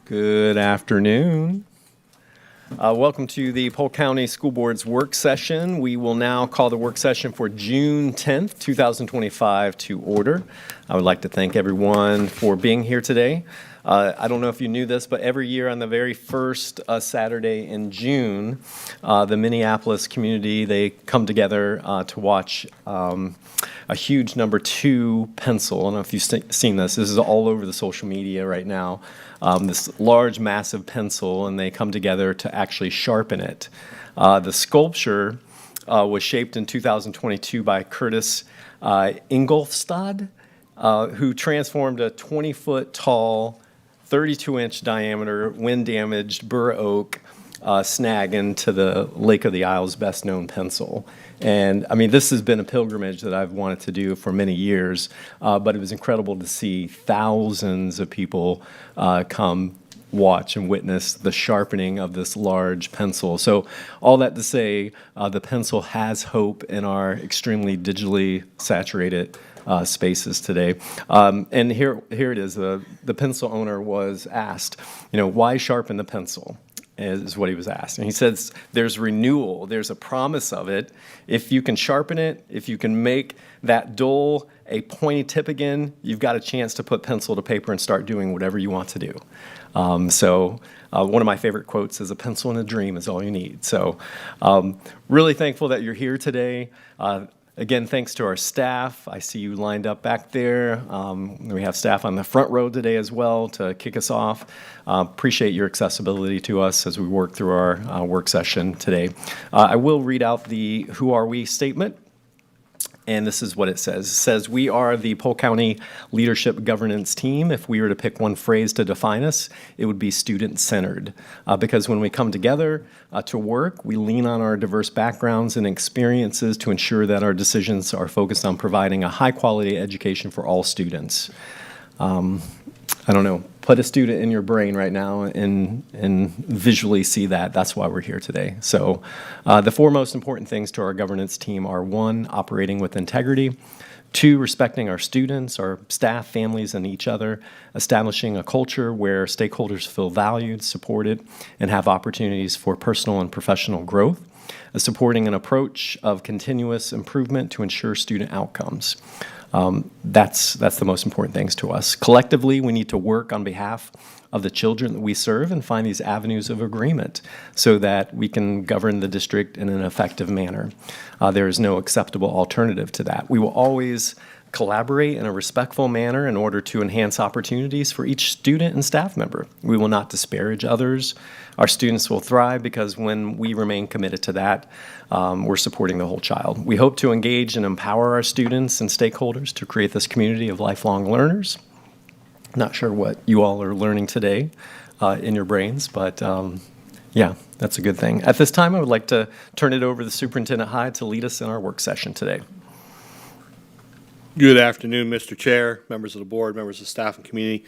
Good afternoon. Welcome to the Polk County School Board's work session. We will now call the work session for June 10th, 2025 to order. I would like to thank everyone for being here today. I don't know if you knew this, but every year on the very first Saturday in June, the Minneapolis community, they come together to watch a huge number 2 pencil. I don't know if you've seen this. This is all over the social media right now. This large, massive pencil, and they come together to actually sharpen it. The sculpture was shaped in 2022 by Curtis Ingolstad, who transformed a 20-foot tall, 32-inch diameter, wind-damaged bur oak snag into the Lake of the Isles' best-known pencil. And I mean, this has been a pilgrimage that I've wanted to do for many years, but it was incredible to see thousands of people come watch and witness the sharpening of this large pencil. So all that to say, the pencil has hope in our extremely digitally saturated spaces today. And here it is. The pencil owner was asked, why sharpen the pencil? Is what he was asked. And he says, there's renewal, there's a promise of it. If you can sharpen it, if you can make that dull a pointy tip again, you've got a chance to put pencil to paper and start doing whatever you want to do. So one of my favorite quotes is, a pencil and a dream is all you need. So really thankful that you're here today. Again, thanks to our staff. I see you lined up back there. We have staff on the front row today as well to kick us off. Appreciate your accessibility to us as we work through our work session today. I will read out the Who Are We statement. And this is what it says. It says, we are the Polk County Leadership Governance Team. If we were to pick one phrase to define us, it would be student-centered. Because when we come together to work, we lean on our diverse backgrounds and experiences to ensure that our decisions are focused on providing a high-quality education for all students. I don't know, put a student in your brain right now and visually see that. That's why we're here today. So the 4 most important things to our governance team are: 1, operating with integrity; 2, respecting our students, our staff, families, and each other; establishing a culture where stakeholders feel valued, supported, and have opportunities for personal and professional growth; supporting an approach of continuous improvement to ensure student outcomes. That's the most important things to us. Collectively, we need to work on behalf of the children that we serve and find these avenues of agreement so that we can govern the district in an effective manner. There is no acceptable alternative to that. We will always collaborate in a respectful manner in order to enhance opportunities for each student and staff member. We will not disparage others. Our students will thrive because when we remain committed to that, we're supporting the whole child. We hope to engage and empower our students and stakeholders to create this community of lifelong learners. Not sure what you all are learning today in your brains, but yeah, that's a good thing. At this time, I would like to turn it over to Superintendent Hyde to lead us in our work session today. Good afternoon, Mr. Chair, members of the board, members of staff and community.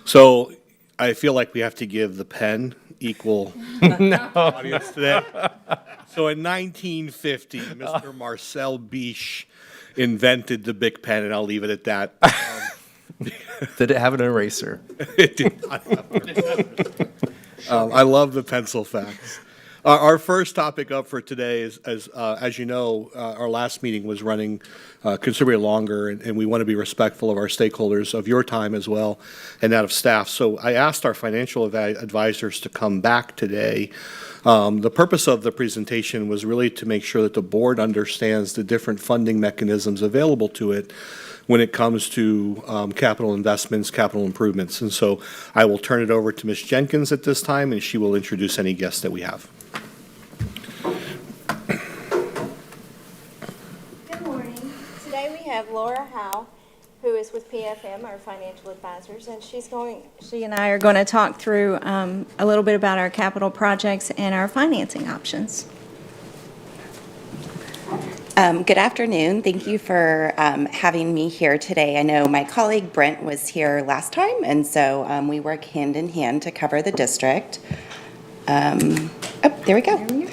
So I feel like we have to give the pen equal audience today. So in 1950, Mr. Marcel Biche invented the Bic pen, and I'll leave it at that. Did it have an eraser? It did not have an eraser. I love the pencil facts. Our first topic up for today is, as you know, our last meeting was running considerably longer, and we want to be respectful of our stakeholders, of your time as well, and that of staff. So I asked our financial advisors to come back today. The purpose of the presentation was really to make sure that the board understands the different funding mechanisms available to it when it comes to capital investments, capital improvements. And so I will turn it over to Ms. Jenkins at this time, and she will introduce any guests that we have. We have Laura Howe, who is with PFM, our financial advisors, and she and I are going to talk through a little bit about our capital projects and our financing options. Good afternoon. Thank you for having me here today. I know my colleague Brent was here last time, and so we work hand in hand to cover the district. Oh, there we go.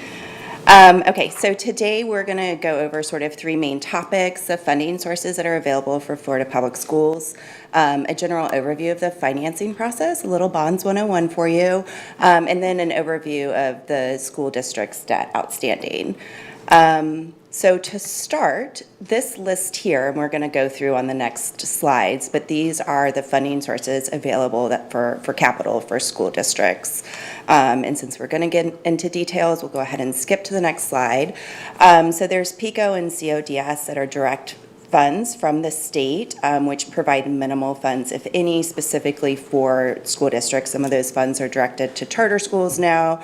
Okay, so today we're going to go over sort of three main topics: the funding sources that are available for Florida Public Schools, a general overview of the financing process, a little Bonds 101 for you, and then an overview of the school district's debt outstanding. So to start, this list here, and we're going to go through on the next slides, but these are the funding sources available for capital for school districts. And since we're going to get into details, we'll go ahead and skip to the next slide. So there's PICO and CODS that are direct funds from the state, which provide minimal funds, if any, specifically for school districts. Some of those funds are directed to charter schools now,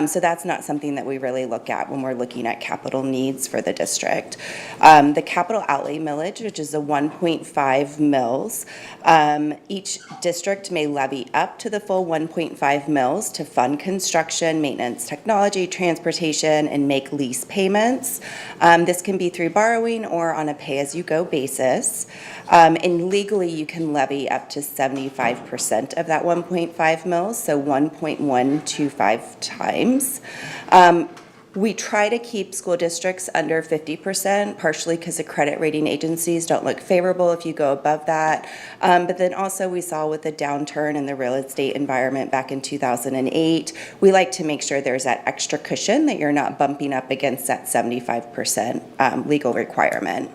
so that's not something that we really look at when we're looking at capital needs for the district. The capital outlay millage, which is a 1.5 mils, each district may levy up to the full 1.5 mils to fund construction, maintenance, technology, transportation, and make lease payments. This can be through borrowing or on a pay-as-you-go basis. And legally, you can levy up to 75% of that 1.5 mils, so 1.125 times. We try to keep school districts under 50%, partially because the credit rating agencies don't look favorable if you go above that. But then also we saw with the downturn in the real estate environment back in 2008, we like to make sure there's that extra cushion that you're not bumping up against that 75% legal requirement.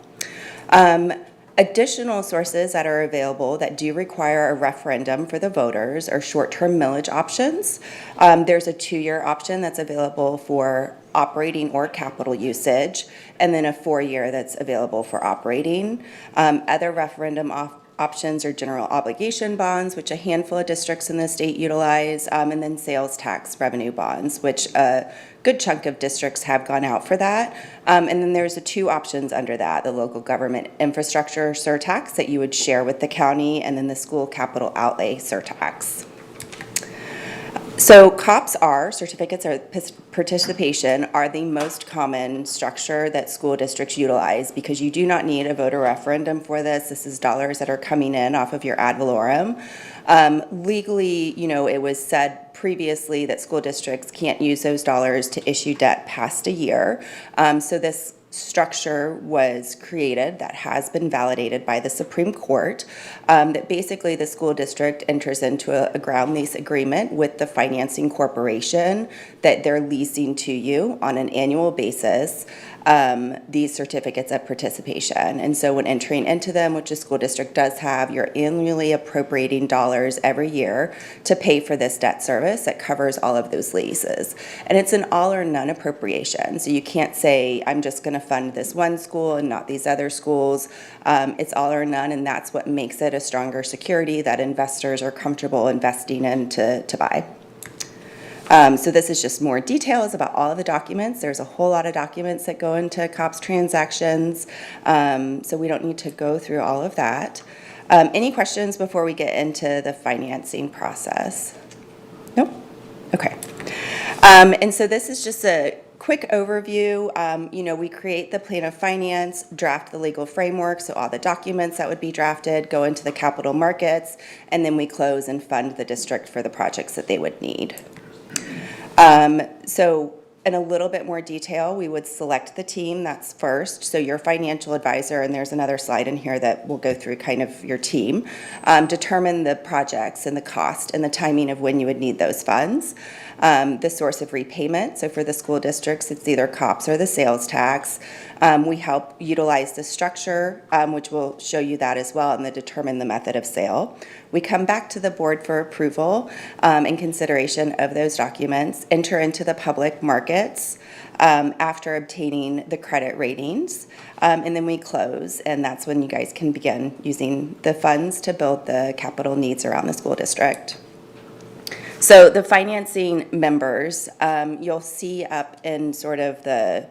Additional sources that are available that do require a referendum for the voters are short-term millage options. There's a 2-year option that's available for operating or capital usage, and then a 4-year that's available for operating. Other referendum options are general obligation bonds, which a handful of districts in the state utilize, and then sales tax revenue bonds, which a good chunk of districts have gone out for that. And then there's the 2 options under that: the local government infrastructure surtax that you would share with the county, and then the school capital outlay surtax. So COPs are, certificates of participation, are the most common structure that school districts utilize because you do not need a voter referendum for this. This is dollars that are coming in off of your ad valorem. Legally, it was said previously that school districts can't use those dollars to issue debt past a year. So this structure was created that has been validated by the Supreme Court, that basically the school district enters into a ground lease agreement with the financing corporation that they're leasing to you on an annual basis these certificates of participation. And so when entering into them, which the school district does have, you're annually appropriating dollars every year to pay for this debt service that covers all of those leases. And it's an all or none appropriation. So you can't say, I'm just going to fund this one school and not these other schools. It's all or none, and that's what makes it a stronger security that investors are comfortable investing in to buy. So this is just more details about all of the documents. There's a whole lot of documents that go into COPS transactions, so we don't need to go through all of that. Any questions before we get into the financing process? Nope? Okay. And so this is just a quick overview. We create the plan of finance, draft the legal framework, so all the documents that would be drafted go into the capital markets, and then we close and fund the district for the projects that they would need. So in a little bit more detail, we would select the team, that's first. So your financial advisor, and there's another slide in here that will go through kind of your team, determine the projects and the cost and the timing of when you would need those funds. The source of repayment, so for the school districts, it's either COPS or the sales tax. We help utilize the structure, which will show you that as well, and then determine the method of sale. We come back to the board for approval and consideration of those documents, enter into the public markets after obtaining the credit ratings, and then we close, and that's when you guys can begin using the funds to build the capital needs around the school district. So the financing members, you'll see up in sort of the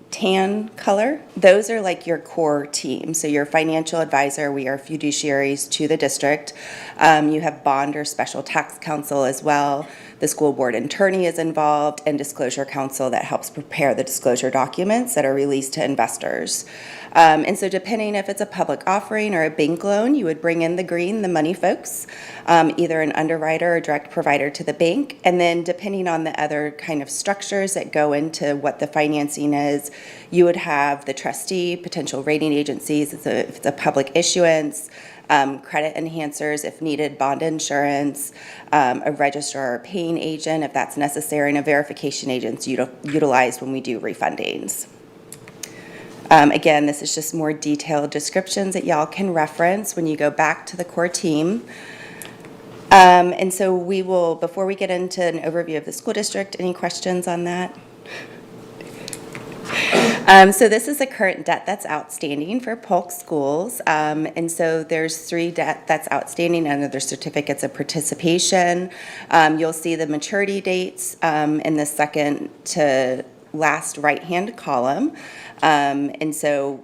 tan color, those are like your core team. So your financial advisor, we are fiduciaries to the district. You have bond or special tax counsel as well. The school board attorney is involved, and disclosure counsel that helps prepare the disclosure documents that are released to investors. And so depending if it's a public offering or a bank loan, you would bring in the money folks, either an underwriter or direct provider to the bank. And then depending on the other kind of structures that go into what the financing is, you would have the trustee, potential rating agencies, if it's a public issuance, credit enhancers if needed, bond insurance, a registrar or paying agent if that's necessary, and a verification agent utilized when we do refundings. Again, this is just more detailed descriptions that y'all can reference when you go back to the core team. And so we will, before we get into an overview of the school district, any questions on that? So this is the current debt that's outstanding for Polk schools. And so there's 3 debt that's outstanding under their certificates of participation. You'll see the maturity dates in the second to last right-hand column. And so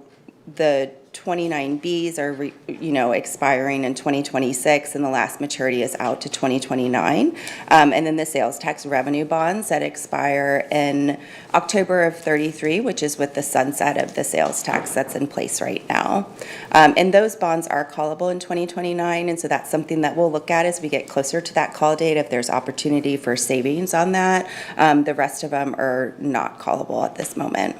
the 29Bs are, expiring in 2026, and the last maturity is out to 2029. And then the sales tax revenue bonds that expire in October of 33, which is with the sunset of the sales tax that's in place right now. And those bonds are callable in 2029, and so that's something that we'll look at as we get closer to that call date, if there's opportunity for savings on that. The rest of them are not callable at this moment.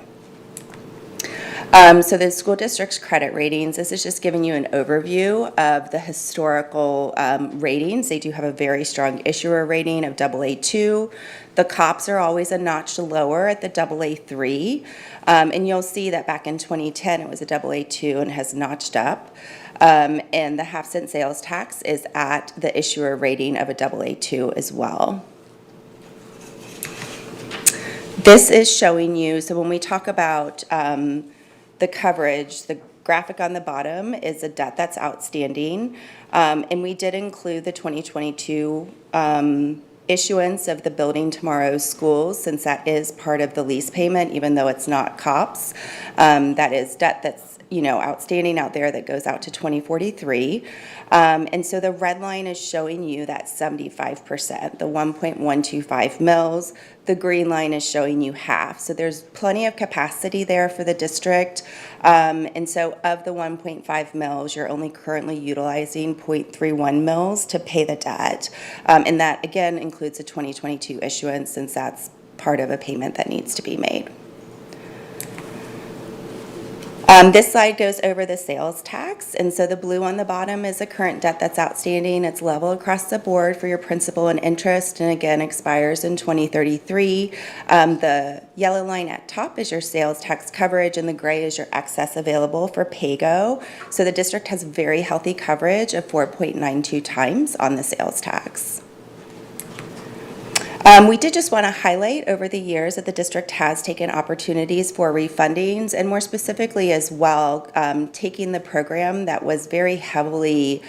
So the school district's credit ratings, this is just giving you an overview of the historical ratings. They do have a very strong issuer rating of AA2. The COPs are always a notch lower at the AA3. And you'll see that back in 2010, it was a AA2 and has notched up. And the half-cent sales tax is at the issuer rating of a AA2 as well. This is showing you, so when we talk about the coverage, the graphic on the bottom is the debt that's outstanding. And we did include the 2022 issuance of the Building Tomorrow's schools, since that is part of the lease payment, even though it's not COPS. That is debt that's outstanding out there that goes out to 2043. And so the red line is showing you that 75%, the 1.125 mils. The green line is showing you half. So there's plenty of capacity there for the district. And so of the 1.5 mils, you're only currently utilizing 0.31 mils to pay the debt. And that, again, includes a 2022 issuance, since that's part of a payment that needs to be made. This slide goes over the sales tax, and so the blue on the bottom is the current debt that's outstanding. It's level across the board for your principal and interest, and again expires in 2033. The yellow line at top is your sales tax coverage, and the gray is your excess available for PAYGO. So the district has very healthy coverage of 4.92 times on the sales tax. We did just want to highlight over the years that the district has taken opportunities for refundings, and more specifically as well, taking the program that was very heavily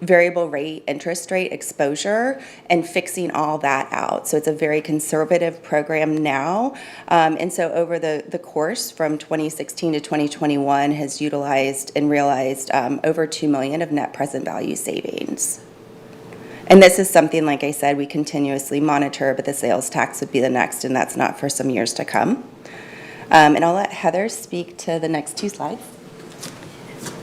variable rate, interest rate exposure, and fixing all that out. So it's a very conservative program now. And so over the course from 2016 to 2021 has utilized and realized over $2 million of net present value savings. And this is something, like I said, we continuously monitor, but the sales tax would be the next, and that's not for some years to come. And I'll let Heather speak to the next 2 slides.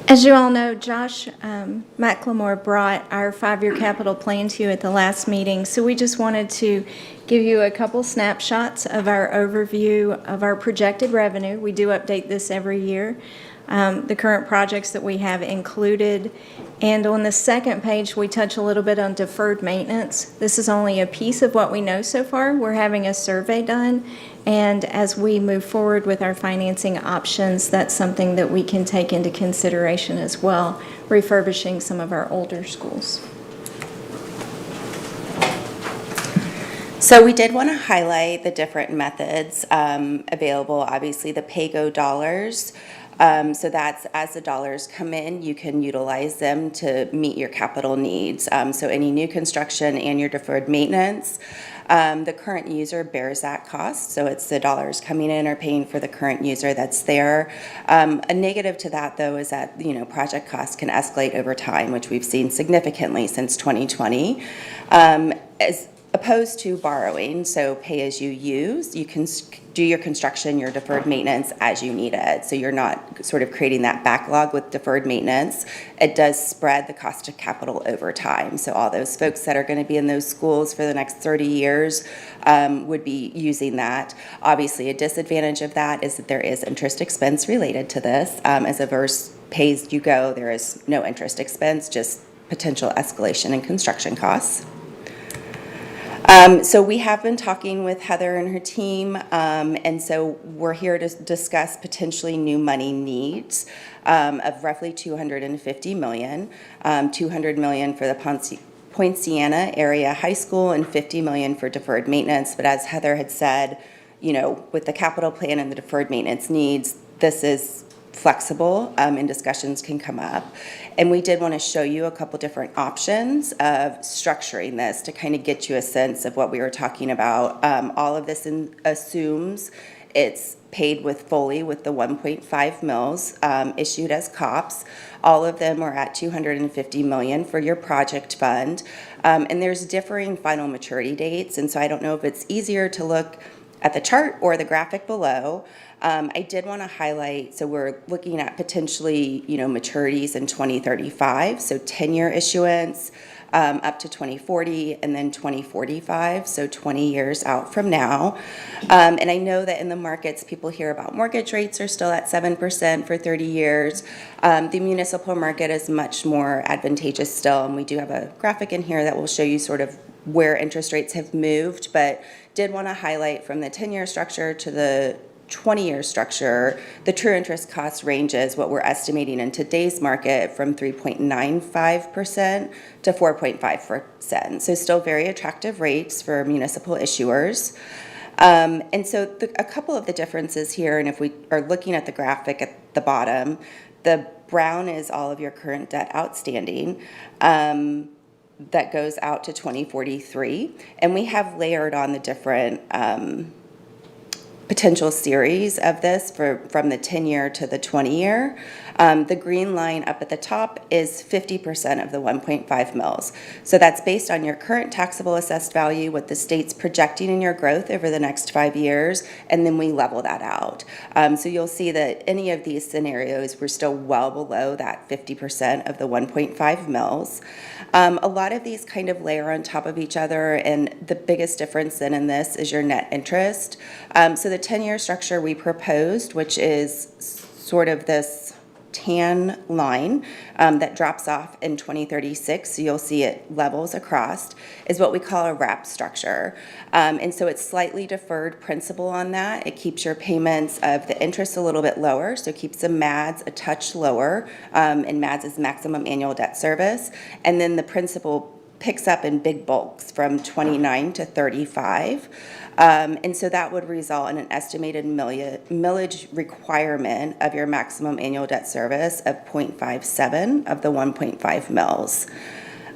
As you all know, Josh McLemore brought our 5-year capital plan to you at the last meeting, so we just wanted to give you a couple snapshots of our overview of our projected revenue. We do update this every year. The current projects that we have included. And on the second page, we touch a little bit on deferred maintenance. This is only a piece of what we know so far. We're having a survey done, and as we move forward with our financing options, that's something that we can take into consideration as well, refurbishing some of our older schools. So we did want to highlight the different methods available. Obviously, the PAYGO dollars. So that's as the dollars come in, you can utilize them to meet your capital needs. So any new construction and your deferred maintenance. The current user bears that cost, so it's the dollars coming in or paying for the current user that's there. A negative to that, though, is that, project costs can escalate over time, which we've seen significantly since 2020. As opposed to borrowing, so pay as you use, you can do your construction, your deferred maintenance as you need it. So you're not sort of creating that backlog with deferred maintenance. It does spread the cost of capital over time. So all those folks that are going to be in those schools for the next 30 years would be using that. Obviously, a disadvantage of that is that there is interest expense related to this. As a verse pays as you go, there is no interest expense, just potential escalation in construction costs. So we have been talking with Heather and her team, and so we're here to discuss potentially new money needs of roughly $250 million, $200 million for the Poinciana Area High School and $50 million for deferred maintenance. But as Heather had said, with the capital plan and the deferred maintenance needs, this is flexible and discussions can come up. And we did want to show you a couple different options of structuring this to kind of get you a sense of what we were talking about. All of this assumes it's paid fully with the 1.5 mils issued as COPS. All of them are at $250 million for your project fund. And there's differing final maturity dates. And so I don't know if it's easier to look at the chart or the graphic below. I did want to highlight, so we're looking at potentially, maturities in 2035, so 10-year issuance up to 2040, and then 2045, so 20 years out from now. And I know that in the markets, people hear about mortgage rates are still at 7% for 30 years. The municipal market is much more advantageous still, and we do have a graphic in here that will show you sort of where interest rates have moved, but did want to highlight from the 10-year structure to the 20-year structure, the true interest cost ranges what we're estimating in today's market from 3.95% to 4.5%. So still very attractive rates for municipal issuers. And so a couple of the differences here, and if we are looking at the graphic at the bottom, the brown is all of your current debt outstanding. That goes out to 2043, and we have layered on the different potential series of this from the 10-year to the 20-year. The green line up at the top is 50% of the 1.5 mils. So that's based on your current taxable assessed value, what the state's projecting in your growth over the next 5 years, and then we level that out. So you'll see that any of these scenarios, we're still well below that 50% of the 1.5 mils. A lot of these kind of layer on top of each other, and the biggest difference then in this is your net interest. So the 10-year structure we proposed, which is sort of this tan line that drops off in 2036, so you'll see it levels across, is what we call a wrap structure. And so it's slightly deferred principal on that. It keeps your payments of the interest a little bit lower, so it keeps the MADS a touch lower, and MADS is maximum annual debt service. And then the principal picks up in big bulks from 29 to 35. And so that would result in an estimated millage requirement of your maximum annual debt service of 0.57 of the 1.5 mils.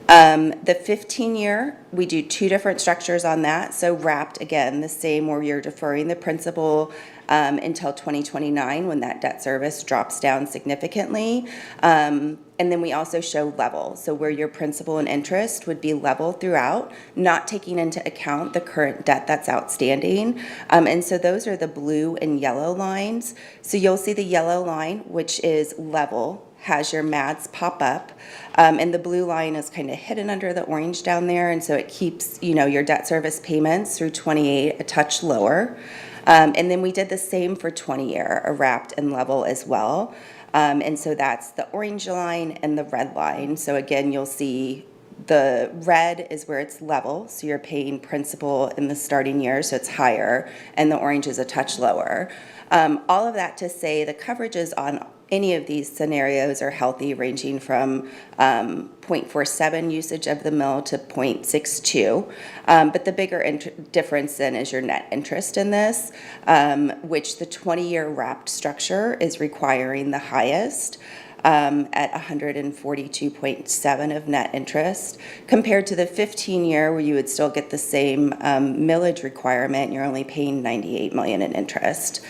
The 15-year, we do two different structures on that. So wrapped, again, the same where you're deferring the principal until 2029 when that debt service drops down significantly. And then we also show level, so where your principal and interest would be level throughout, not taking into account the current debt that's outstanding. And so those are the blue and yellow lines. So you'll see the yellow line, which is level, has your MADS pop up, and the blue line is kind of hidden under the orange down there, and so it keeps, your debt service payments through 28 a touch lower. And then we did the same for 20-year, a wrapped and level as well. And so that's the orange line and the red line. So again, you'll see the red is where it's level, so you're paying principal in the starting year, so it's higher, and the orange is a touch lower. All of that to say the coverages on any of these scenarios are healthy, ranging from 0.47 usage of the mill to 0.62. But the bigger difference then is your net interest in this, which the 20-year wrapped structure is requiring the highest. at 142.7 of net interest, compared to the 15-year where you would still get the same millage requirement. You're only paying $98 million in interest.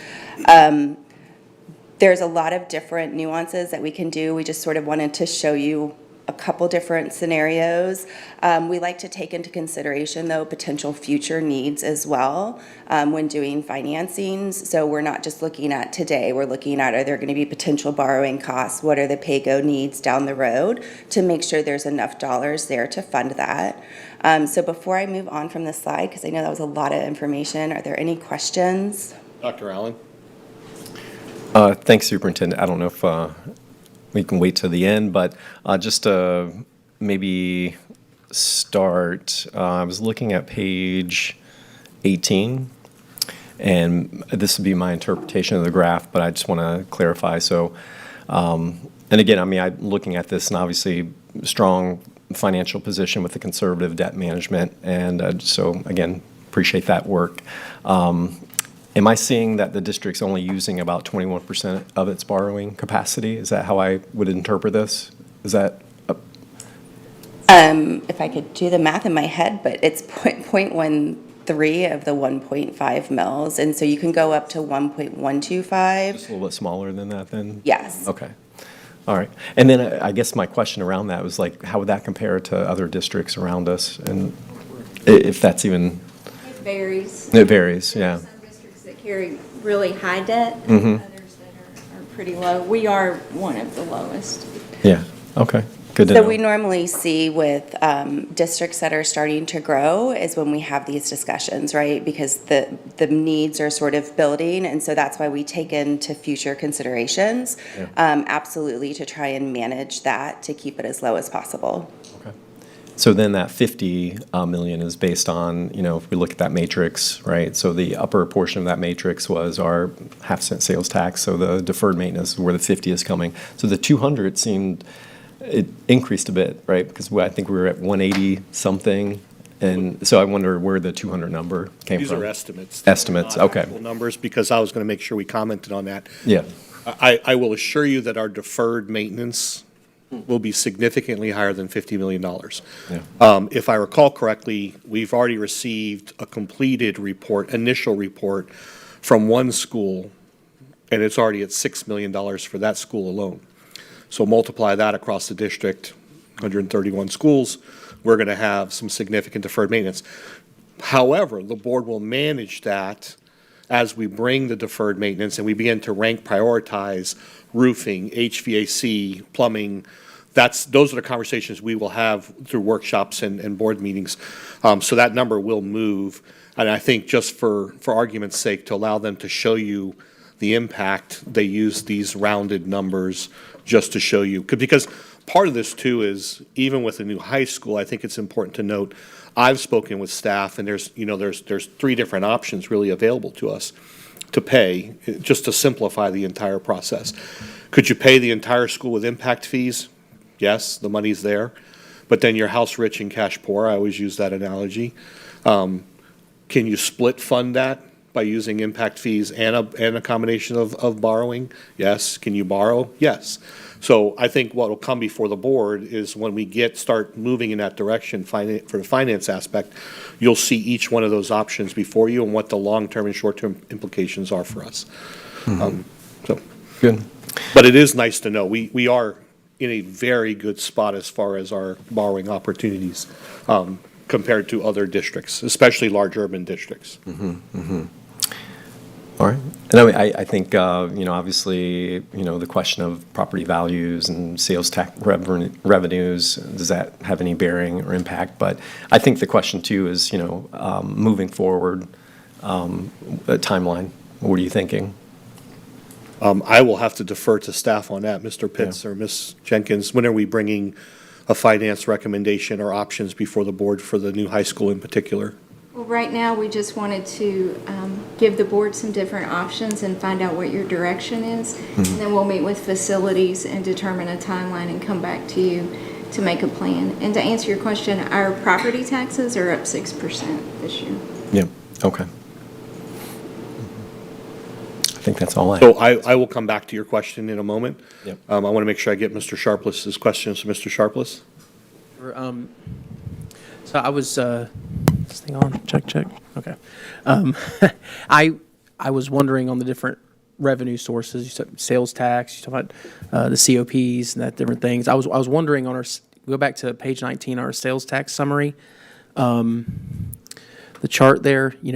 There's a lot of different nuances that we can do. We just sort of wanted to show you a couple different scenarios. We like to take into consideration, though, potential future needs as well when doing financings. So we're not just looking at today. We're looking at, are there going to be potential borrowing costs? What are the pay-go needs down the road to make sure there's enough dollars there to fund that? So before I move on from this slide, because I know that was a lot of information, are there any questions? Dr. Allen? Thanks, Superintendent. I don't know if we can wait till the end, but just to maybe start, I was looking at page 18, and this would be my interpretation of the graph, but I just want to clarify. So, and again, I mean, I'm looking at this, and obviously strong financial position with the conservative debt management, and so again, appreciate that work. Am I seeing that the district's only using about 21% of its borrowing capacity? Is that how I would interpret this? Is that, If I could do the math in my head, but it's 0.13 of the 1.5 mils, and so you can go up to 1.125. just a little bit smaller than that then? Yes. Okay. All right. And then I guess my question around that was like, how would that compare to other districts around us? And if that's even, It varies. it varies, yeah. Some districts that carry really high debt, Mm-hmm. and others that are pretty low. We are one of the lowest. Yeah, okay. Good to So know. we normally see with districts that are starting to grow is when we have these discussions, right? Because the needs are sort of building, and so that's why we take into future considerations, absolutely, to try and manage that, to keep it as low as possible. Okay. So then that 50 million is based on, you know, if we look at that matrix, right? So the upper portion of that matrix was our half-cent sales tax, so the deferred maintenance is where the 50 is coming. So the 200 seemed, it increased a bit, right? Because I think we were at 180 something, and so I wonder where the 200 number came These from. are estimates. Estimates, Not okay. actual numbers, because I was going to make sure we commented on that. Yeah, I will assure you that our deferred maintenance will be significantly higher than $50 million. yeah. If I recall correctly, we've already received a completed report, initial report, from one school, and it's already at $6 million for that school alone. So multiply that across the district, 131 schools, we're going to have some significant deferred maintenance. However, the board will manage that as we bring the deferred maintenance and we begin to rank prioritize roofing, HVAC, plumbing. Those are the conversations we will have through workshops and board meetings. So that number will move. And I think just for argument's sake, to allow them to show you the impact, they use these rounded numbers just to show you. Because part of this too is, even with the new high school, I think it's important to note, I've spoken with staff, and there's three different options really available to us to pay, just to simplify the entire process. Could you pay the entire school with impact fees? Yes, the money's there. But then you're house rich and cash poor. I always use that analogy. Can you split fund that by using impact fees and a combination of borrowing? Yes. Can you borrow? Yes. So I think what will come before the board is when we start moving in that direction for the finance aspect, you'll see each one of those options before you and what the long-term and short-term implications are for us. Good. But it is nice to know we are in a very good spot as far as our borrowing opportunities compared to other districts, especially large urban districts. All right. And I mean, I think, obviously, the question of property values and sales tax revenues, does that have any bearing or impact? But I think the question too is, moving forward, a timeline. What are you thinking? I will have to defer to staff on that, Mr. Pitts or Ms. Jenkins. When are we bringing a finance recommendation or options before the board for the new high school in particular? Well, right now, we just wanted to give the board some different options and find out what your direction is. And then we'll meet with facilities and determine a timeline and come back to you to make a plan. And to answer your question, our property taxes are up 6% this year. Yeah, okay. think that's all I have. So I will come back to your question in a moment. Yep. I want to make sure I get Mr. Sharpless's questions to Mr. Sharpless. So I was, this thing on, check, okay. I was wondering on the different revenue sources, you said sales tax, you talked about the COPs and that different things. I was wondering on our, go back to page 19, our sales tax summary. The chart there, we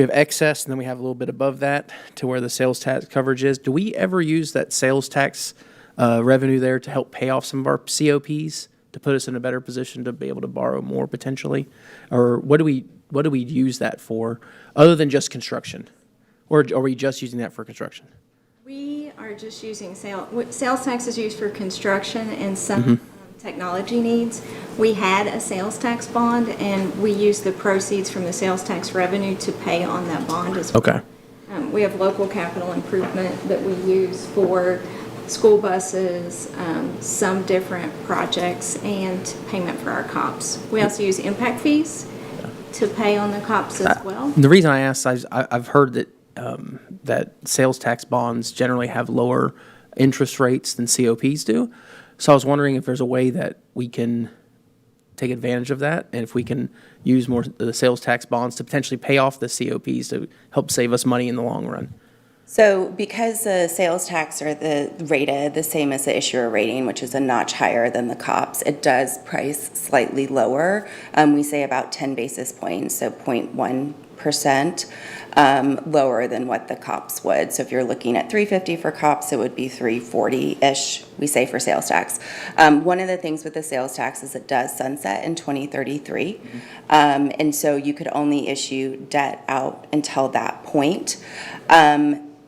have excess and then we have a little bit above that to where the sales tax coverage is. Do we ever use that sales tax revenue there to help pay off some of our COPs, to put us in a better position to be able to borrow more potentially? Or what do we use that for, other than just construction? Or are we just using that for construction? We are just using sales tax is used for construction and some technology needs. We had a sales tax bond, and we used the proceeds from the sales tax revenue to pay on that bond as well. Okay. We have local capital improvement that we use for school buses, some different projects, and payment for our COPS. We also use impact fees to pay on the COPS as well. The reason I asked, I've heard that that sales tax bonds generally have lower interest rates than COPs do. So I was wondering if there's a way that we can take advantage of that, and if we can use more of the sales tax bonds to potentially pay off the COPs to help save us money in the long run. So because the sales tax are rated the same as the issuer rating, which is a notch higher than the COPS, it does price slightly lower. We say about 10 basis points, so 0.1%. Lower than what the COPS would. So if you're looking at $350 for COPS, it would be $340-ish, we say, for sales tax. One of the things with the sales tax is it does sunset in 2033. And so you could only issue debt out until that point.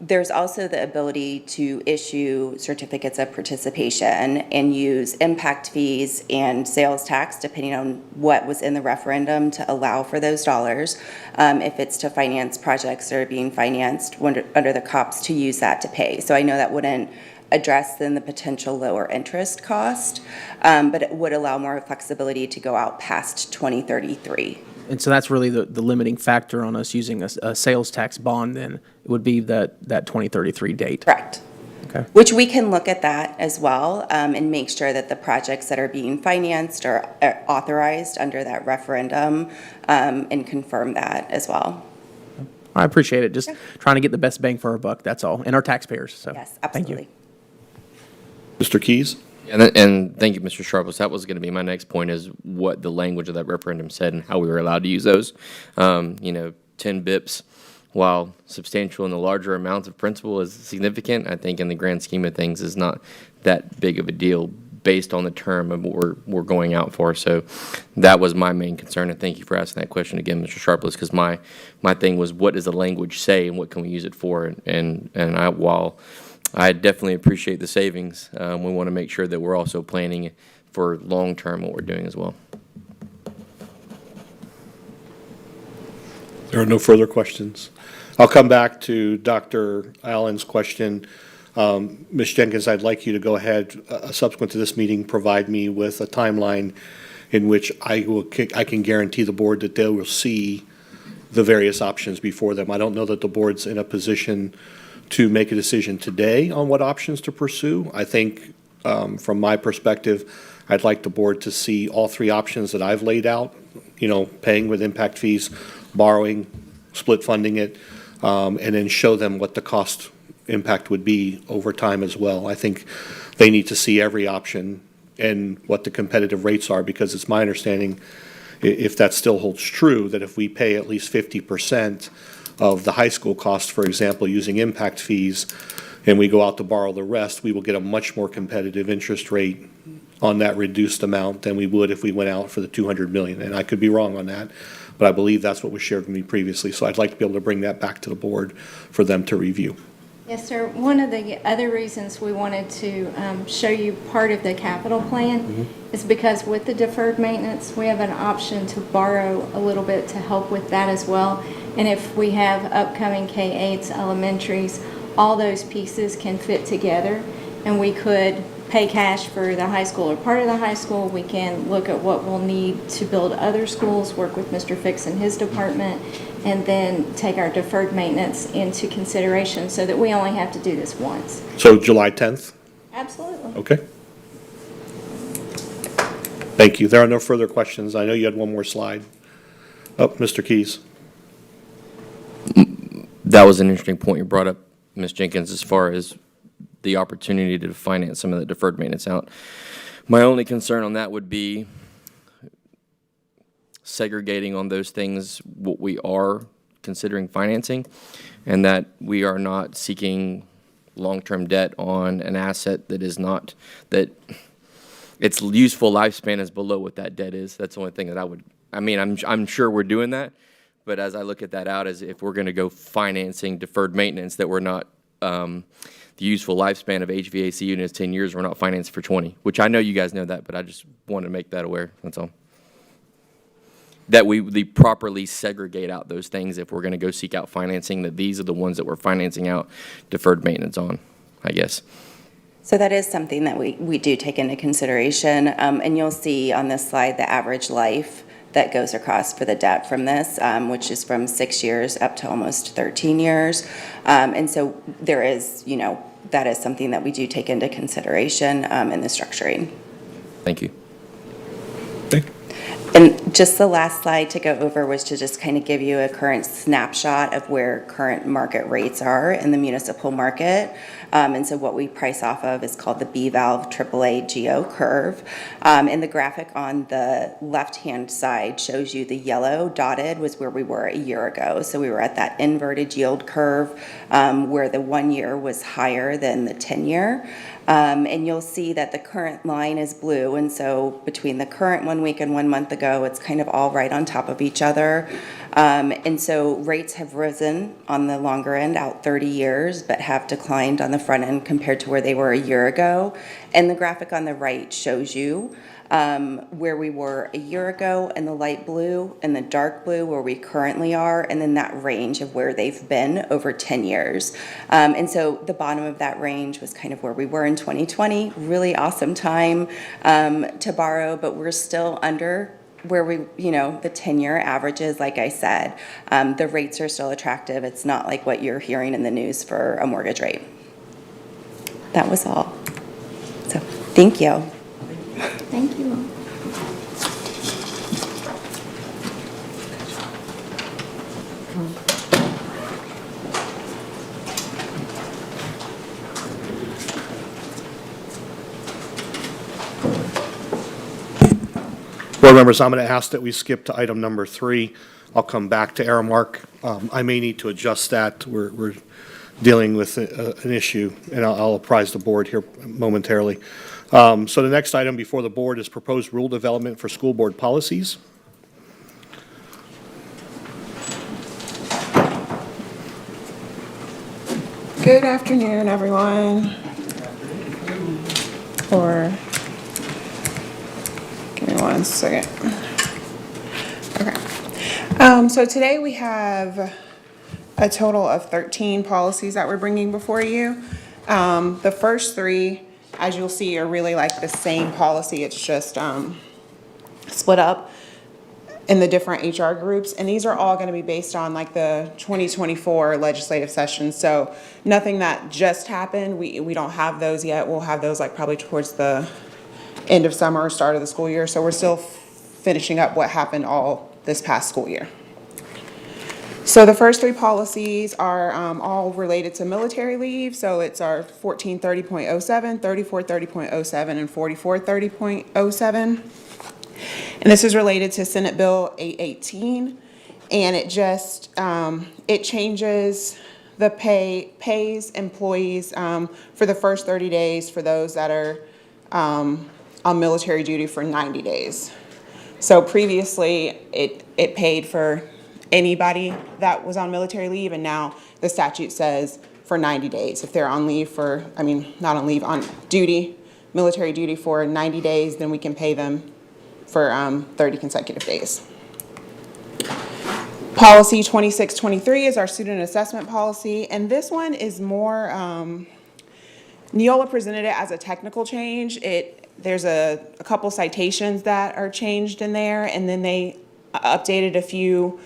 There's also the ability to issue certificates of participation and use impact fees and sales tax, depending on what was in the referendum, to allow for those dollars. If it's to finance projects that are being financed under the COPS, to use that to pay. So I know that wouldn't address then the potential lower interest cost, but it would allow more flexibility to go out past 2033. And so that's really the limiting factor on us using a sales tax bond, then it would be that 2033 date. Correct. Okay. Which we can look at that as well, and make sure that the projects that are being financed are authorized under that referendum, and confirm that as well. I appreciate it. Just trying to get the best bang for our buck, that's all, and our taxpayers, so. Yes, Thank you. absolutely. Mr. Keys? And thank you, Mr. Sharpless. That was going to be my next point, is what the language of that referendum said and how we were allowed to use those. 10 bips, while substantial in the larger amounts of principal is significant, I think in the grand scheme of things is not that big of a deal based on the term of what we're going out for. So that was my main concern, and thank you for asking that question again, Mr. Sharpless, because my thing was, what does the language say and what can we use it for? And while I definitely appreciate the savings, we want to make sure that we're also planning for long-term what we're doing as well. There are no further questions. I'll come back to Dr. Allen's question. Ms. Jenkins, I'd like you to go ahead, subsequent to this meeting, provide me with a timeline in which I can guarantee the board that they will see the various options before them. I don't know that the board's in a position to make a decision today on what options to pursue. I think, from my perspective, I'd like the board to see all three options that I've laid out, paying with impact fees, borrowing, split funding it, and then show them what the cost impact would be over time as well. I think they need to see every option and what the competitive rates are, because it's my understanding, if that still holds true, that if we pay at least 50% of the high school cost, for example, using impact fees, and we go out to borrow the rest, we will get a much more competitive interest rate on that reduced amount than we would if we went out for the $200 million. And I could be wrong on that, but I believe that's what was shared with me previously. So I'd like to be able to bring that back to the board for them to review. Yes, sir. One of the other reasons we wanted to show you part of the capital plan is because with the deferred maintenance, we have an option to borrow a little bit to help with that as well. And if we have upcoming K-8s, elementaries, all those pieces can fit together, and we could pay cash for the high school or part of the high school. We can look at what we'll need to build other schools, work with Mr. Fix and his department, and then take our deferred maintenance into consideration so that we only have to do this once. So July 10th? Absolutely. Okay. Thank you. There are no further questions. I know you had one more slide. Oh, Mr. Keys. That was an interesting point you brought up, Ms. Jenkins, as far as the opportunity to finance some of the deferred maintenance out. My only concern on that would be segregating on those things what we are considering financing, and that we are not seeking long-term debt on an asset that is not, that its useful lifespan is below what that debt is. That's the only thing that I'm sure we're doing that, but as I look at that out, as if we're going to go financing deferred maintenance, that we're not, the useful lifespan of HVAC units 10 years, we're not financing for 20, which I know you guys know that, but I just want to make that aware, that's all. That we properly segregate out those things if we're going to go seek out financing, that these are the ones that we're financing out deferred maintenance on, I guess. So that is something that we do take into consideration. And you'll see on this slide the average life that goes across for the debt from this, which is from 6 years up to almost 13 years. And so there is, that is something that we do take into consideration in the structuring. Thank you. Okay. And just the last slide to go over was to just kind of give you a current snapshot of where current market rates are in the municipal market. And so what we price off of is called the B-Valve AAA GEO curve. And the graphic on the left-hand side shows you the yellow dotted was where we were a year ago. So we were at that inverted yield curve where the 1 year was higher than the 10-year. And you'll see that the current line is blue, and so between the current 1 week and 1 month ago, it's kind of all right on top of each other. And so rates have risen on the longer end out 30 years, but have declined on the front end compared to where they were a year ago. And the graphic on the right shows you where we were a year ago in the light blue and the dark blue where we currently are, and then that range of where they've been over 10 years. And so the bottom of that range was kind of where we were in 2020, really awesome time to borrow, but we're still under where we, the 10-year averages, like I said. The rates are still attractive. It's not like what you're hearing in the news for a mortgage rate. That was all. So, thank you. Thank you. Board members, I'm going to ask that we skip to item number 3. I'll come back to Aramark. I may need to adjust that. We're dealing with an issue, and I'll apprise the board here momentarily. So the next item before the board is proposed rule development for school board policies. Good afternoon, everyone. Give me 1 second. Okay. So today we have a total of 13 policies that we're bringing before you. The first 3, as you'll see, are really like the same policy. It's just split up in the different HR groups, and these are all going to be based on like the 2024 legislative session. So nothing that just happened. We don't have those yet. We'll have those like probably towards the end of summer or start of the school year. So we're still finishing up what happened all this past school year. So the first 3 policies are all related to military leave. So it's our 1430.07, 3430.07, and 4430.07. And this is related to Senate Bill 818. And it just, it changes the pays employees for the first 30 days for those that are on military duty for 90 days. So previously, it paid for anybody that was on military leave, and now the statute says for 90 days. If they're on leave for, not on leave, on duty, military duty for 90 days, then we can pay them for 30 consecutive days. Policy 2623 is our student assessment policy, and this one is more, Neola presented it as a technical change. There's a couple citations that are changed in there, and then they updated a few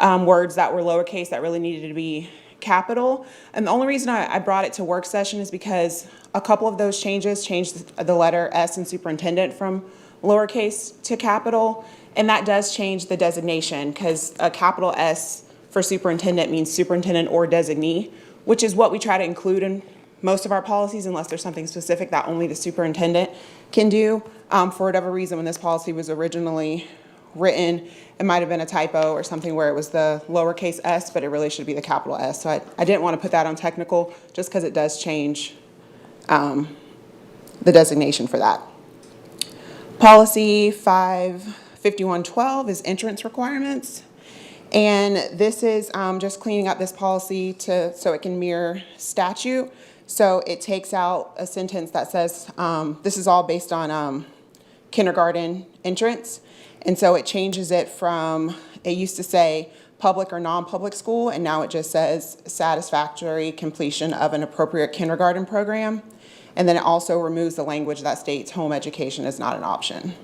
words that were lowercase that really needed to be capital. And the only reason I brought it to work session is because a couple of those changes changed the letter S in superintendent from lowercase to capital. And that does change the designation, because a capital S for superintendent means superintendent or designee, which is what we try to include in most of our policies, unless there's something specific that only the superintendent can do. For whatever reason, when this policy was originally written, it might have been a typo or something where it was the lowercase s, but it really should be the capital S. So I didn't want to put that on technical, just because it does change the designation for that. Policy 55112 is entrance requirements. And this is just cleaning up this policy so it can mirror statute. So it takes out a sentence that says, this is all based on kindergarten entrance. And so it changes it from, it used to say public or non-public school, and now it just says satisfactory completion of an appropriate kindergarten program. And then it also removes the language that states home education is not an option.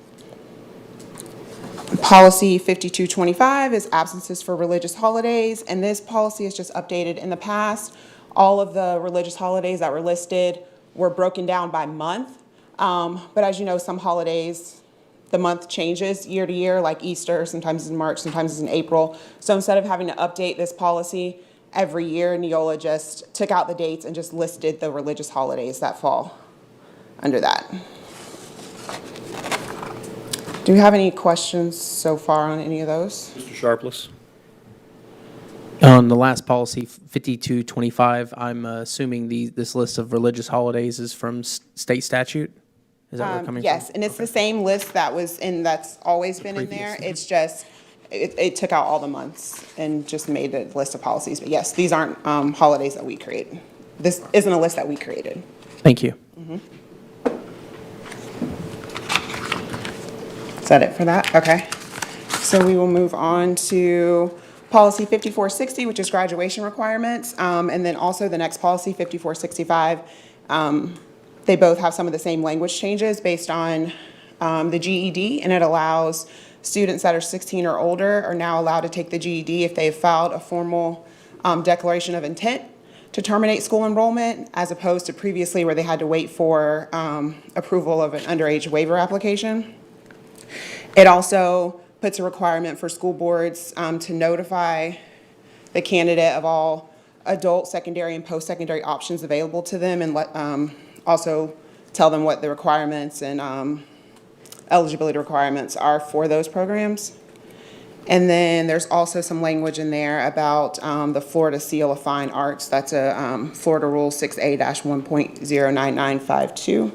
Policy 5225 is absences for religious holidays, and this policy is just updated. In the past, all of the religious holidays that were listed were broken down by month. But as you know, some holidays, the month changes year to year, like Easter, sometimes it's in March, sometimes it's in April. So instead of having to update this policy every year, Neola just took out the dates and just listed the religious holidays that fall under that. Do you have any questions so far on any of those? Mr. Sharpless? On the last policy, 5225, I'm assuming this list of religious holidays is from state statute? Is that where it's coming from? Yes, and it's the same list that was in, that's always been in there. It's just, it took out all the months and just made a list of policies. But yes, these aren't holidays that we create. This isn't a list that we created. Thank you. Is that it for that? Okay. So we will move on to policy 5460, which is graduation requirements. And then also the next policy, 5465, they both have some of the same language changes based on the GED, and it allows students that are 16 or older are now allowed to take the GED if they've filed a formal declaration of intent to terminate school enrollment, as opposed to previously where they had to wait for approval of an underage waiver application. It also puts a requirement for school boards to notify the candidate of all adult, secondary, and post-secondary options available to them, and also tell them what the requirements and eligibility requirements are for those programs. And then there's also some language in there about the Florida Seal of Fine Arts. That's a Florida Rule 6A-1.09952.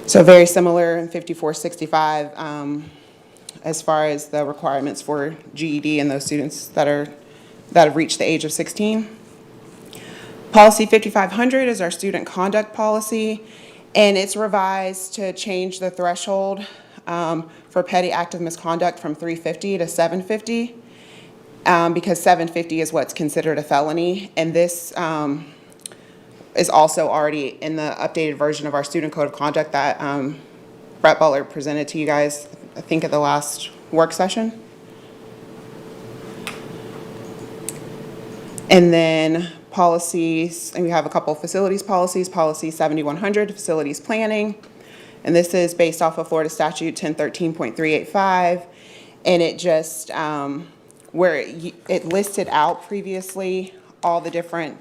So very similar in 5465 as far as the requirements for GED and those students that have reached the age of 16. Policy 5500 is our student conduct policy, and it's revised to change the threshold for petty act of misconduct from 350 to 750, because 750 is what's considered a felony, and this is also already in the updated version of our student code of conduct that Brett Butler presented to you guys, I think, at the last work session. And then policies, and we have a couple of facilities policies. Policy 7100, facilities planning. And this is based off of Florida Statute 1013.385. And it just, where it listed out previously all the different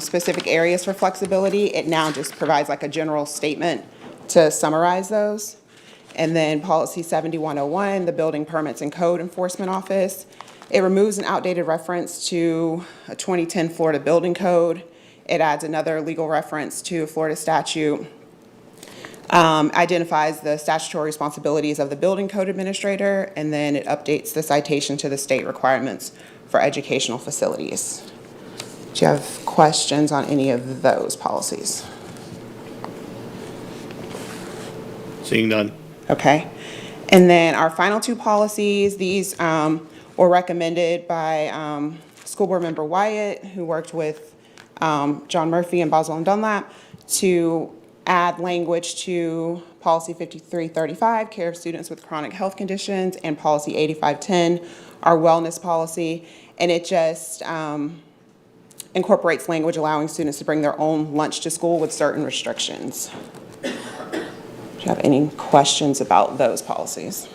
specific areas for flexibility, it now just provides like a general statement to summarize those. And then policy 7101, the Building Permits and Code Enforcement Office. It removes an outdated reference to a 2010 Florida Building Code. It adds another legal reference to a Florida statute. Identifies the statutory responsibilities of the building code administrator, and then it updates the citation to the state requirements for educational facilities. Do you have questions on any of those policies? Seeing none. Okay. And then our final two policies, these were recommended by School Board Member Wyatt, who worked with John Murphy and Boswell and Dunlap, to add language to policy 5335, care of students with chronic health conditions, and policy 8510, our wellness policy. And it just incorporates language allowing students to bring their own lunch to school with certain restrictions. Do you have any questions about those policies?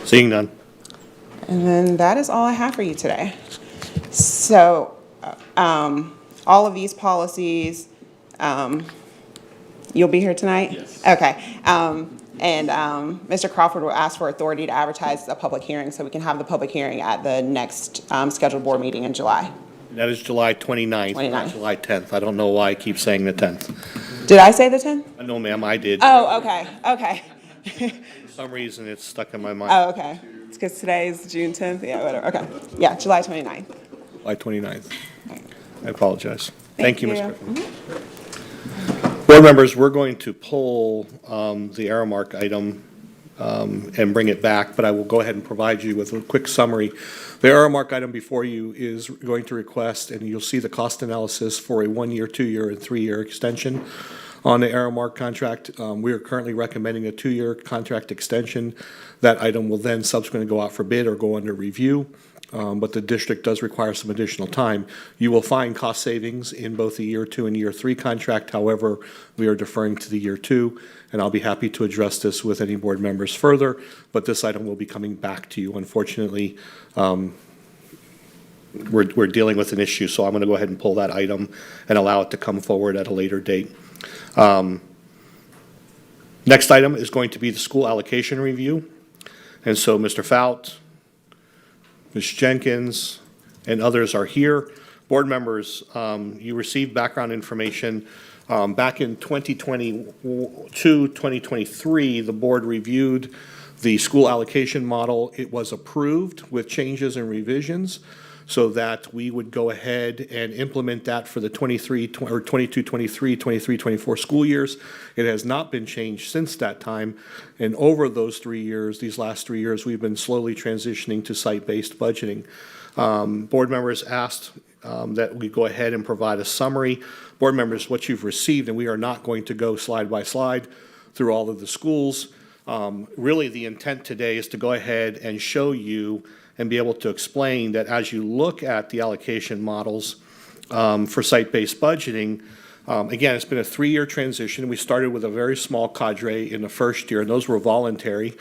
Seeing none. And then that is all I have for you today. So, all of these policies, you'll be here tonight? Yes. Okay. And Mr. Crawford will ask for authority to advertise a public hearing so we can have the public hearing at the next scheduled board meeting in July. That is July 29th, not 29th. July 10th. I don't know why I keep saying the 10th. Did I say the 10th? No, ma'am, I did. Oh, okay, okay. For some reason, it's stuck in my mind. Oh, okay. It's because today is June 10th? Yeah, whatever, okay. Yeah, July 29th. July 29th. I apologize. Thank you, Ms. Griffin. Mm-hmm. Board members, we're going to pull the Aramark item and bring it back, but I will go ahead and provide you with a quick summary. The Aramark item before you is going to request, and you'll see the cost analysis for a 1-year, 2-year, and 3-year extension on the Aramark contract. We are currently recommending a 2-year contract extension. That item will then subsequently go out for bid or go under review. But the district does require some additional time. You will find cost savings in both the year 2 and year 3 contract. However, we are deferring to the year 2, and I'll be happy to address this with any board members further, but this item will be coming back to you. Unfortunately, we're dealing with an issue, so I'm going to go ahead and pull that item and allow it to come forward at a later date. Next item is going to be the school allocation review. And so Mr. Fout, Ms. Jenkins, and others are here. Board members, you received background information. Back in 2022, 2023, the board reviewed the school allocation model. It was approved with changes and revisions so that we would go ahead and implement that for the 22-23, 23-24 school years. It has not been changed since that time. And over those 3 years, these last 3 years, we've been slowly transitioning to site-based budgeting. Board members asked that we go ahead and provide a summary. Board members, what you've received, and we are not going to go slide by slide through all of the schools. Really, the intent today is to go ahead and show you and be able to explain that as you look at the allocation models for site-based budgeting, again, it's been a 3-year transition. We started with a very small cadre in the first year, and those were voluntary.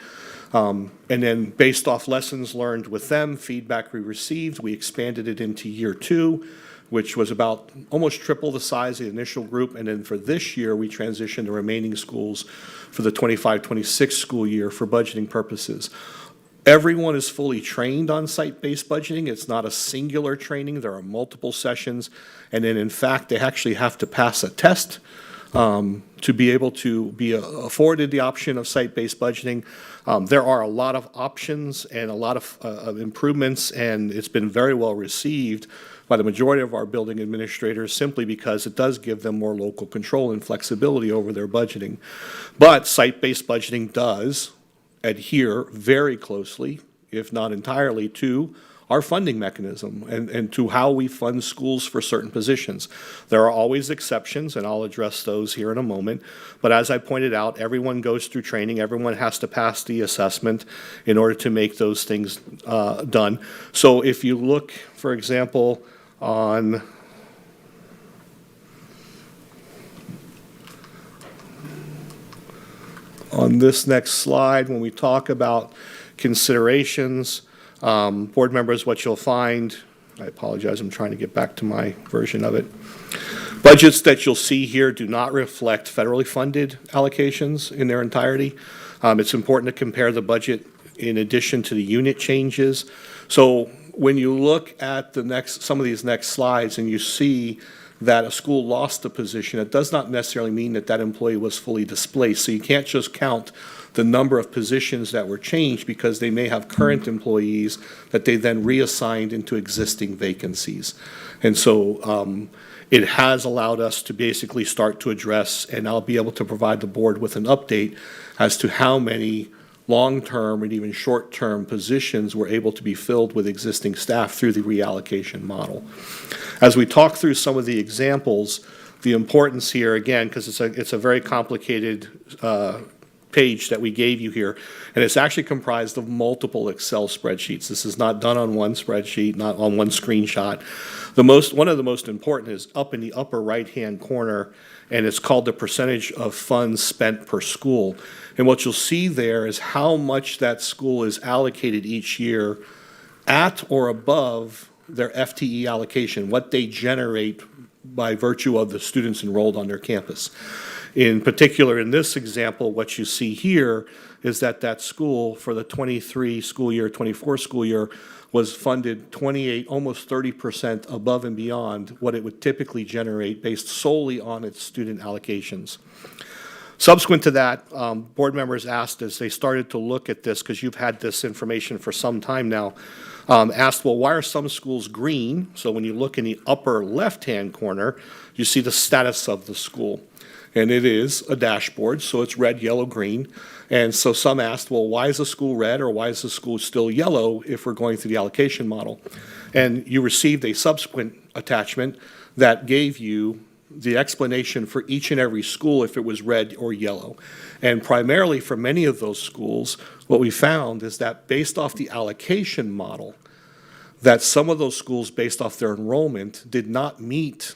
And then based off lessons learned with them, feedback we received, we expanded it into year 2, which was about almost triple the size of the initial group. And then for this year, we transitioned the remaining schools for the 25-26 school year for budgeting purposes. Everyone is fully trained on site-based budgeting. It's not a singular training. There are multiple sessions. And then, in fact, they actually have to pass a test to be able to be afforded the option of site-based budgeting. There are a lot of options and a lot of improvements, and it's been very well received by the majority of our building administrators simply because it does give them more local control and flexibility over their budgeting. But site-based budgeting does adhere very closely, if not entirely, to our funding mechanism and to how we fund schools for certain positions. There are always exceptions, and I'll address those here in a moment. But as I pointed out, everyone goes through training. Everyone has to pass the assessment in order to make those things done. So if you look, for example, on this next slide, when we talk about considerations, board members, what you'll find, I apologize, I'm trying to get back to my version of it. Budgets that you'll see here do not reflect federally funded allocations in their entirety. It's important to compare the budget in addition to the unit changes. So when you look at some of these next slides and you see that a school lost a position, it does not necessarily mean that that employee was fully displaced. So you can't just count the number of positions that were changed because they may have current employees that they then reassigned into existing vacancies. And so it has allowed us to basically start to address, and I'll be able to provide the board with an update as to how many long-term and even short-term positions were able to be filled with existing staff through the reallocation model. As we talk through some of the examples, the importance here, again, because it's a very complicated page that we gave you here, and it's actually comprised of multiple Excel spreadsheets. This is not done on one spreadsheet, not on one screenshot. One of the most important is up in the upper right-hand corner, and it's called the percentage of funds spent per school. And what you'll see there is how much that school is allocated each year at or above their FTE allocation, what they generate by virtue of the students enrolled on their campus. In particular, in this example, what you see here is that school for the 23 school year, 24 school year, was funded 28, almost 30% above and beyond what it would typically generate based solely on its student allocations. Subsequent to that, board members asked as they started to look at this, because you've had this information for some time now, asked, well, why are some schools green? So when you look in the upper left-hand corner, you see the status of the school. And it is a dashboard, so it's red, yellow, green. And so some asked, well, why is the school red or why is the school still yellow if we're going through the allocation model? And you received a subsequent attachment that gave you the explanation for each and every school if it was red or yellow. And primarily for many of those schools, what we found is that based off the allocation model, that some of those schools, based off their enrollment, did not meet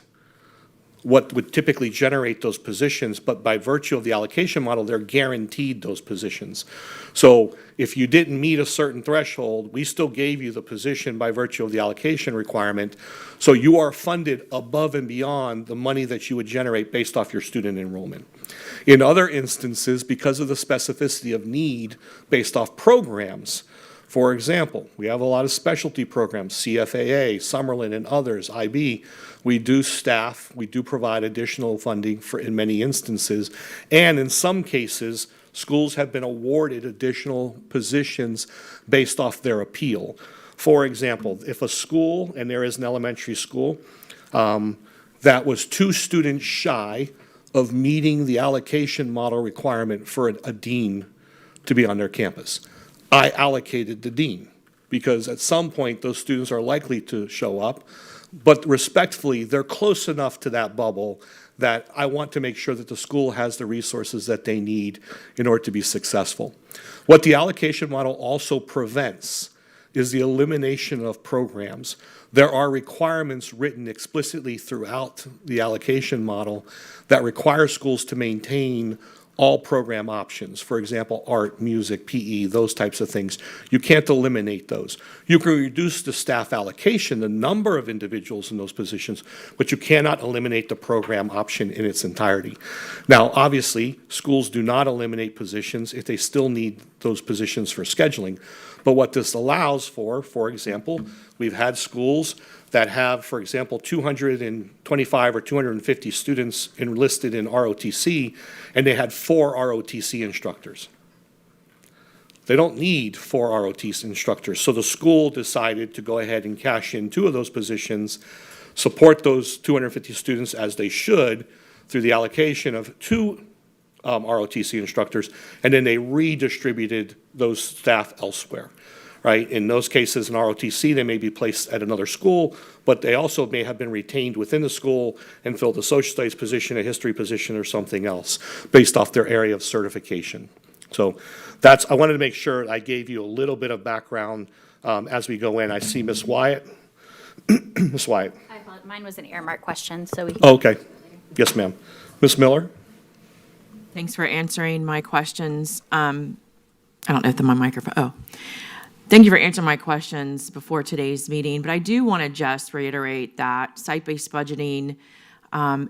what would typically generate those positions, but by virtue of the allocation model, they're guaranteed those positions. So if you didn't meet a certain threshold, we still gave you the position by virtue of the allocation requirement. So you are funded above and beyond the money that you would generate based off your student enrollment. In other instances, because of the specificity of need based off programs, for example, we have a lot of specialty programs, CFAA, Summerlin, and others, IB. We do staff, we do provide additional funding for in many instances, and in some cases, schools have been awarded additional positions based off their appeal. For example, if a school, and there is an elementary school, that was 2 students shy of meeting the allocation model requirement for a dean to be on their campus, I allocated the dean, because at some point those students are likely to show up, but respectfully, they're close enough to that bubble that I want to make sure that the school has the resources that they need in order to be successful. What the allocation model also prevents is the elimination of programs. There are requirements written explicitly throughout the allocation model that require schools to maintain all program options. For example, art, music, PE, those types of things. You can't eliminate those. You can reduce the staff allocation, the number of individuals in those positions, but you cannot eliminate the program option in its entirety. Now, obviously, schools do not eliminate positions if they still need those positions for scheduling. But what this allows for example, we've had schools that have, for example, 225 or 250 students enlisted in ROTC, and they had 4 ROTC instructors. They don't need 4 ROTC instructors, so the school decided to go ahead and cash in 2 of those positions, support those 250 students as they should through the allocation of 2 ROTC instructors, and then they redistributed those staff elsewhere. Right? In those cases, in ROTC, they may be placed at another school, but they also may have been retained within the school and filled a social studies position, a history position, or something else based off their area of certification. So I wanted to make sure I gave you a little bit of background as we go in. I see Ms. Wyatt. Ms. Wyatt. I apologize. Mine was an earmark question, so we can. Oh, okay. Yes, ma'am. Ms. Miller? Thanks for answering my questions. I don't know if my microphone, Thank you for answering my questions before today's meeting, but I do want to just reiterate that site-based budgeting,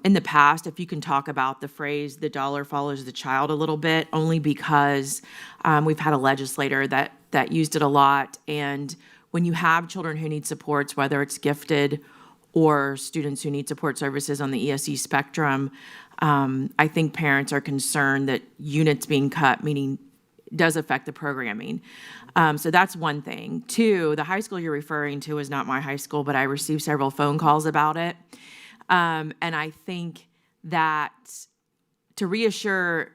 in the past, if you can talk about the phrase, the dollar follows the child a little bit, only because we've had a legislator that used it a lot. And when you have children who need supports, whether it's gifted or students who need support services on the ESE spectrum, I think parents are concerned that units being cut, meaning does affect the programming. So that's one thing. 2, the high school you're referring to is not my high school, but I received several phone calls about it. And I think that to reassure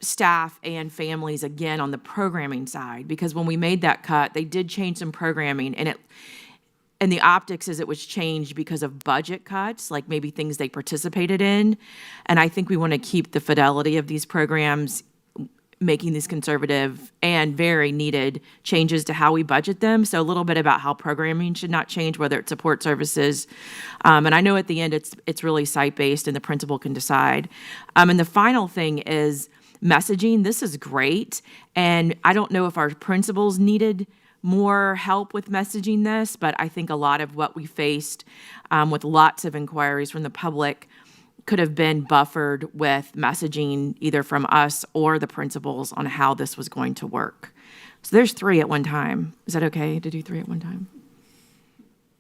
staff and families again on the programming side, because when we made that cut, they did change some programming, and the optics is it was changed because of budget cuts, like maybe things they participated in. And I think we want to keep the fidelity of these programs, making these conservative and very needed changes to how we budget them. So a little bit about how programming should not change, whether it's support services. And I know at the end, it's really site-based and the principal can decide. And the final thing is messaging. This is great. And I don't know if our principals needed more help with messaging this, but I think a lot of what we faced with lots of inquiries from the public could have been buffered with messaging either from us or the principals on how this was going to work. So there's 3 at one time. Is that okay to do 3 at one time?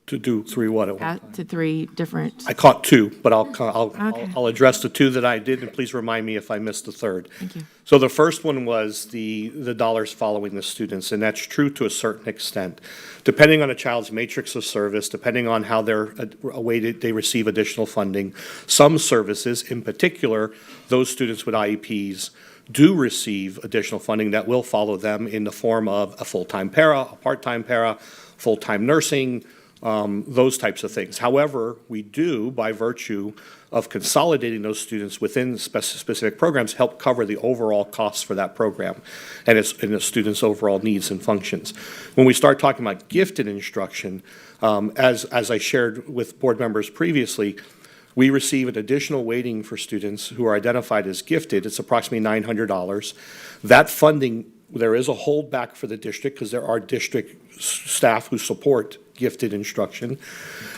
To do 3 what at one time? To 3 different. I caught 2, but I'll address the 2 that I did, and please remind me if I missed the third. Thank you. So the first one was the dollars following the students, and that's true to a certain extent. Depending on a child's matrix of service, depending on how they're awaited, they receive additional funding. Some services, in particular, those students with IEPs, do receive additional funding that will follow them in the form of a full-time para, a part-time para, full-time nursing, those types of things. However, we do, by virtue of consolidating those students within specific programs, help cover the overall costs for that program and the students' overall needs and functions. When we start talking about gifted instruction, as I shared with board members previously, we receive an additional weighting for students who are identified as gifted. It's approximately $900. That funding, there is a holdback for the district because there are district staff who support gifted instruction.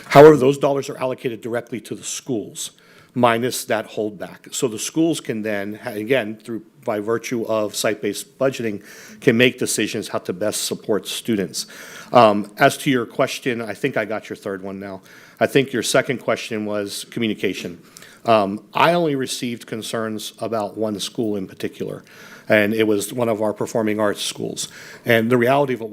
However, those dollars are allocated directly to the schools, minus that holdback. So the schools can then, again, by virtue of site-based budgeting, can make decisions how to best support students. As to your question, I think I got your third one now. I think your second question was communication. I only received concerns about one school in particular, and it was one of our performing arts schools. And the reality of it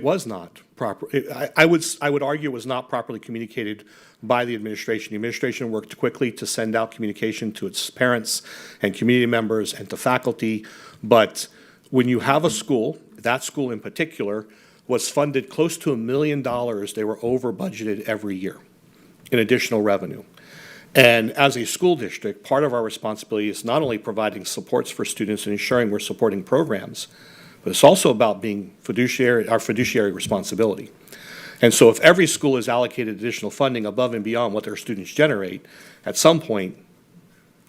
was not proper. I would argue it was not properly communicated by the administration. The administration worked quickly to send out communication to its parents and community members and to faculty. But when you have a school, that school in particular was funded close to $1 million. They were over budgeted every year in additional revenue. And as a school district, part of our responsibility is not only providing supports for students and ensuring we're supporting programs, but it's also about being our fiduciary responsibility. And so if every school is allocated additional funding above and beyond what their students generate, at some point,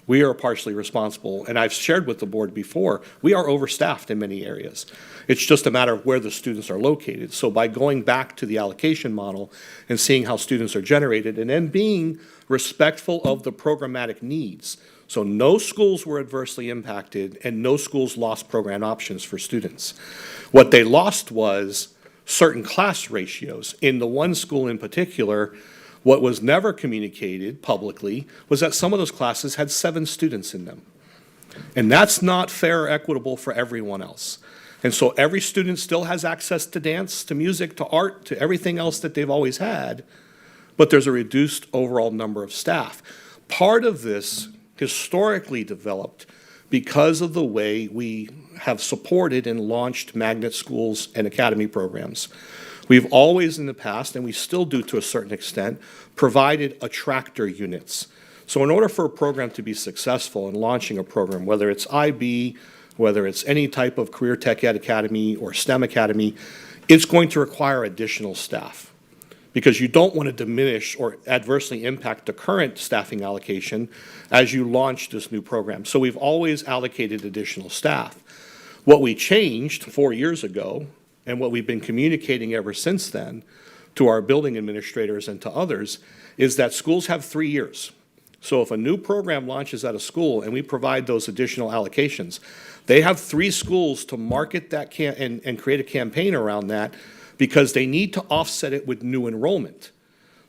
we are partially responsible. And I've shared with the board before, we are overstaffed in many areas. It's just a matter of where the students are located. So by going back to the allocation model and seeing how students are generated and then being respectful of the programmatic needs. So no schools were adversely impacted and no schools lost program options for students. What they lost was certain class ratios. In the one school in particular, what was never communicated publicly was that some of those classes had 7 students in them. And that's not fair or equitable for everyone else. And so every student still has access to dance, to music, to art, to everything else that they've always had, but there's a reduced overall number of staff. Part of this historically developed because of the way we have supported and launched magnet schools and academy programs. We've always in the past, and we still do to a certain extent, provided attractor units. So in order for a program to be successful in launching a program, whether it's IB, whether it's any type of career tech ed academy or STEM academy, it's going to require additional staff because you don't want to diminish or adversely impact the current staffing allocation as you launch this new program. So we've always allocated additional staff. What we changed 4 years ago and what we've been communicating ever since then to our building administrators and to others is that schools have 3 years. So if a new program launches at a school and we provide those additional allocations, they have 3 schools to market that and create a campaign around that because they need to offset it with new enrollment.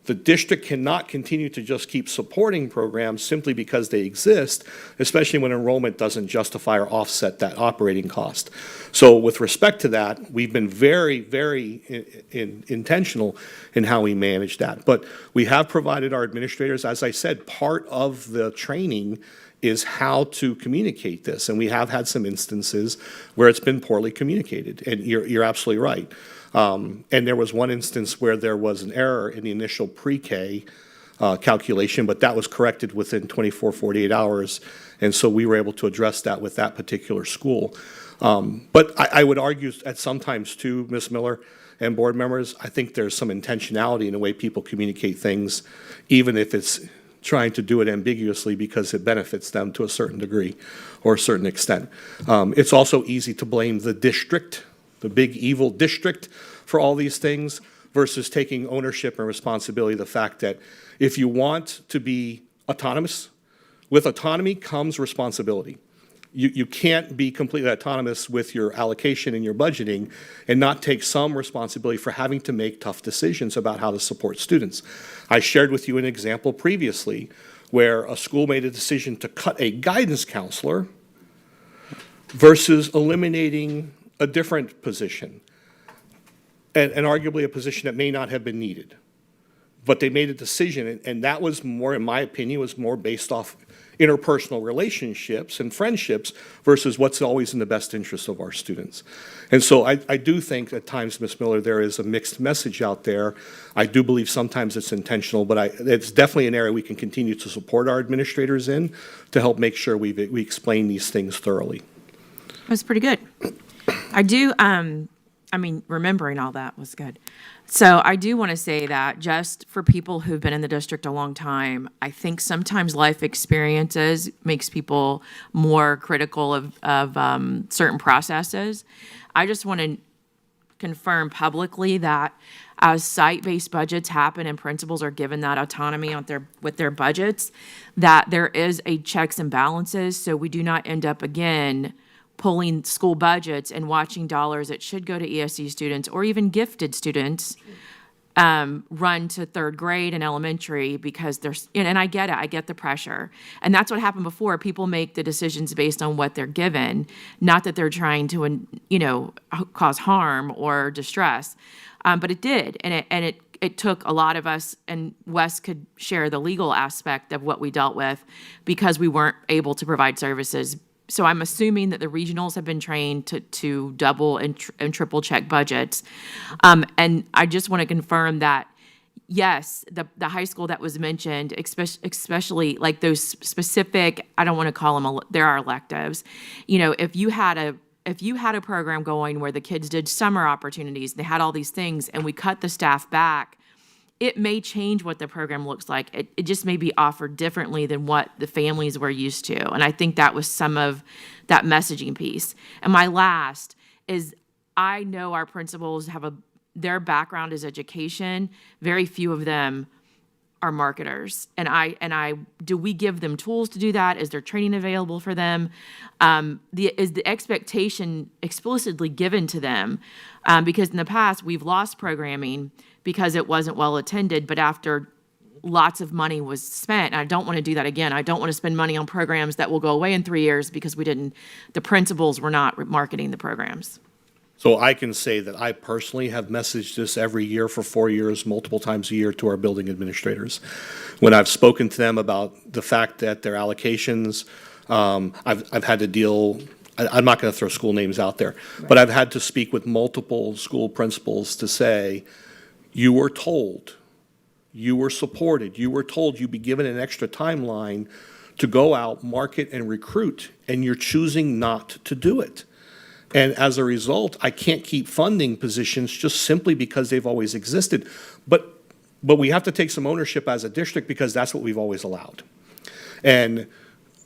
The district cannot continue to just keep supporting programs simply because they exist, especially when enrollment doesn't justify or offset that operating cost. So with respect to that, we've been very, very intentional in how we manage that. But we have provided our administrators, as I said, part of the training is how to communicate this. And we have had some instances where it's been poorly communicated, and you're absolutely right. And there was one instance where there was an error in the initial pre-K calculation, but that was corrected within 24, 48 hours. And so we were able to address that with that particular school. But I would argue at sometimes too, Ms. Miller and board members, I think there's some intentionality in the way people communicate things, even if it's trying to do it ambiguously because it benefits them to a certain degree or a certain extent. It's also easy to blame the district, the big evil district, for all these things versus taking ownership and responsibility of the fact that if you want to be autonomous, with autonomy comes responsibility. You can't be completely autonomous with your allocation and your budgeting and not take some responsibility for having to make tough decisions about how to support students. I shared with you an example previously where a school made a decision to cut a guidance counselor versus eliminating a different position, and arguably a position that may not have been needed. But they made a decision, and that was more, in my opinion, was more based off interpersonal relationships and friendships versus what's always in the best interest of our students. And so I do think at times, Ms. Miller, there is a mixed message out there. I do believe sometimes it's intentional, but it's definitely an area we can continue to support our administrators in to help make sure we explain these things thoroughly. That's pretty good. I do, remembering all that was good. So I do want to say that just for people who've been in the district a long time, I think sometimes life experiences makes people more critical of certain processes. I just want to confirm publicly that as site-based budgets happen and principals are given that autonomy with their budgets, that there is a checks and balances, so we do not end up again pulling school budgets and watching dollars that should go to ESC students or even gifted students run to third grade and elementary because there's, and I get it, I get the pressure. And that's what happened before. People make the decisions based on what they're given, not that they're trying to, cause harm or distress. But it did, and it took a lot of us, and Wes could share the legal aspect of what we dealt with because we weren't able to provide services. So I'm assuming that the regionals have been trained to double and triple check budgets. And I just want to confirm that, yes, the high school that was mentioned, especially like those specific, I don't want to call them, there are electives. If you had a program going where the kids did summer opportunities, they had all these things, and we cut the staff back, it may change what the program looks like. It just may be offered differently than what the families were used to. And I think that was some of that messaging piece. And my last is, I know our principals their background is education. Very few of them are marketers. And do we give them tools to do that? Is there training available for them? Is the expectation explicitly given to them? Because in the past, we've lost programming because it wasn't well attended, but after lots of money was spent, and I don't want to do that again. I don't want to spend money on programs that will go away in 3 years because the principals were not marketing the programs. So I can say that I personally have messaged this every year for 4 years, multiple times a year to our building administrators. When I've spoken to them about the fact that their allocations, I've had to deal, I'm not going to throw school names out there, but I've had to speak with multiple school principals to say, you were told, you were supported, you were told you'd be given an extra timeline to go out, market, and recruit, and you're choosing not to do it. And as a result, I can't keep funding positions just simply because they've always existed. But we have to take some ownership as a district because that's what we've always allowed. And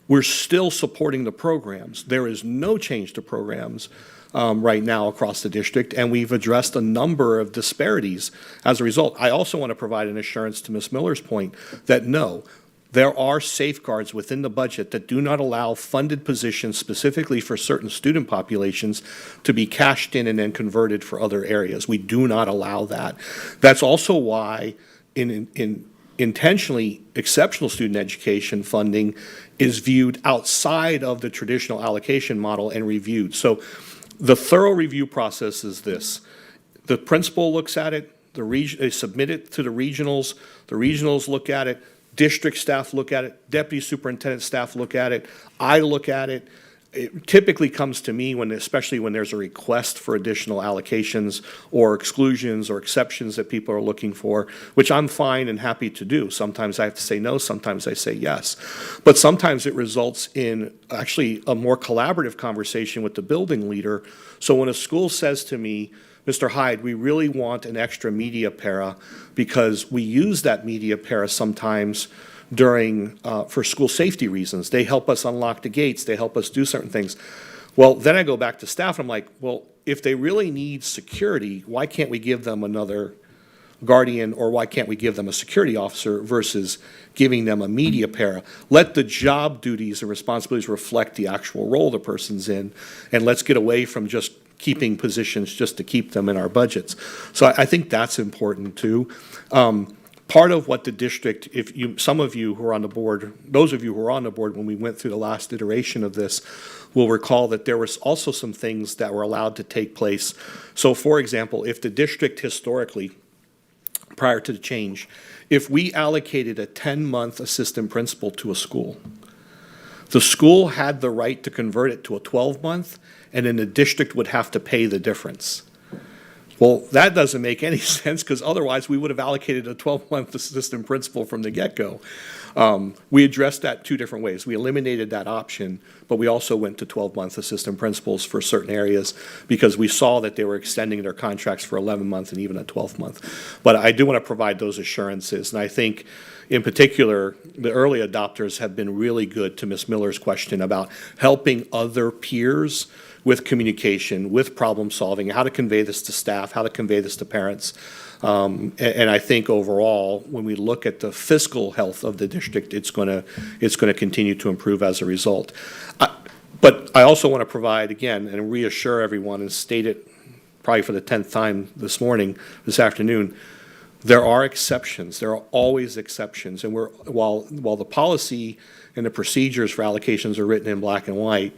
we're still supporting the programs. There is no change to programs right now across the district, and we've addressed a number of disparities as a result. I also want to provide an assurance to Ms. Miller's point that no, there are safeguards within the budget that do not allow funded positions specifically for certain student populations to be cashed in and then converted for other areas. We do not allow that. That's also why in intentionally exceptional student education funding is viewed outside of the traditional allocation model and reviewed. So the thorough review process is this. The principal looks at it, they submit it to the regionals look at it, district staff look at it, deputy superintendent staff look at it, I look at it. It typically comes to me especially when there's a request for additional allocations or exclusions or exceptions that people are looking for, which I'm fine and happy to do. Sometimes I have to say no, sometimes I say yes. But sometimes it results in actually a more collaborative conversation with the building leader. So when a school says to me, Mr. Hyde, we really want an extra media para because we use that media para sometimes for school safety reasons. They help us unlock the gates, they help us do certain things. Well, then I go back to staff, and I'm like, well, if they really need security, why can't we give them another guardian, or why can't we give them a security officer versus giving them a media para? Let the job duties and responsibilities reflect the actual role the person's in, and let's get away from just keeping positions just to keep them in our budgets. So I think that's important too. Part of what the district, some of you who are on the board, those of you who were on the board when we went through the last iteration of this, will recall that there was also some things that were allowed to take place. So for example, if the district historically, prior to the change, if we allocated a 10-month assistant principal to a school, the school had the right to convert it to a 12-month, and then the district would have to pay the difference. Well, that doesn't make any sense, because otherwise we would have allocated a 12-month assistant principal from the get-go. We addressed that two different ways. We eliminated that option, but we also went to 12-month assistant principals for certain areas because we saw that they were extending their contracts for 11-month and even a 12-month. But I do want to provide those assurances, and I think in particular, the early adopters have been really good to Ms. Miller's question about helping other peers with communication, with problem solving, how to convey this to staff, how to convey this to parents. And I think overall, when we look at the fiscal health of the district, it's going to continue to improve as a result. But I also want to provide, again, and reassure everyone and state it probably for the 10th time this afternoon, there are exceptions. There are always exceptions. And while the policy and the procedures for allocations are written in black and white,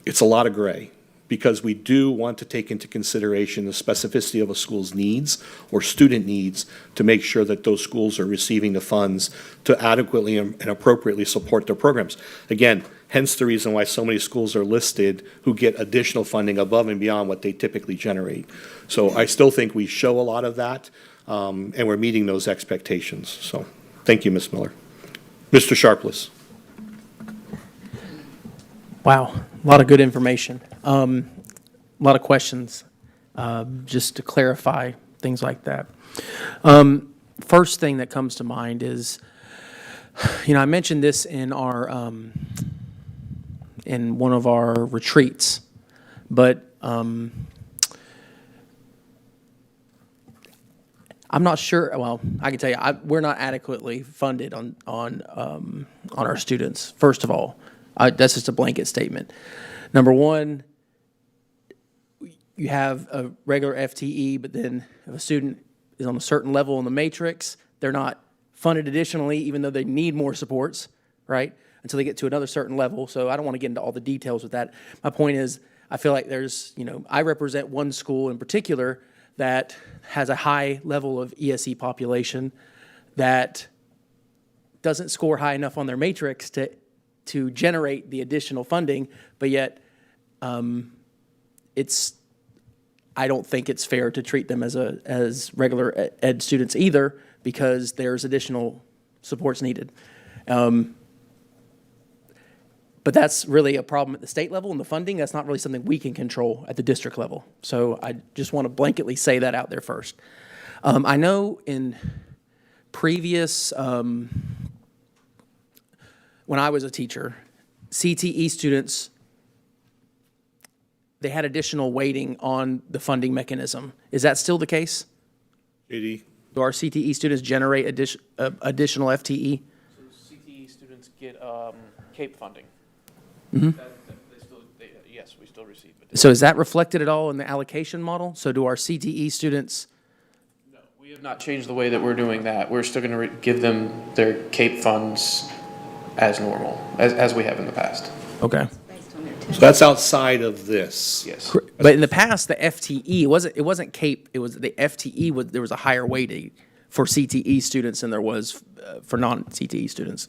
it's a lot of gray, because we do want to take into consideration the specificity of a school's needs or student needs to make sure that those schools are receiving the funds to adequately and appropriately support their programs. Again, hence the reason why so many schools are listed who get additional funding above and beyond what they typically generate. So I still think we show a lot of that, and we're meeting those expectations. So thank you, Ms. Miller. Mr. Sharpless. Wow, a lot of good information. A lot of questions, just to clarify things like that. First thing that comes to mind is, I mentioned this in in one of our retreats, but I'm not sure. Well, I can tell you, we're not adequately funded on our students. First of all. That's just a blanket statement. Number one, you have a regular FTE, but then if a student is on a certain level in the matrix, they're not funded additionally, even though they need more supports, right? Until they get to another certain level. So I don't want to get into all the details with that. My point is, I feel like I represent one school in particular that has a high level of ESE population that doesn't score high enough on their matrix to generate the additional funding, but yet I don't think it's fair to treat them as regular ed students either, because there's additional supports needed. But that's really a problem at the state level and the funding. That's not really something we can control at the district level. So I just want to blanketly say that out there first. I know in previous when I was a teacher, CTE students, they had additional weighting on the funding mechanism. Is that still the case? JD? Do our CTE students generate additional FTE? So CTE students get CAPE funding. Mm-hmm. Yes, we still receive it. So is that reflected at all in the allocation model? So do our CTE students? No, we have not changed the way that we're doing that. We're still going to give them their CAPE funds as normal, as we have in the past. Okay. So that's outside of this. Yes. But in the past, the FTE, it wasn't CAPE, it was the FTE, there was a higher weighting for CTE students than there was for non-CTE students.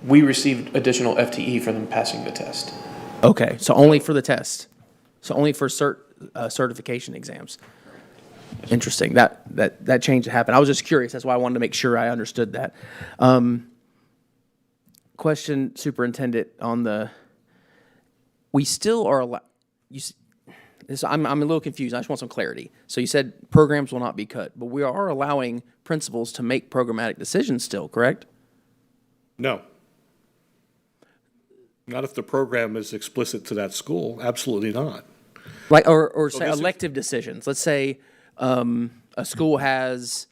We received additional FTE for them passing the test. Okay, so only for the test. So only for certification exams. Interesting. That change happened. I was just curious. That's why I wanted to make sure I understood that. Question, Superintendent, on the, we still are allowed, I'm a little confused. I just want some clarity. So you said programs will not be cut, but we are allowing principals to make programmatic decisions still, correct? No. Not if the program is explicit to that school. Absolutely not. Like, or say this is- elective decisions. Let's say a school has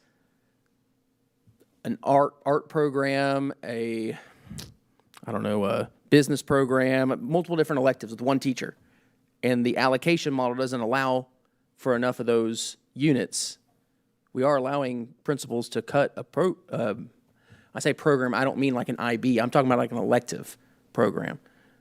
an art program, a business program, multiple different electives with one teacher, and the allocation model doesn't allow for enough of those units. We are allowing principals to cut I say program, I don't mean like an IB. I'm talking about like an elective program.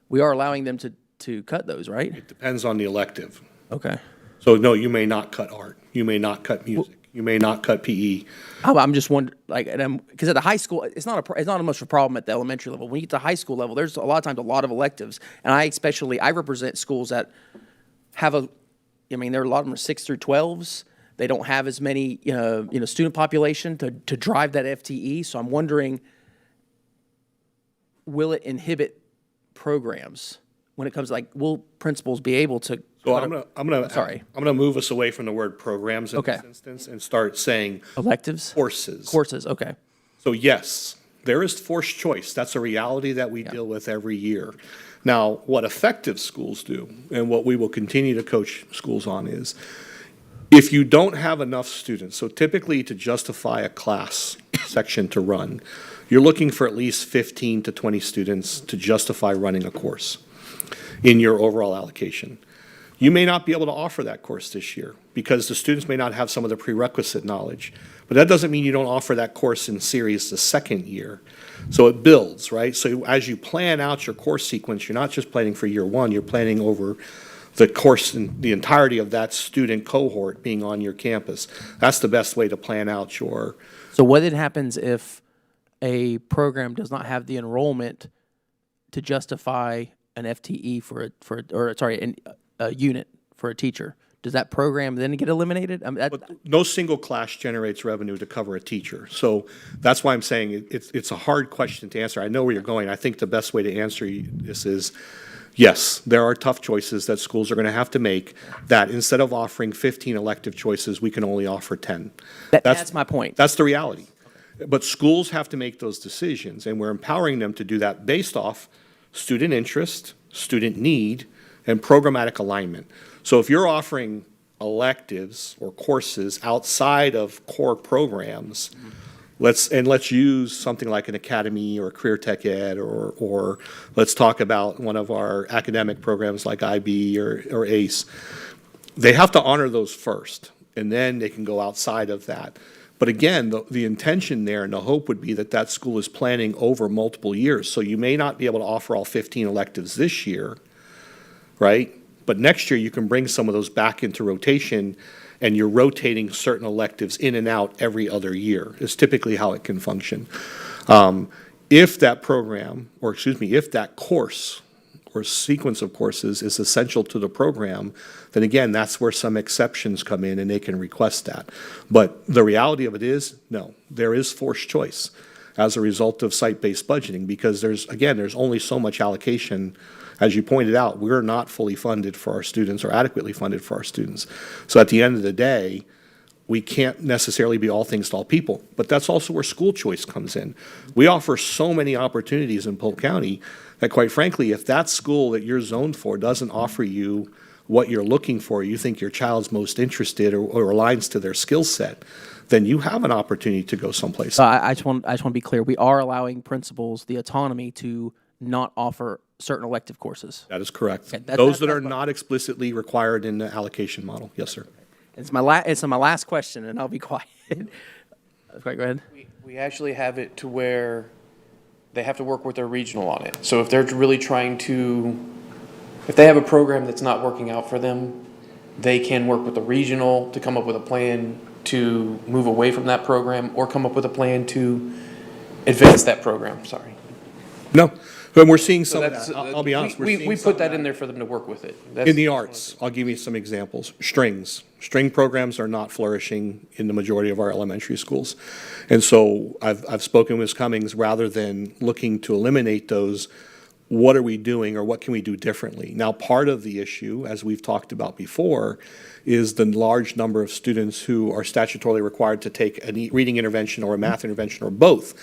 We are allowing them to cut those, right? It depends on the elective. Okay. So no, you may not cut art. You may not cut music. You may not cut PE. I'm just wondering, like, because at the high school, it's not as much of a problem at the elementary level. When you get to high school level, there's a lot of times a lot of electives, and I represent schools that have there are a lot of them are 6 through 12s. They don't have as many, student population to drive that FTE. So I'm wondering, will it inhibit programs when it comes to, like, will principals be able to? So I'm gonna move us away from the word programs in Okay. this instance and start saying Electives? courses. Courses, okay. So yes, there is forced choice. That's a reality that we deal with every year. Now, what effective schools do, and what we will continue to coach schools on, is if you don't have enough students, so typically to justify a class section to run, you're looking for at least 15 to 20 students to justify running a course in your overall allocation. You may not be able to offer that course this year because the students may not have some of the prerequisite knowledge. But that doesn't mean you don't offer that course in series the second year. So it builds, right? So as you plan out your course sequence, you're not just planning for year one, you're planning over the course and the entirety of that student cohort being on your campus. That's the best way to plan out your. So what then happens if a program does not have the enrollment to justify an FTE a unit for a teacher? Does that program then get eliminated? No single class generates revenue to cover a teacher. So that's why I'm saying it's a hard question to answer. I know where you're going. I think the best way to answer this is, yes, there are tough choices that schools are going to have to make, that instead of offering 15 elective choices, we can only offer 10. That's my point. That's the reality. But schools have to make those decisions, and we're empowering them to do that based off student interest, student need, and programmatic alignment. So if you're offering electives or courses outside of core programs, let's use something like an academy or career tech ed, or let's talk about one of our academic programs like IB or ACE. They have to honor those first, and then they can go outside of that. But again, the intention there and the hope would be that school is planning over multiple years. So you may not be able to offer all 15 electives this year, right? But next year, you can bring some of those back into rotation, and you're rotating certain electives in and out every other year, is typically how it can function. If that program, if that course or sequence of courses is essential to the program, then again, that's where some exceptions come in and they can request that. But the reality of it is, no, there is forced choice as a result of site-based budgeting, because there's only so much allocation. As you pointed out, we're not fully funded for our students or adequately funded for our students. So at the end of the day, we can't necessarily be all things to all people, but that's also where school choice comes in. We offer so many opportunities in Polk County that, quite frankly, if that school that you're zoned for doesn't offer you what you're looking for, you think your child's most interested or aligns to their skill set, then you have an opportunity to go someplace. So I just want to be clear. We are allowing principals the autonomy to not offer certain elective courses. That is correct. Okay, Those that are not explicitly required in the allocation model. Yes, sir. It's my last question, and I'll be quiet. Okay, go ahead. We actually have it to where they have to work with their regional on it. So if they're really if they have a program that's not working out for them, they can work with the regional to come up with a plan to move away from that program or come up with a plan to advance that program? Sorry. No, but we're seeing So some of that's, that. I'll be honest, we're seeing we some put of that in there for them to work with it. That's- In the arts, I'll give you some examples. Strings. String programs are not flourishing in the majority of our elementary schools. And so I've spoken with Cummings, rather than looking to eliminate those, what are we doing or what can we do differently? Now, part of the issue, as we've talked about before, is the large number of students who are statutorily required to take a reading intervention or a math intervention or both.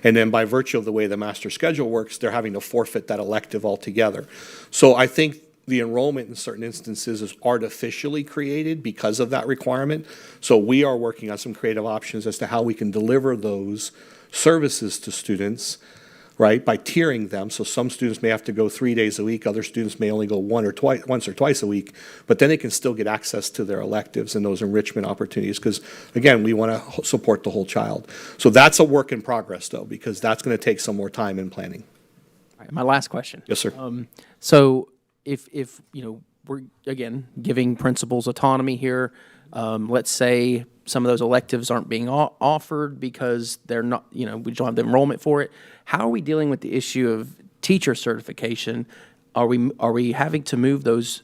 And then by virtue of the way the master schedule works, they're having to forfeit that elective altogether. So I think the enrollment in certain instances is artificially created because of that requirement. So we are working on some creative options as to how we can deliver those services to students, right, by tiering them. So some students may have to go 3 days a week, other students may only go once or twice a week, but then they can still get access to their electives and those enrichment opportunities, because again, we want to support the whole child. So that's a work in progress though, because that's going to take some more time in planning. All right, my last question. Yes, sir. So if, we're, again, giving principals autonomy here, let's say some of those electives aren't being offered because they're not, we don't have the enrollment for it. How are we dealing with the issue of teacher certification? Are we having to move those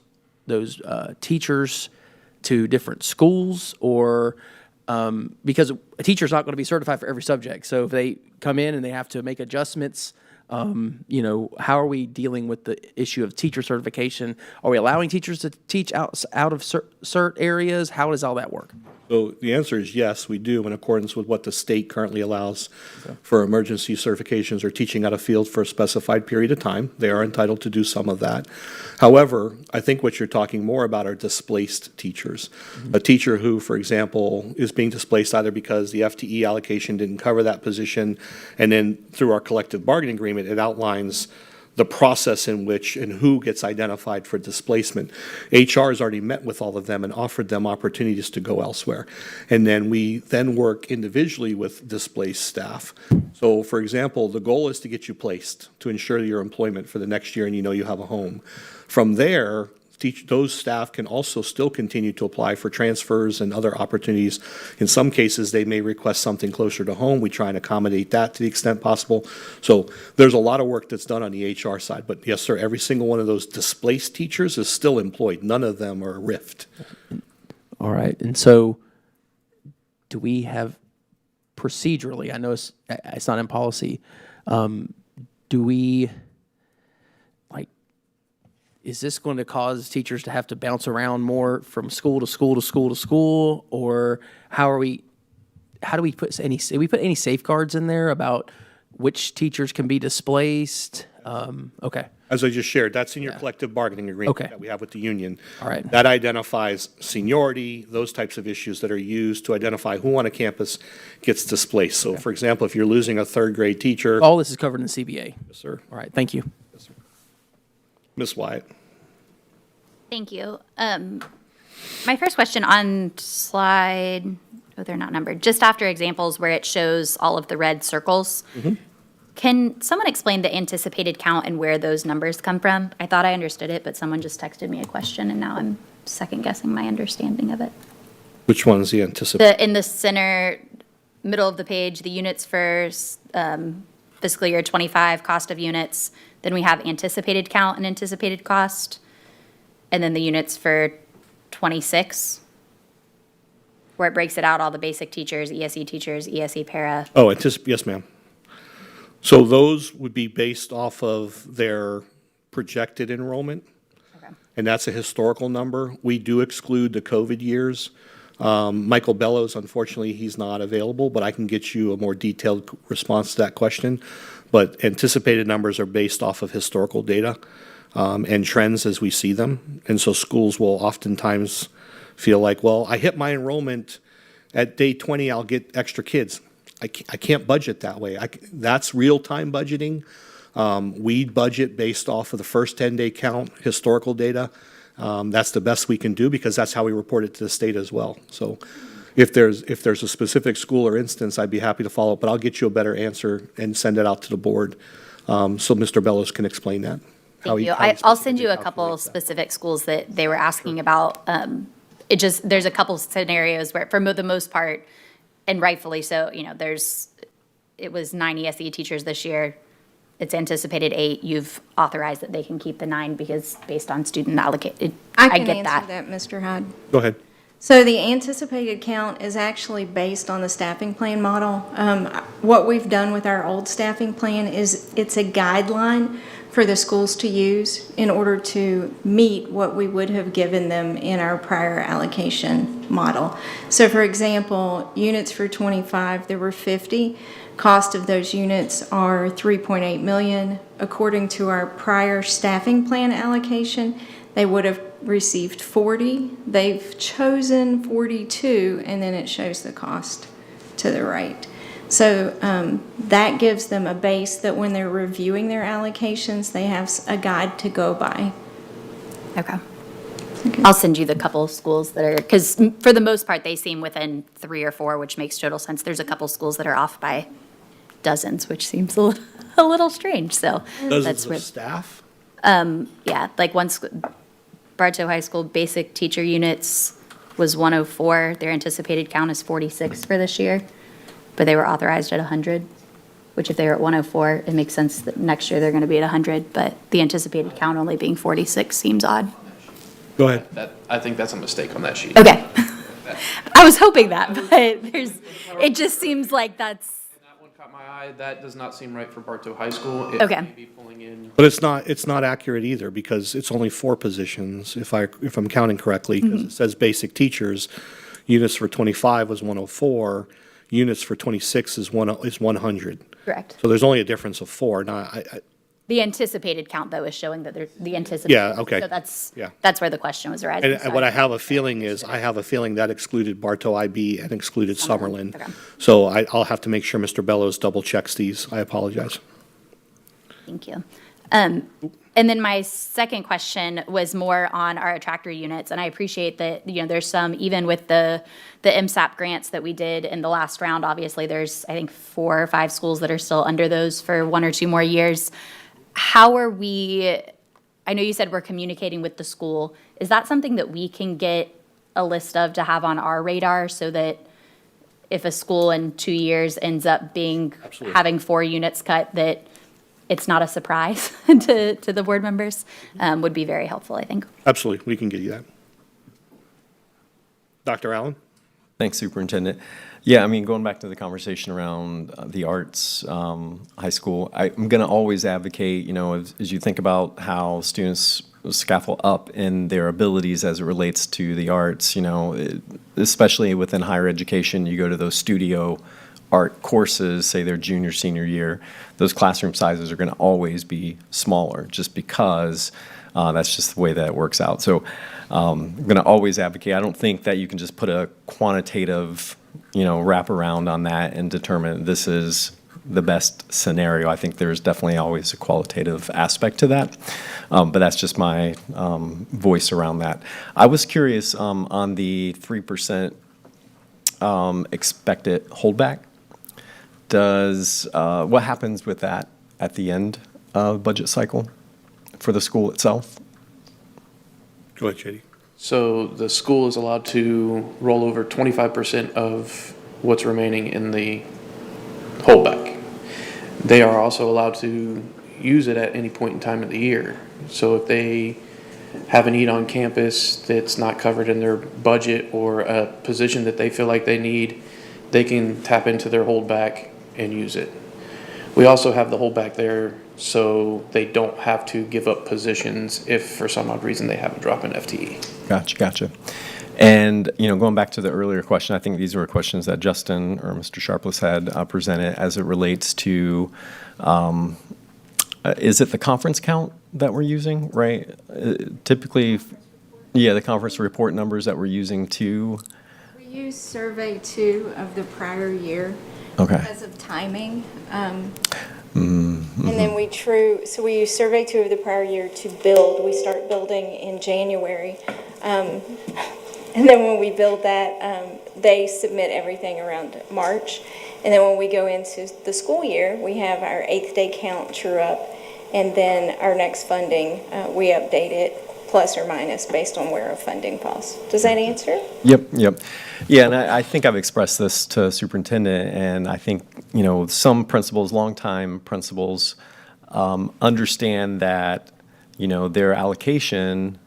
teachers to different schools, or because a teacher's not going to be certified for every subject? So if they come in and they have to make adjustments, how are we dealing with the issue of teacher certification? Are we allowing teachers to teach out of cert areas? How does all that work? So the answer is yes, we do, in accordance with what the state currently allows for emergency certifications or teaching out of field for a specified period of time. They are entitled to do some of that. However, I think what you're talking more about are displaced teachers. A teacher who, for example, is being displaced either because the FTE allocation didn't cover that position, and then through our collective bargaining agreement, it outlines the process in which and who gets identified for displacement. HR has already met with all of them and offered them opportunities to go elsewhere. And then we then work individually with displaced staff. So for example, the goal is to get you placed to ensure your employment for the next year and you have a home. From there, those staff can also still continue to apply for transfers and other opportunities. In some cases, they may request something closer to home. We try and accommodate that to the extent possible. So there's a lot of work that's done on the HR side. But yes, sir, every single one of those displaced teachers is still employed. None of them are RIFT. All right. And so do we have procedurally, I know it's not in policy, do we, is this going to cause teachers to have to bounce around more from school to school to school to school? Or how do we put any safeguards in there about which teachers can be displaced? Okay. As I just shared, that's in your collective bargaining agreement Okay. that we have with the union. All right. That identifies seniority, those types of issues that are used to identify who on a campus gets displaced. So for example, if you're losing a third grade teacher. All this is covered in the CBA. Yes, sir. All right. Thank you. Ms. Wyatt. Thank you. My first question on slide, they're not numbered, just after examples where it shows all of the red circles. Can someone explain the anticipated count and where those numbers come from? I thought I understood it, but someone just texted me a question and now I'm second guessing my understanding of it. Which one's the anticipated? In the center, middle of the page, the units for fiscal year 25, cost of units. Then we have anticipated count and anticipated cost. And then the units for 26, where it breaks it out, all the basic teachers, ESE para. Oh, yes, ma'am. So those would be based off of their projected enrollment. Okay. And that's a historical number. We do exclude the COVID years. Michael Bellows, unfortunately, he's not available, but I can get you a more detailed response to that question. But anticipated numbers are based off of historical data and trends as we see them. And so schools will oftentimes feel like, well, I hit my enrollment at day 20, I'll get extra kids. I can't budget that way. That's real-time budgeting. We budget based off of the first 10-day count, historical data. That's the best we can do because that's how we report it to the state as well. So if there's a specific school or instance, I'd be happy to follow up, but I'll get you a better answer and send it out to the board so Mr. Bellows can explain that. Thank you. I'll send you a couple specific schools that they were asking about it just, there's a couple scenarios where, for the most part, and rightfully so, it was 9 ESE teachers this year. It's anticipated 8. You've authorized that they can keep the 9 because based on student allocated. I can get answer that, Mr. Hyde. Go ahead. So the anticipated count is actually based on the staffing plan model. What we've done with our old staffing plan is it's a guideline for the schools to use in order to meet what we would have given them in our prior allocation model. So for example, units for 25, there were 50. Cost of those units are $3.8 million. According to our prior staffing plan allocation, they would have received 40. They've chosen 42, and then it shows the cost to the right. So that gives them a base that when they're reviewing their allocations, they have a guide to go by. Okay. I'll send you the couple of schools that are, because for the most part, they seem within 3 or 4, which makes total sense. There's a couple schools that are off by dozens, which seems a little strange, so. Dozens that's of where- staff? Yeah, like Bartow High School basic teacher units was 104. Their anticipated count is 46 for this year, but they were authorized at 100, which if they were at 104, it makes sense that next year they're going to be at 100, but the anticipated count only being 46 seems odd. Go ahead. I think that's a mistake on that sheet. Okay. I was hoping that, but it just seems like that's, That one caught my eye. That does not seem right for Bartow High School. It Okay. may be pulling in. But it's not accurate either, because it's only 4 positions, if I'm counting correctly, because it says basic teachers. Units for 25 was 104, units for 26 is 100. correct. So there's only a difference of 4. Now, The anticipated count, though, is showing that the anticipated. Yeah, okay. So that's, Yeah. that's where the question was arising. and what I have a feeling is, I have a feeling that excluded Bartow IB and excluded Summerlin, Summerlin. okay. So I'll have to make sure Mr. Bellows double checks these. I apologize. Thank you. And then my second question was more on our attractor units, and I appreciate that, there's some, even with the MSAP grants that we did in the last round, obviously, there's, I think, 4 or 5 schools that are still under those for 1 or 2 more years. How are we, I know you said we're communicating with the school. Is that something that we can get a list of to have on our radar so that if a school in 2 years ends up having 4 units cut, that it's not a surprise to the board members, would be very helpful, I think. Absolutely, we can get you that. Dr. Allen? Thanks, Superintendent. Yeah, I mean, going back to the conversation around the arts high school, I'm going to always advocate, as you think about how students scaffold up in their abilities as it relates to the arts, especially within higher education, you go to those studio art courses, say their junior, senior year, those classroom sizes are going to always be smaller just because that's just the way that it works out. So I'm going to always advocate. I don't think that you can just put a quantitative, wrap around on that and determine this is the best scenario. I think there's definitely always a qualitative aspect to that. But that's just my voice around that. I was curious on the 3% expected holdback. What happens with that at the end of budget cycle for the school itself? Go ahead, JD. So the school is allowed to roll over 25% of what's remaining in the holdback. They are also allowed to use it at any point in time of the year. So if they have a need on campus that's not covered in their budget or a position that they feel like they need, they can tap into their holdback and use it. We also have the holdback there so they don't have to give up positions if for some odd reason they have a drop in FTE. Gotcha. And, going back to the earlier question, I think these were questions that Justin or Mr. Sharpless had presented as it relates to, is it the conference count that we're using, right? Typically, the conference report numbers that we're using too. We use survey 2 of the prior year. Okay. Because of timing. And then we use survey 2 of the prior year to build. We start building in January. And then when we build that, they submit everything around March. And then when we go into the school year, we have our 8th day count true up. And then our next funding, we update it plus or minus based on where our funding falls. Does that answer? Yep. Yeah, and I think I've expressed this to superintendent, and I think, some principals, longtime principals, understand that, their allocation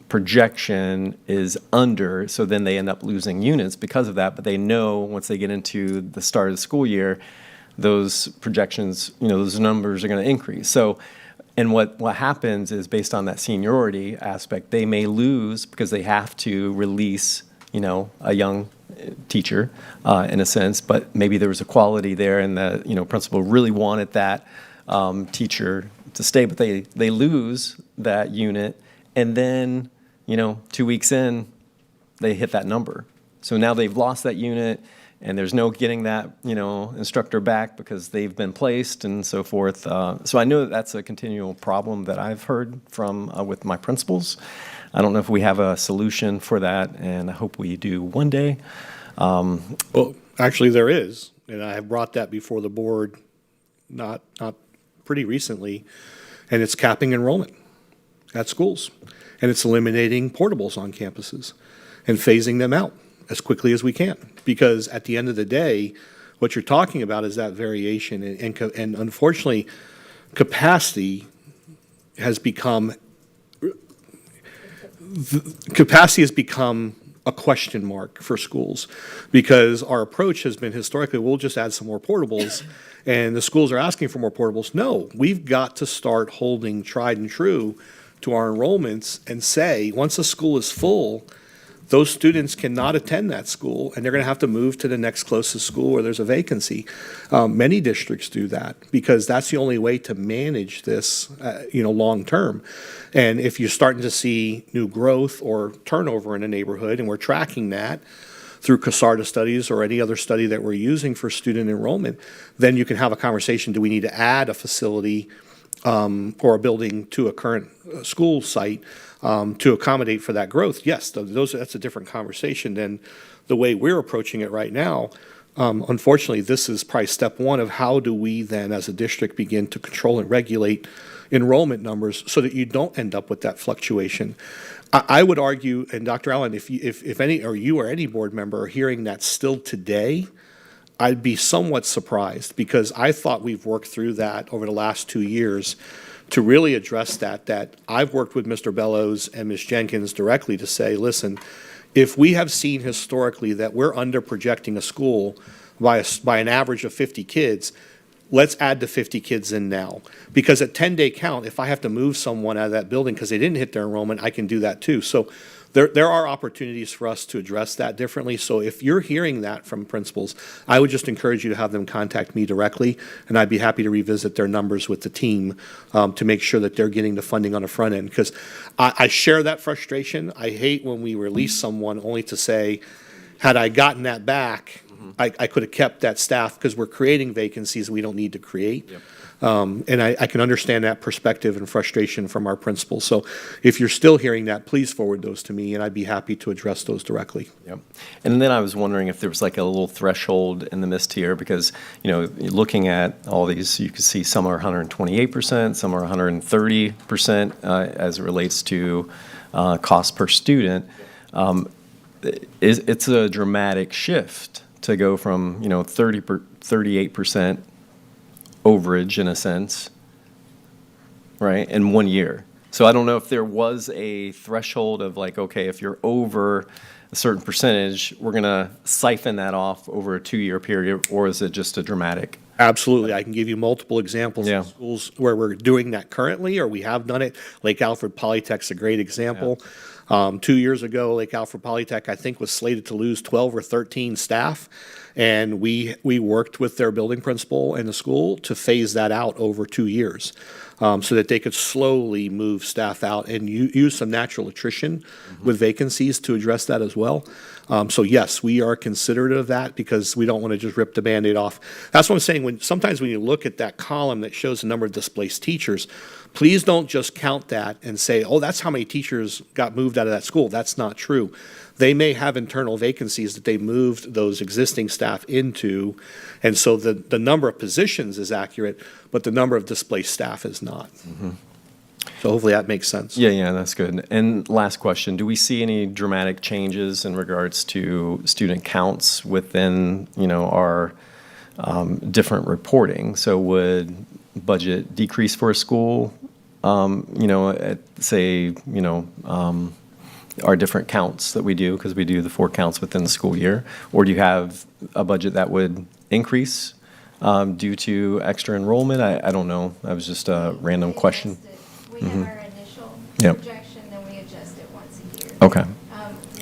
projection is under, so then they end up losing units because of that, but they know once they get into the start of the school year, those projections, those numbers are going to increase. So, and what happens is based on that seniority aspect, they may lose because they have to release, a young teacher in a sense, but maybe there was a quality there and the, principal really wanted that teacher to stay, but they lose that unit, and then, 2 weeks in, they hit that number. So now they've lost that unit, and there's no getting that, instructor back because they've been placed and so forth. So I know that that's a continual problem that I've heard from with my principals. I don't know if we have a solution for that, and I hope we do one day. Well, actually, there is, and I have brought that before the board not pretty recently, and it's capping enrollment at schools, and it's eliminating portables on campuses and phasing them out as quickly as we can. Because at the end of the day, what you're talking about is that variation, and unfortunately, capacity has become a question mark for schools, because our approach has been historically, we'll just add some more portables, and the schools are asking for more portables. No, we've got to start holding tried and true to our enrollments and say, once a school is full, those students cannot attend that school, and they're going to have to move to the next closest school where there's a vacancy. Many districts do that because that's the only way to manage this, long term. And if you're starting to see new growth or turnover in a neighborhood, and we're tracking that through CASARDA studies or any other study that we're using for student enrollment, then you can have a conversation, do we need to add a facility or a building to a current school site to accommodate for that growth? Yes, that's a different conversation than the way we're approaching it right now. Unfortunately, this is probably step one of how do we then, as a district, begin to control and regulate enrollment numbers so that you don't end up with that fluctuation. I would argue, and Dr. Allen, if any, or you or any board member are hearing that still today, I'd be somewhat surprised, because I thought we've worked through that over the last 2 years to really address that I've worked with Mr. Bellows and Ms. Jenkins directly to say, listen, if we have seen historically that we're under projecting a school by an average of 50 kids, let's add the 50 kids in now. Because at 10-day count, if I have to move someone out of that building because they didn't hit their enrollment, I can do that too. So there are opportunities for us to address that differently. So if you're hearing that from principals, I would just encourage you to have them contact me directly, and I'd be happy to revisit their numbers with the team to make sure that they're getting the funding on the front end. Because I share that frustration. I hate when we release someone only to say, had I gotten that back, I could have kept that staff, because we're creating vacancies we don't need to create. Yep. And I can understand that perspective and frustration from our principals. So if you're still hearing that, please forward those to me, and I'd be happy to address those directly. Yep. And then I was wondering if there was like a little threshold in the missed here, because, looking at all these, you can see some are 128%, some are 130% as it relates to cost per student. It's a dramatic shift to go from, 38% overage in a sense, right, in 1 year. So I don't know if there was a threshold of like, okay, if you're over a certain percentage, we're going to siphon that off over a 2-year period, or is it just a dramatic? Absolutely. I can give you multiple examples Yeah. of schools where we're doing that currently, or we have done it. Lake Alfred Polytech's a great example. 2 years ago, Lake Alfred Polytech, I think, was slated to lose 12 or 13 staff. And we worked with their building principal and the school to phase that out over 2 years so that they could slowly move staff out and use some natural attrition with vacancies to address that as well. So yes, we are considerate of that because we don't want to just rip the Band-Aid off. That's what I'm saying. Sometimes when you look at that column that shows the number of displaced teachers, please don't just count that and say, oh, that's how many teachers got moved out of that school. That's not true. They may have internal vacancies that they moved those existing staff into, and so the number of positions is accurate, but the number of displaced staff is not. So hopefully that makes sense. Yeah, that's good. And last question, do we see any dramatic changes in regards to student counts within, our different reporting? So would budget decrease for a school, at, say, our different counts that we do, because we do the 4 counts within the school year? Or do you have a budget that would increase due to extra enrollment? I don't know. That was just a random question. We have our initial Yep. projection, then we adjust it once a year. Okay.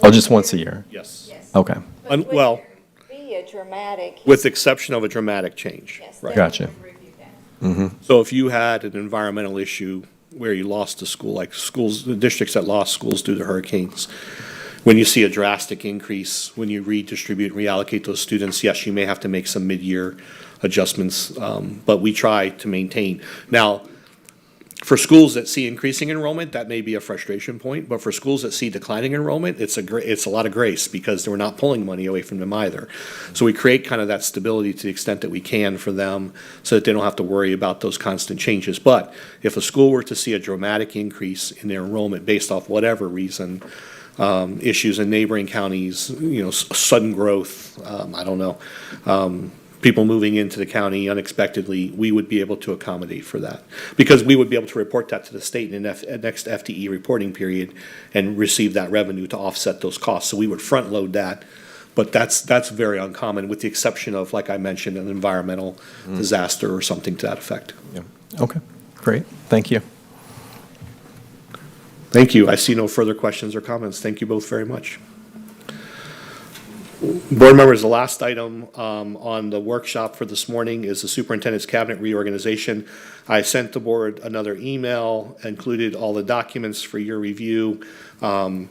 Oh, just once a year? Yes. Yes. Okay. But would Well, there be a dramatic? with the exception of a dramatic change. Yes, Right. then we Gotcha. would review that. So if you had an environmental issue where you lost a school, like schools, the districts that lost schools due to hurricanes, when you see a drastic increase, when you redistribute and reallocate those students, yes, you may have to make some mid-year adjustments, but we try to maintain. Now, for schools that see increasing enrollment, that may be a frustration point, but for schools that see declining enrollment, it's a lot of grace, because we're not pulling money away from them either. So we create kind of that stability to the extent that we can for them, so that they don't have to worry about those constant changes. But if a school were to see a dramatic increase in their enrollment based off whatever reason, issues in neighboring counties, sudden growth, I don't know, people moving into the county unexpectedly, we would be able to accommodate for that. Because we would be able to report that to the state in the next FTE reporting period and receive that revenue to offset those costs. So we would front load that, but that's very uncommon, with the exception of, like I mentioned, an environmental disaster or something to that effect. Yeah. Okay, great. Thank you. Thank you. I see no further questions or comments. Thank you both very much. Board members, the last item on the workshop for this morning is the superintendent's cabinet reorganization. I sent the board another email, included all the documents for your review.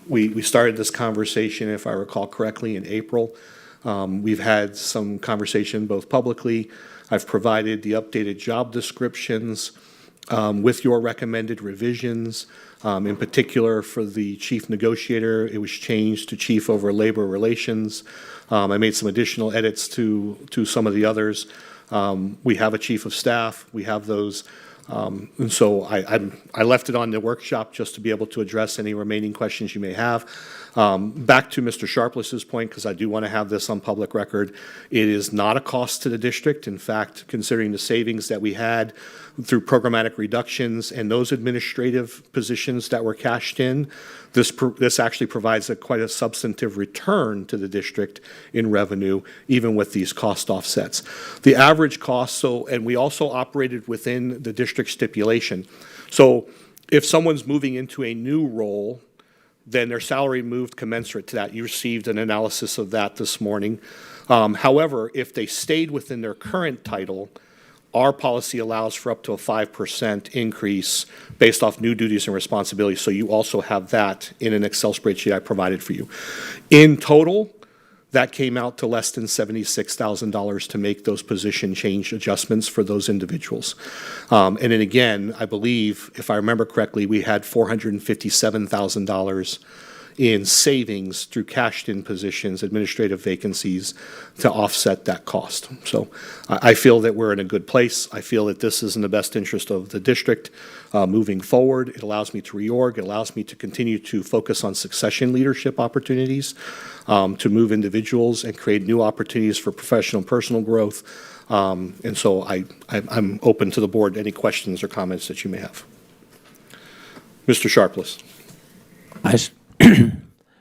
We started this conversation, if I recall correctly, in April. We've had some conversation both publicly. I've provided the updated job descriptions with your recommended revisions. In particular, for the chief negotiator, it was changed to chief over labor relations. I made some additional edits to some of the others. We have a chief of staff. We have those. And so I left it on the workshop just to be able to address any remaining questions you may have. Back to Mr. Sharpless's point, because I do want to have this on public record, it is not a cost to the district. In fact, considering the savings that we had through programmatic reductions and those administrative positions that were cashed in, this actually provides quite a substantive return to the district in revenue, even with these cost offsets. The average cost, and we also operated within the district stipulation. So if someone's moving into a new role, then their salary moved commensurate to that. You received an analysis of that this morning. However, if they stayed within their current title, our policy allows for up to a 5% increase based off new duties and responsibilities. So you also have that in an Excel spreadsheet I provided for you. In total, that came out to less than $76,000 to make those position change adjustments for those individuals. And then again, I believe, if I remember correctly, we had $457,000 in savings through cashed-in positions, administrative vacancies, to offset that cost. So I feel that we're in a good place. I feel that this is in the best interest of the district moving forward. It allows me to reorg. It allows me to continue to focus on succession leadership opportunities, to move individuals and create new opportunities for professional and personal growth. And so I'm open to the board, any questions or comments that you may have. Mr. Sharpless.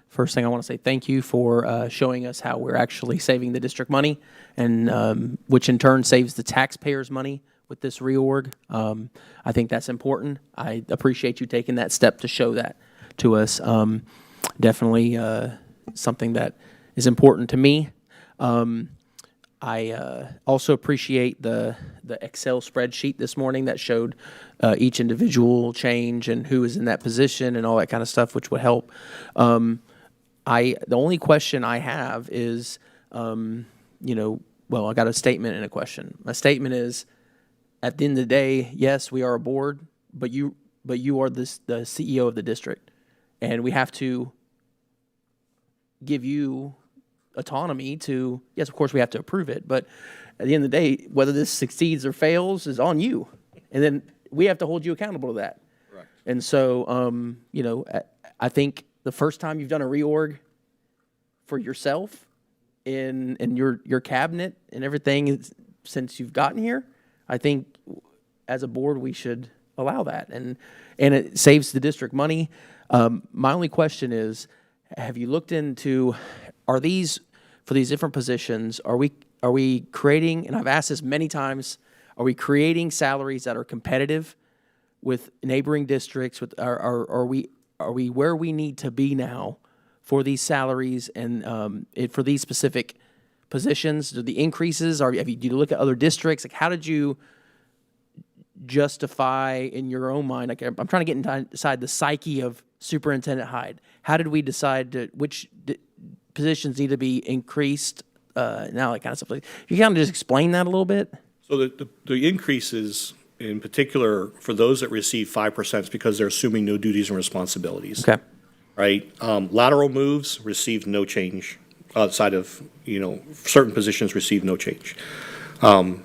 First thing I want to say thank you for showing us how we're actually saving the district money, and which in turn saves the taxpayers money with this reorg. I think that's important. I appreciate you taking that step to show that to us. Definitely something that is important to me. I also appreciate the Excel spreadsheet this morning that showed each individual change and who is in that position and all that kind of stuff, which would help. The only question I have is, well, I got a statement and a question. My statement is, at the end of the day, yes, we are a board, but you are the CEO of the district, and we have to give you autonomy to, yes, of course we have to approve it, but at the end of the day, whether this succeeds or fails is on you. And then we have to hold you accountable to that. Correct. And so, I think the first time you've done a reorg for yourself in your cabinet and everything since you've gotten here, I think as a board we should allow that, and it saves the district money. My only question is, have you looked into, for these different positions, are we creating, and I've asked this many times, are we creating salaries that are competitive with neighboring districts? Are we where we need to be now for these salaries and for these specific positions? Do the increases, do you look at other districts? Like, how did you justify in your own mind? Like, I'm trying to get inside the psyche of Superintendent Hyde. How did we decide which positions need to be increased? Now, that kind of stuff. Like, you kind of just explain that a little bit. So the increases, in particular, for those that receive 5%, is because they're assuming no duties and responsibilities. Okay. Right? Lateral moves received no change outside of, certain positions received no change.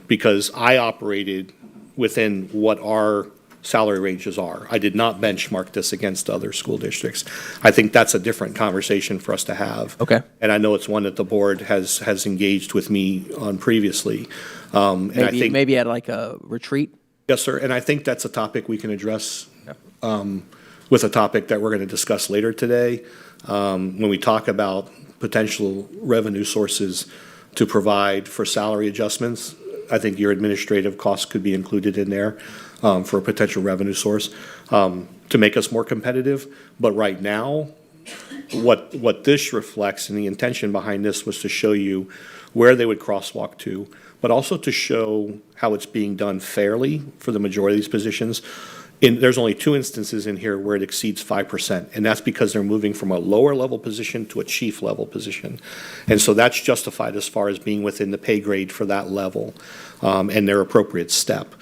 Because I operated within what our salary ranges are. I did not benchmark this against other school districts. I think that's a different conversation for us to have. Okay. And I know it's one that the board has engaged with me on previously. And I think, Maybe at like a retreat. yes, sir. And I think that's a topic we can address with a topic that we're going to discuss later today. When we talk about potential revenue sources to provide for salary adjustments, I think your administrative costs could be included in there for a potential revenue source to make us more competitive. But right now, what this reflects, and the intention behind this was to show you where they would crosswalk to, but also to show how it's being done fairly for the majority of these positions. There's only 2 instances in here where it exceeds 5%, and that's because they're moving from a lower level position to a chief level position. And so that's justified as far as being within the pay grade for that level and their appropriate step.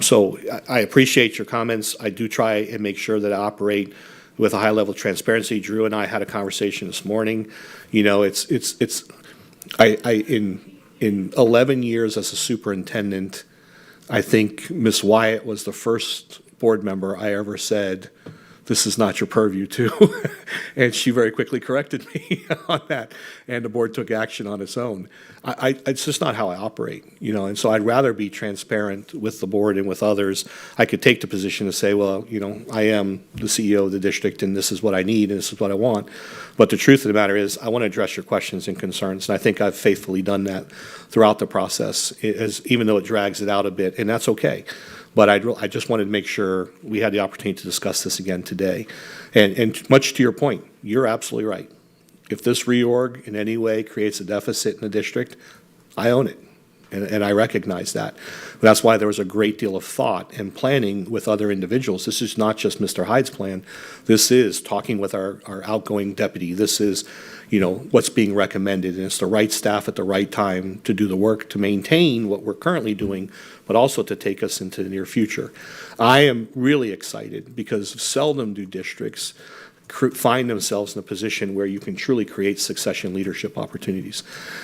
So I appreciate your comments. I do try and make sure that I operate with a high level of transparency. Drew and I had a conversation this morning. In 11 years as a superintendent, I think Ms. Wyatt was the first board member I ever said, "This is not your purview to," and she very quickly corrected me on that, and the board took action on its own. It's just not how I operate, and so I'd rather be transparent with the board and with others. I could take the position to say, well, I am the CEO of the district, and this is what I need, and this is what I want. But the truth of the matter is, I want to address your questions and concerns, and I think I've faithfully done that throughout the process, even though it drags it out a bit, and that's okay. But I just wanted to make sure we had the opportunity to discuss this again today. And much to your point, you're absolutely right. If this reorg in any way creates a deficit in the district, I own it, and I recognize that. That's why there was a great deal of thought and planning with other individuals. This is not just Mr. Hyde's plan. This is talking with our outgoing deputy. This is, what's being recommended, and it's the right staff at the right time to do the work to maintain what we're currently doing, but also to take us into the near future. I am really excited because seldom do districts find themselves in a position where you can truly create succession leadership opportunities.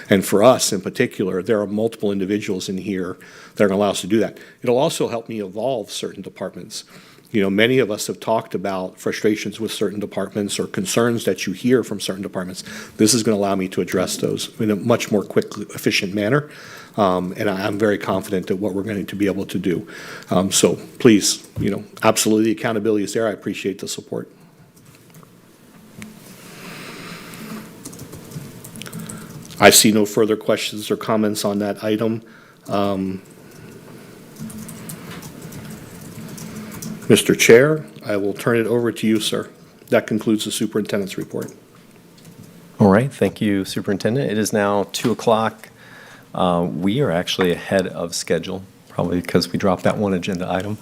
And for us in particular, there are multiple individuals in here that are going to allow us to do that. It'll also help me evolve certain departments. Many of us have talked about frustrations with certain departments or concerns that you hear from certain departments. This is going to allow me to address those in a much more quick, efficient manner. And I'm very confident that what we're going to be able to do. So please, absolutely the accountability is there. I appreciate the support. I see no further questions or comments on that item. Mr. Chair, I will turn it over to you, sir. That concludes the superintendent's report. All right, thank you, Superintendent. It is now 2 o'clock. We are actually ahead of schedule, probably because we dropped that one agenda item.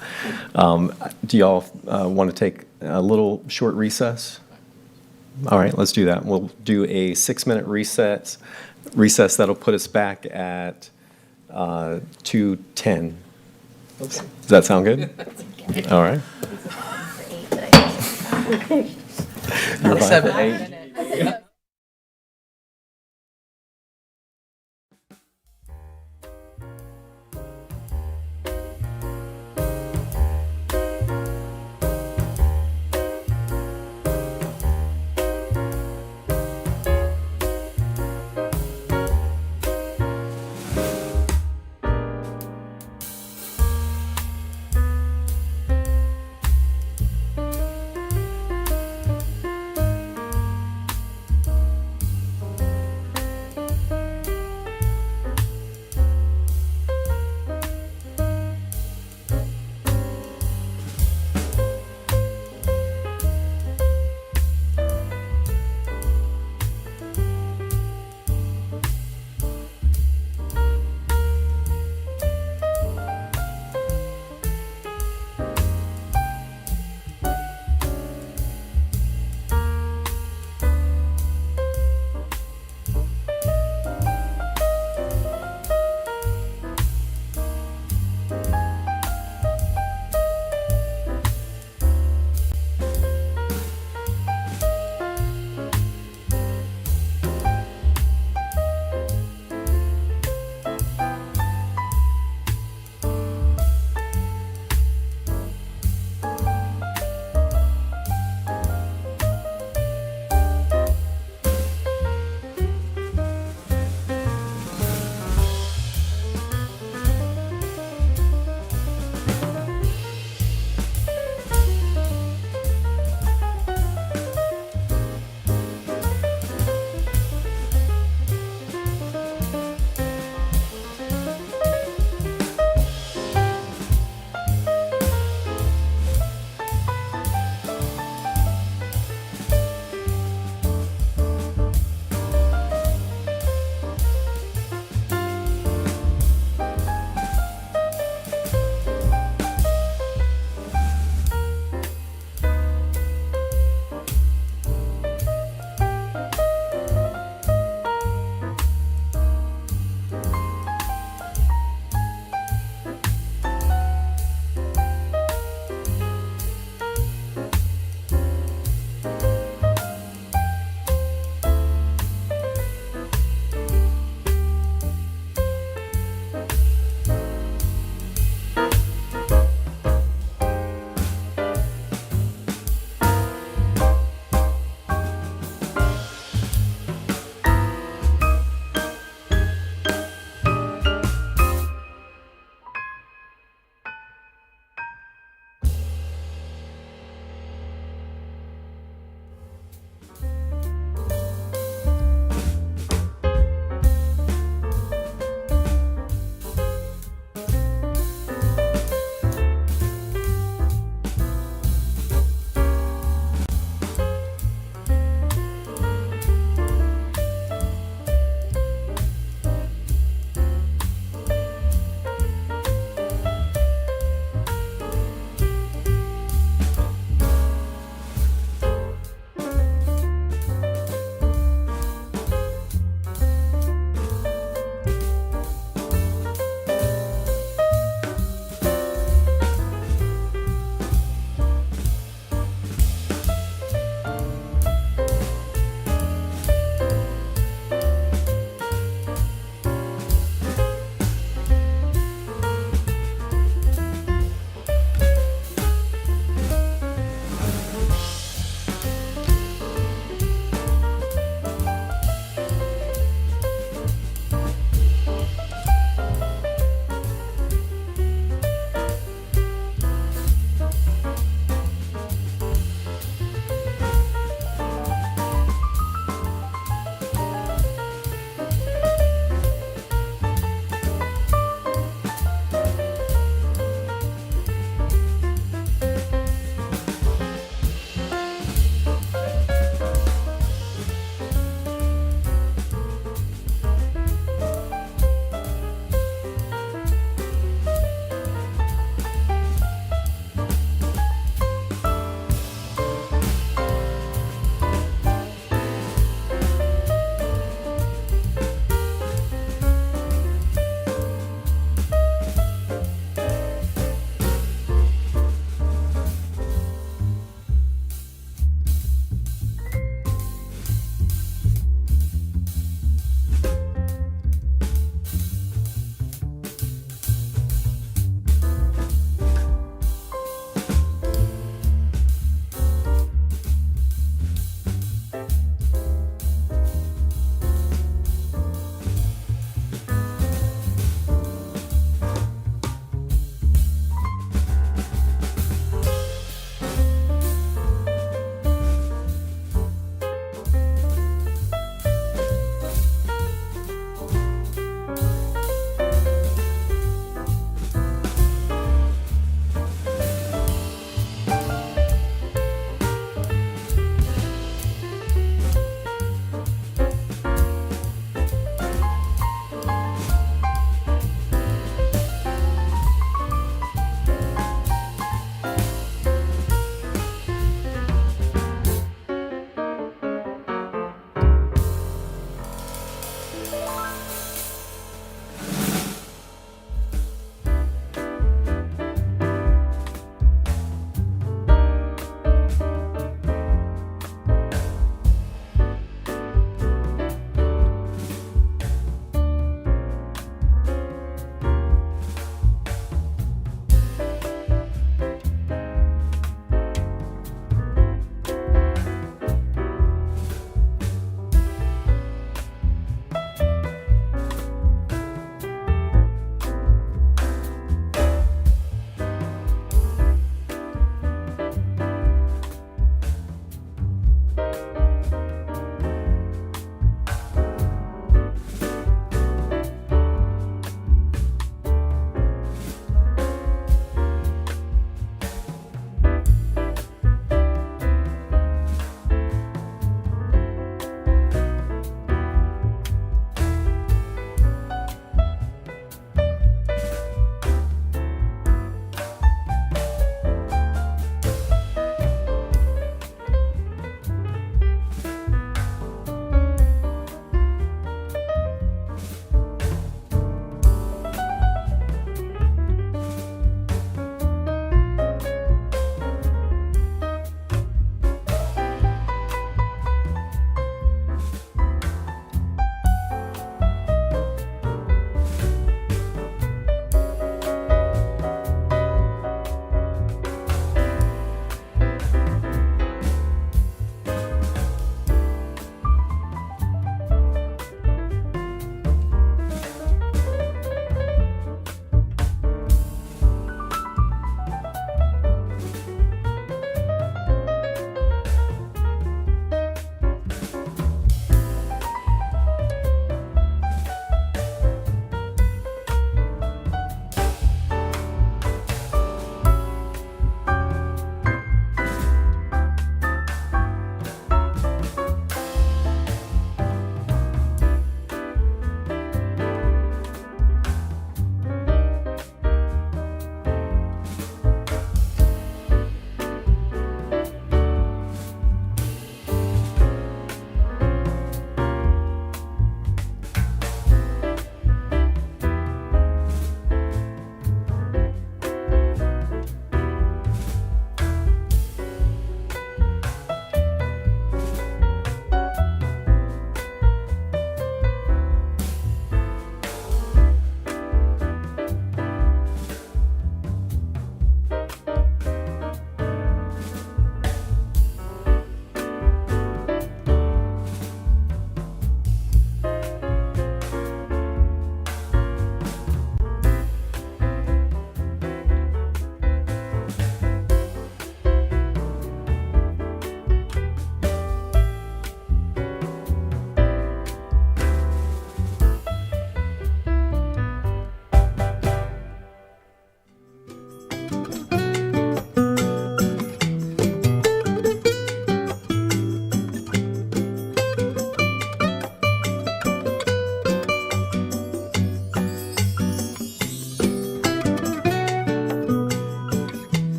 Do y'all want to take a little short recess? All right, let's do that. We'll do a 6-minute recess. That'll put us back at 2:10. Does that sound good? All right. You're fine for 8.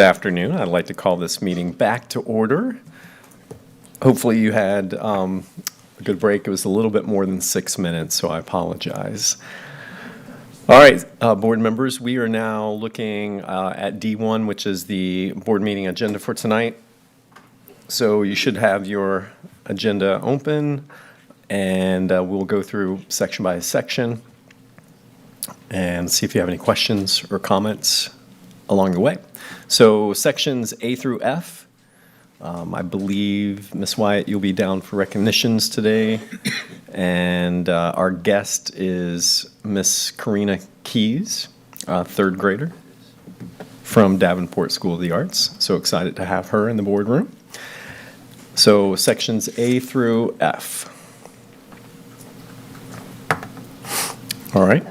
afternoon. I'd like to call this meeting back to order. Hopefully you had a good break. It was a little bit more than 6 minutes, so I apologize. All right, board members, we are now looking at D1, which is the board meeting agenda for tonight. So you should have your agenda open, and we'll go through section by section and see if you have any questions or comments along the way. So sections A through F, I believe, Ms. Wyatt, you'll be down for recognitions today. And our guest is Miss Karina Keys, third grader from Davenport School of the Arts. So excited to have her in the boardroom. So sections A through F. All right.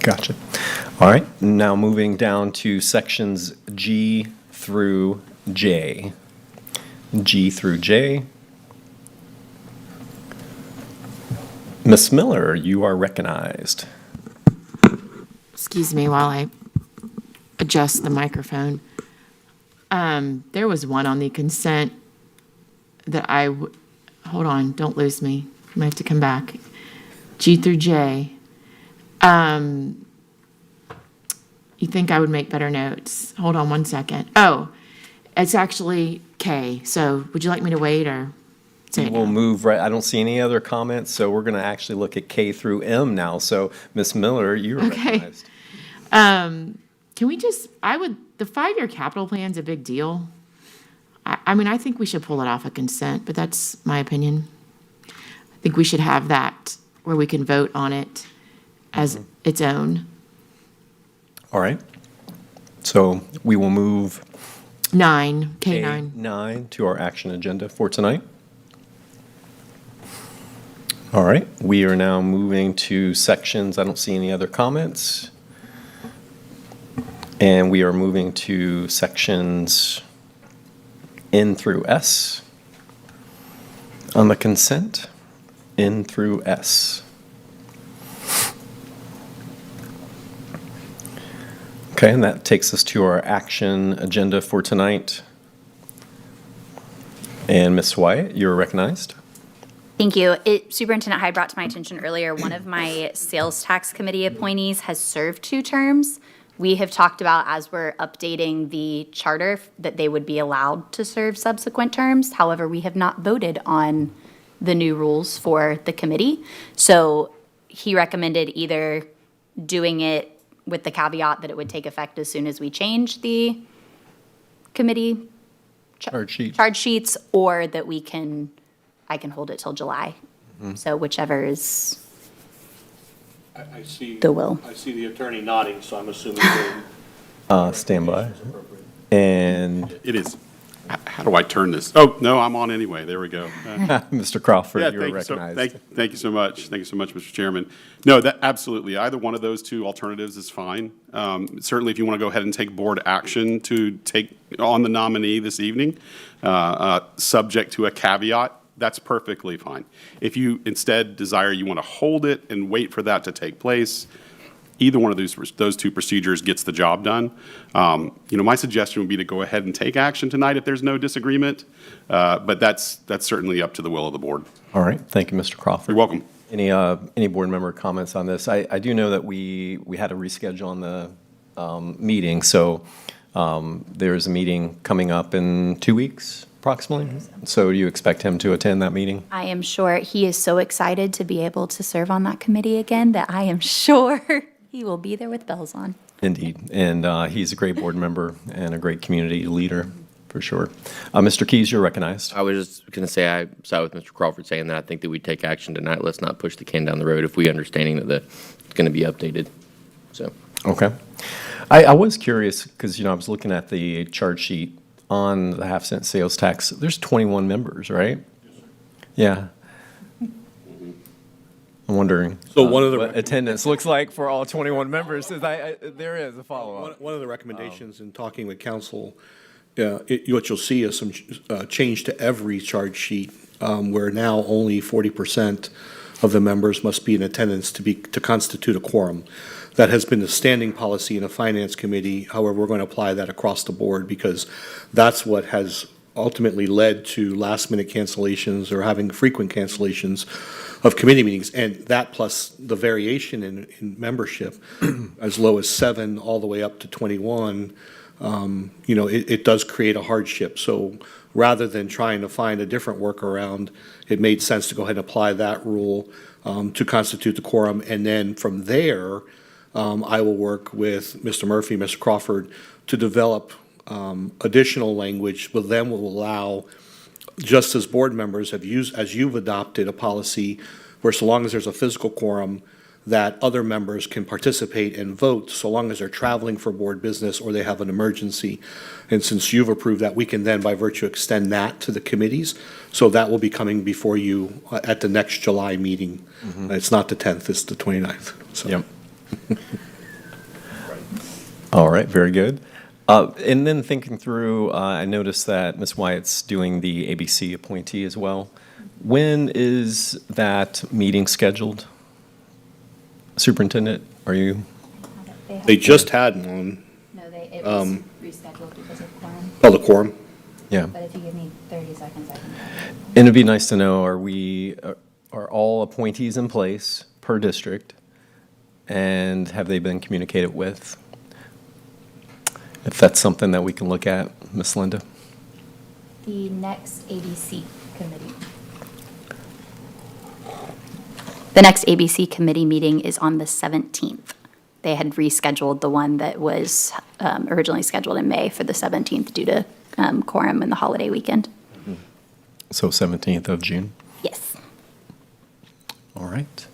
Gotcha. All right, now moving down to sections G through J. G through J. Ms. Miller, you are recognized. Excuse me while I adjust the microphone. There was one on the consent that hold on, don't lose me. You might have to come back. G through J. You think I would make better notes? Hold on one second. Oh, it's actually K. So would you like me to wait or say it We'll now? move right, I don't see any other comments, so we're going to actually look at K through M now. So Ms. Miller, you're Okay. recognized. Can we just, the 5-year capital plan's a big deal. I mean, I think we should pull it off of consent, but that's my opinion. I think we should have that where we can vote on it as its own. All right. So we will move 9, K9. A9 to our action agenda for tonight. All right, we are now moving to sections. I don't see any other comments. And we are moving to sections N through S. On the consent, N through S. Okay, and that takes us to our action agenda for tonight. And Ms. Wyatt, you're recognized. Thank you. Superintendent Hyde brought to my attention earlier, one of my sales tax committee appointees has served 2 terms. We have talked about, as we're updating the charter, that they would be allowed to serve subsequent terms. However, we have not voted on the new rules for the committee. So he recommended either doing it with the caveat that it would take effect as soon as we change the committee Charge sheet. charge sheets, or that I can hold it till July. Mm-hmm. So whichever is, I see. The will. I see the attorney nodding, so I'm assuming. Stand by. And It is. How do I turn this? Oh, no, I'm on anyway. There we go. Mr. Crawford, Yeah, you're thank you so, recognized. thank you so much. Thank you so much, Mr. Chairman. No, that, absolutely. Either one of those 2 alternatives is fine. Certainly, if you want to go ahead and take board action to take on the nominee this evening, subject to a caveat, that's perfectly fine. If you instead desire, you want to hold it and wait for that to take place, either one of those 2 procedures gets the job done. My suggestion would be to go ahead and take action tonight if there's no disagreement, but that's certainly up to the will of the board. All right, thank you, Mr. Crawford. You're welcome. Any board member comments on this? I do know that we had to reschedule on the meeting, so there's a meeting coming up in 2 weeks, approximately. So do you expect him to attend that meeting? I am sure he is so excited to be able to serve on that committee again that I am sure he will be there with bells on. Indeed, and he's a great board member and a great community leader, for sure. Mr. Keys, you're recognized. I was just going to say, I side with Mr. Crawford saying that I think that we take action tonight. Let's not push the can down the road if we understanding that it's going to be updated. So, Okay. I was curious, because, I was looking at the charge sheet on the half-cent sales tax. There's 21 members, right? Yeah. I'm wondering. So one of the what attendance looks like for all 21 members. There is a follow-up. One of the recommendations in talking with council, what you'll see is some change to every charge sheet, where now only 40% of the members must be in attendance to constitute a quorum. that has been the standing policy in a finance committee. However, we're going to apply that across the board because that's what has ultimately led to last-minute cancellations or having frequent cancellations of committee meetings. And that plus the variation in membership, as low as 7 all the way up to 21, it does create a hardship. So rather than trying to find a different workaround, it made sense to go ahead and apply that rule to constitute the quorum. And then from there, I will work with Mr. Murphy, Mr. Crawford, to develop additional language, but then will allow, just as board members have used, as you've adopted a policy where so long as there's a physical quorum, that other members can participate and vote so long as they're traveling for board business or they have an emergency. And since you've approved that, we can then by virtue extend that to the committees. So that will be coming before you at the next July meeting. It's not the 10th, it's the 29th. So. Yep. All right, very good. And then thinking through, I noticed that Ms. Wyatt's doing the ABC appointee as well. When is that meeting scheduled? Superintendent, are you? They just had one. No, it was rescheduled because of quorum, Oh, the quorum? Yeah. but if you give me 30 seconds, I can. And it'd be nice to know, are all appointees in place per district? And have they been communicated with? If that's something that we can look at, Ms. Linda? The next ABC committee. The next ABC committee meeting is on the 17th. They had rescheduled the one that was originally scheduled in May for the 17th due to quorum and the holiday weekend. So 17th of June? Yes. All right.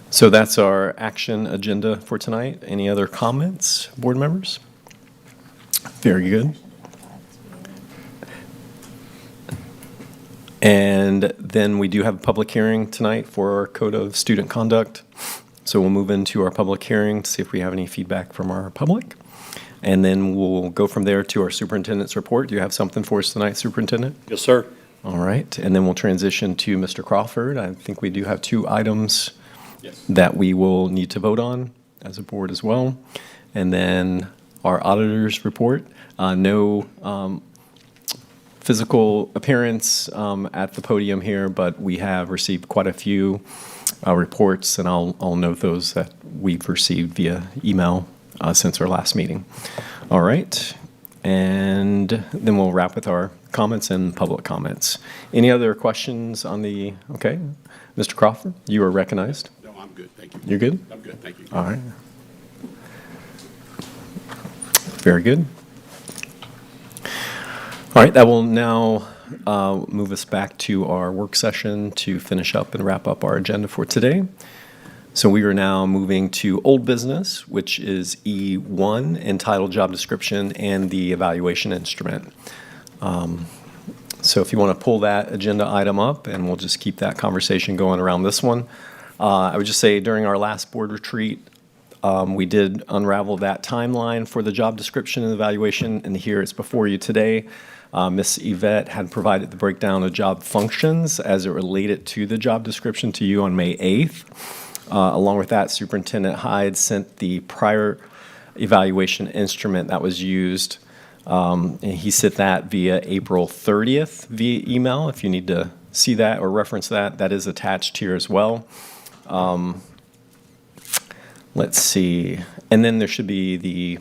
So that's our action agenda for tonight. Any other comments, board members? Very good. And then we do have a public hearing tonight for our Code of Student Conduct. So we'll move into our public hearing to see if we have any feedback from our public. And then we'll go from there to our superintendent's report. Do you have something for us tonight, Superintendent? Yes, sir. All right. And then we'll transition to Mr. Crawford. I think we do have 2 items Yes. that we will need to vote on as a board as well. And then our auditor's report. No physical appearance at the podium here, but we have received quite a few reports, and I'll note those that we've received via email since our last meeting. All right. And then we'll wrap with our comments and public comments. Any other questions on the, okay. Mr. Crawford, you are recognized. No, I'm good, thank you. You're good? I'm good, thank you. All right. Very good. All right, that will now move us back to our work session to finish up and wrap up our agenda for today. So we are now moving to old business, which is E1, entitled Job Description and the Evaluation Instrument. So if you want to pull that agenda item up, and we'll just keep that conversation going around this one. I would just say during our last board retreat, we did unravel that timeline for the job description and evaluation, and here it's before you today. Ms. Yvette had provided the breakdown of job functions as it related to the job description to you on May 8th. Along with that, Superintendent Hyde sent the prior evaluation instrument that was used. And he sent that via April 30th via email. If you need to see that or reference that, that is attached here as well. Let's see. And then there should be the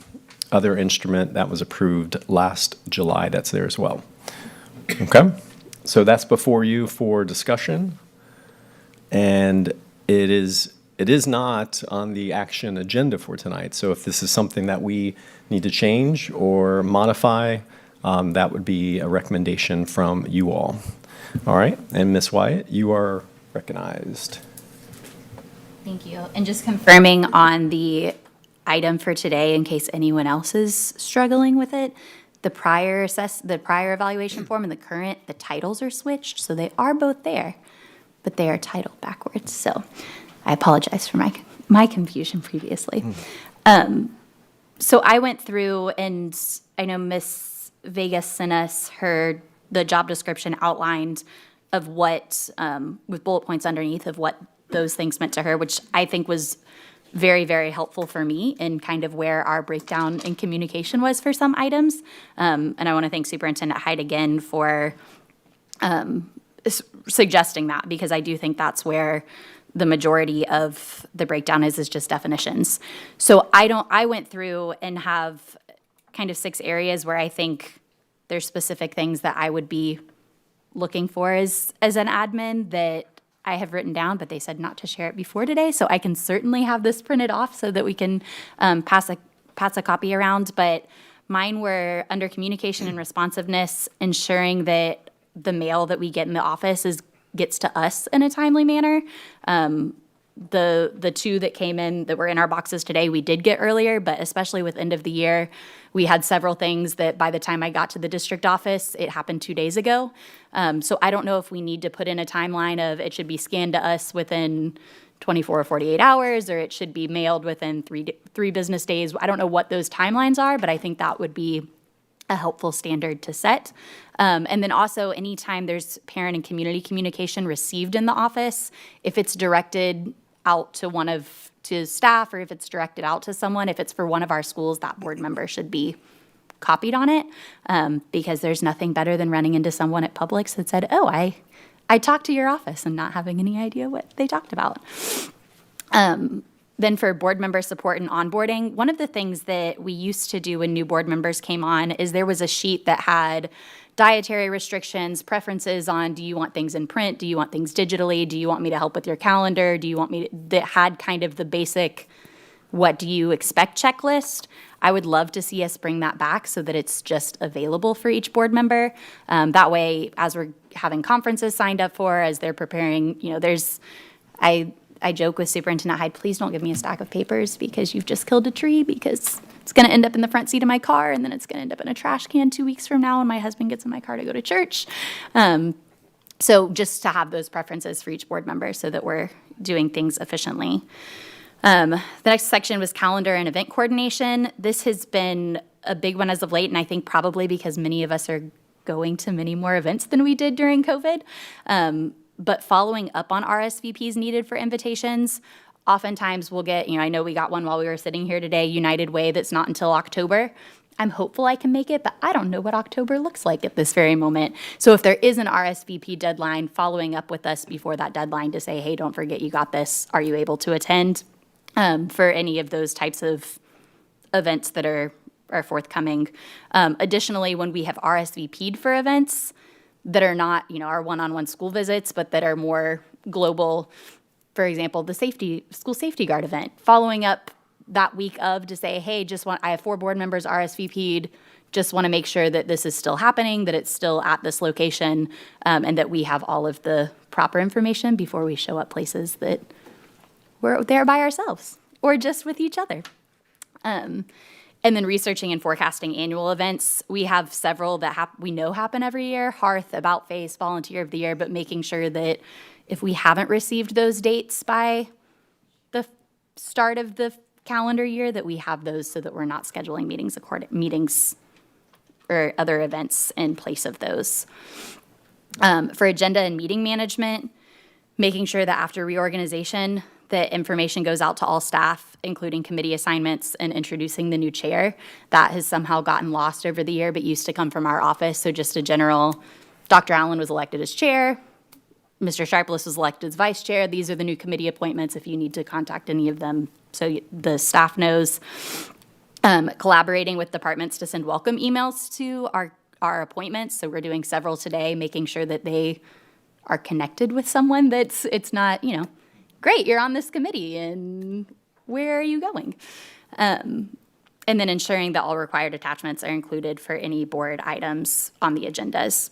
other instrument that was approved last July. That's there as well. Okay? So that's before you for discussion. And it is not on the action agenda for tonight. So if this is something that we need to change or modify, that would be a recommendation from you all. All right? And Ms. Wyatt, you are recognized. Thank you. And just confirming on the item for today, in case anyone else is struggling with it, the prior evaluation form and the current, the titles are switched, so they are both there, but they are titled backwards. So I apologize for my confusion previously. So I went through, and I know Ms. Vegas sent us the job description outlined of what, with bullet points underneath of what those things meant to her, which I think was very, very helpful for me in kind of where our breakdown in communication was for some items. And I want to thank Superintendent Hyde again for suggesting that, because I do think that's where the majority of the breakdown is just definitions. So I went through and have kind of 6 areas where I think there's specific things that I would be looking for as an admin that I have written down, but they said not to share it before today, so I can certainly have this printed off so that we can pass a copy around. But mine were under communication and responsiveness, ensuring that the mail that we get in the office gets to us in a timely manner. The 2 that came in that were in our boxes today, we did get earlier, but especially with end of the year, we had several things that by the time I got to the district office, it happened 2 days ago. So I don't know if we need to put in a timeline of it should be scanned to us within 24 or 48 hours, or it should be mailed within 3 business days. I don't know what those timelines are, but I think that would be a helpful standard to set. And then also, anytime there's parent and community communication received in the office, if it's directed out to staff, or if it's directed out to someone, if it's for one of our schools, that board member should be copied on it, because there's nothing better than running into someone at Publix that said, oh, I talked to your office, and not having any idea what they talked about. Then for board member support and onboarding, one of the things that we used to do when new board members came on is there was a sheet that had dietary restrictions, preferences on, do you want things in print? Do you want things digitally? Do you want me to help with your calendar? Do you want me to, that had kind of the basic, what do you expect checklist? I would love to see us bring that back so that it's just available for each board member. That way, as we're having conferences signed up for, as they're preparing, I joke with Superintendent Hyde, please don't give me a stack of papers because you've just killed a tree, because it's going to end up in the front seat of my car, and then it's going to end up in a trash can 2 weeks from now when my husband gets in my car to go to church. So just to have those preferences for each board member so that we're doing things efficiently. The next section was calendar and event coordination. This has been a big one as of late, and I think probably because many of us are going to many more events than we did during COVID. But following up on RSVPs needed for invitations, oftentimes we'll get, I know we got one while we were sitting here today, United Way, that's not until October. I'm hopeful I can make it, but I don't know what October looks like at this very moment. So if there is an RSVP deadline, following up with us before that deadline to say, hey, don't forget you got this. Are you able to attend for any of those types of events that are forthcoming? Additionally, when we have RSVP'd for events that are not, our one-on-one school visits, but that are more global, for example, the school safety guard event, following up that week of to say, hey, I have 4 board members RSVP'd, just want to make sure that this is still happening, that it's still at this location, and that we have all of the proper information before we show up places that we're there by ourselves or just with each other. And then researching and forecasting annual events. We have several that we know happen every year, Hearth, About Face, Volunteer of the Year, but making sure that if we haven't received those dates by the start of the calendar year, that we have those so that we're not scheduling meetings or other events in place of those. For agenda and meeting management, making sure that after reorganization, that information goes out to all staff, including committee assignments and introducing the new chair. That has somehow gotten lost over the year, but used to come from our office. So just a general, Dr. Allen was elected as chair, Mr. Sharpless was elected as vice chair. These are the new committee appointments if you need to contact any of them so the staff knows. Collaborating with departments to send welcome emails to our appointments. So we're doing several today, making sure that they are connected with someone it's not, great, you're on this committee, and where are you going? And then ensuring that all required attachments are included for any board items on the agendas.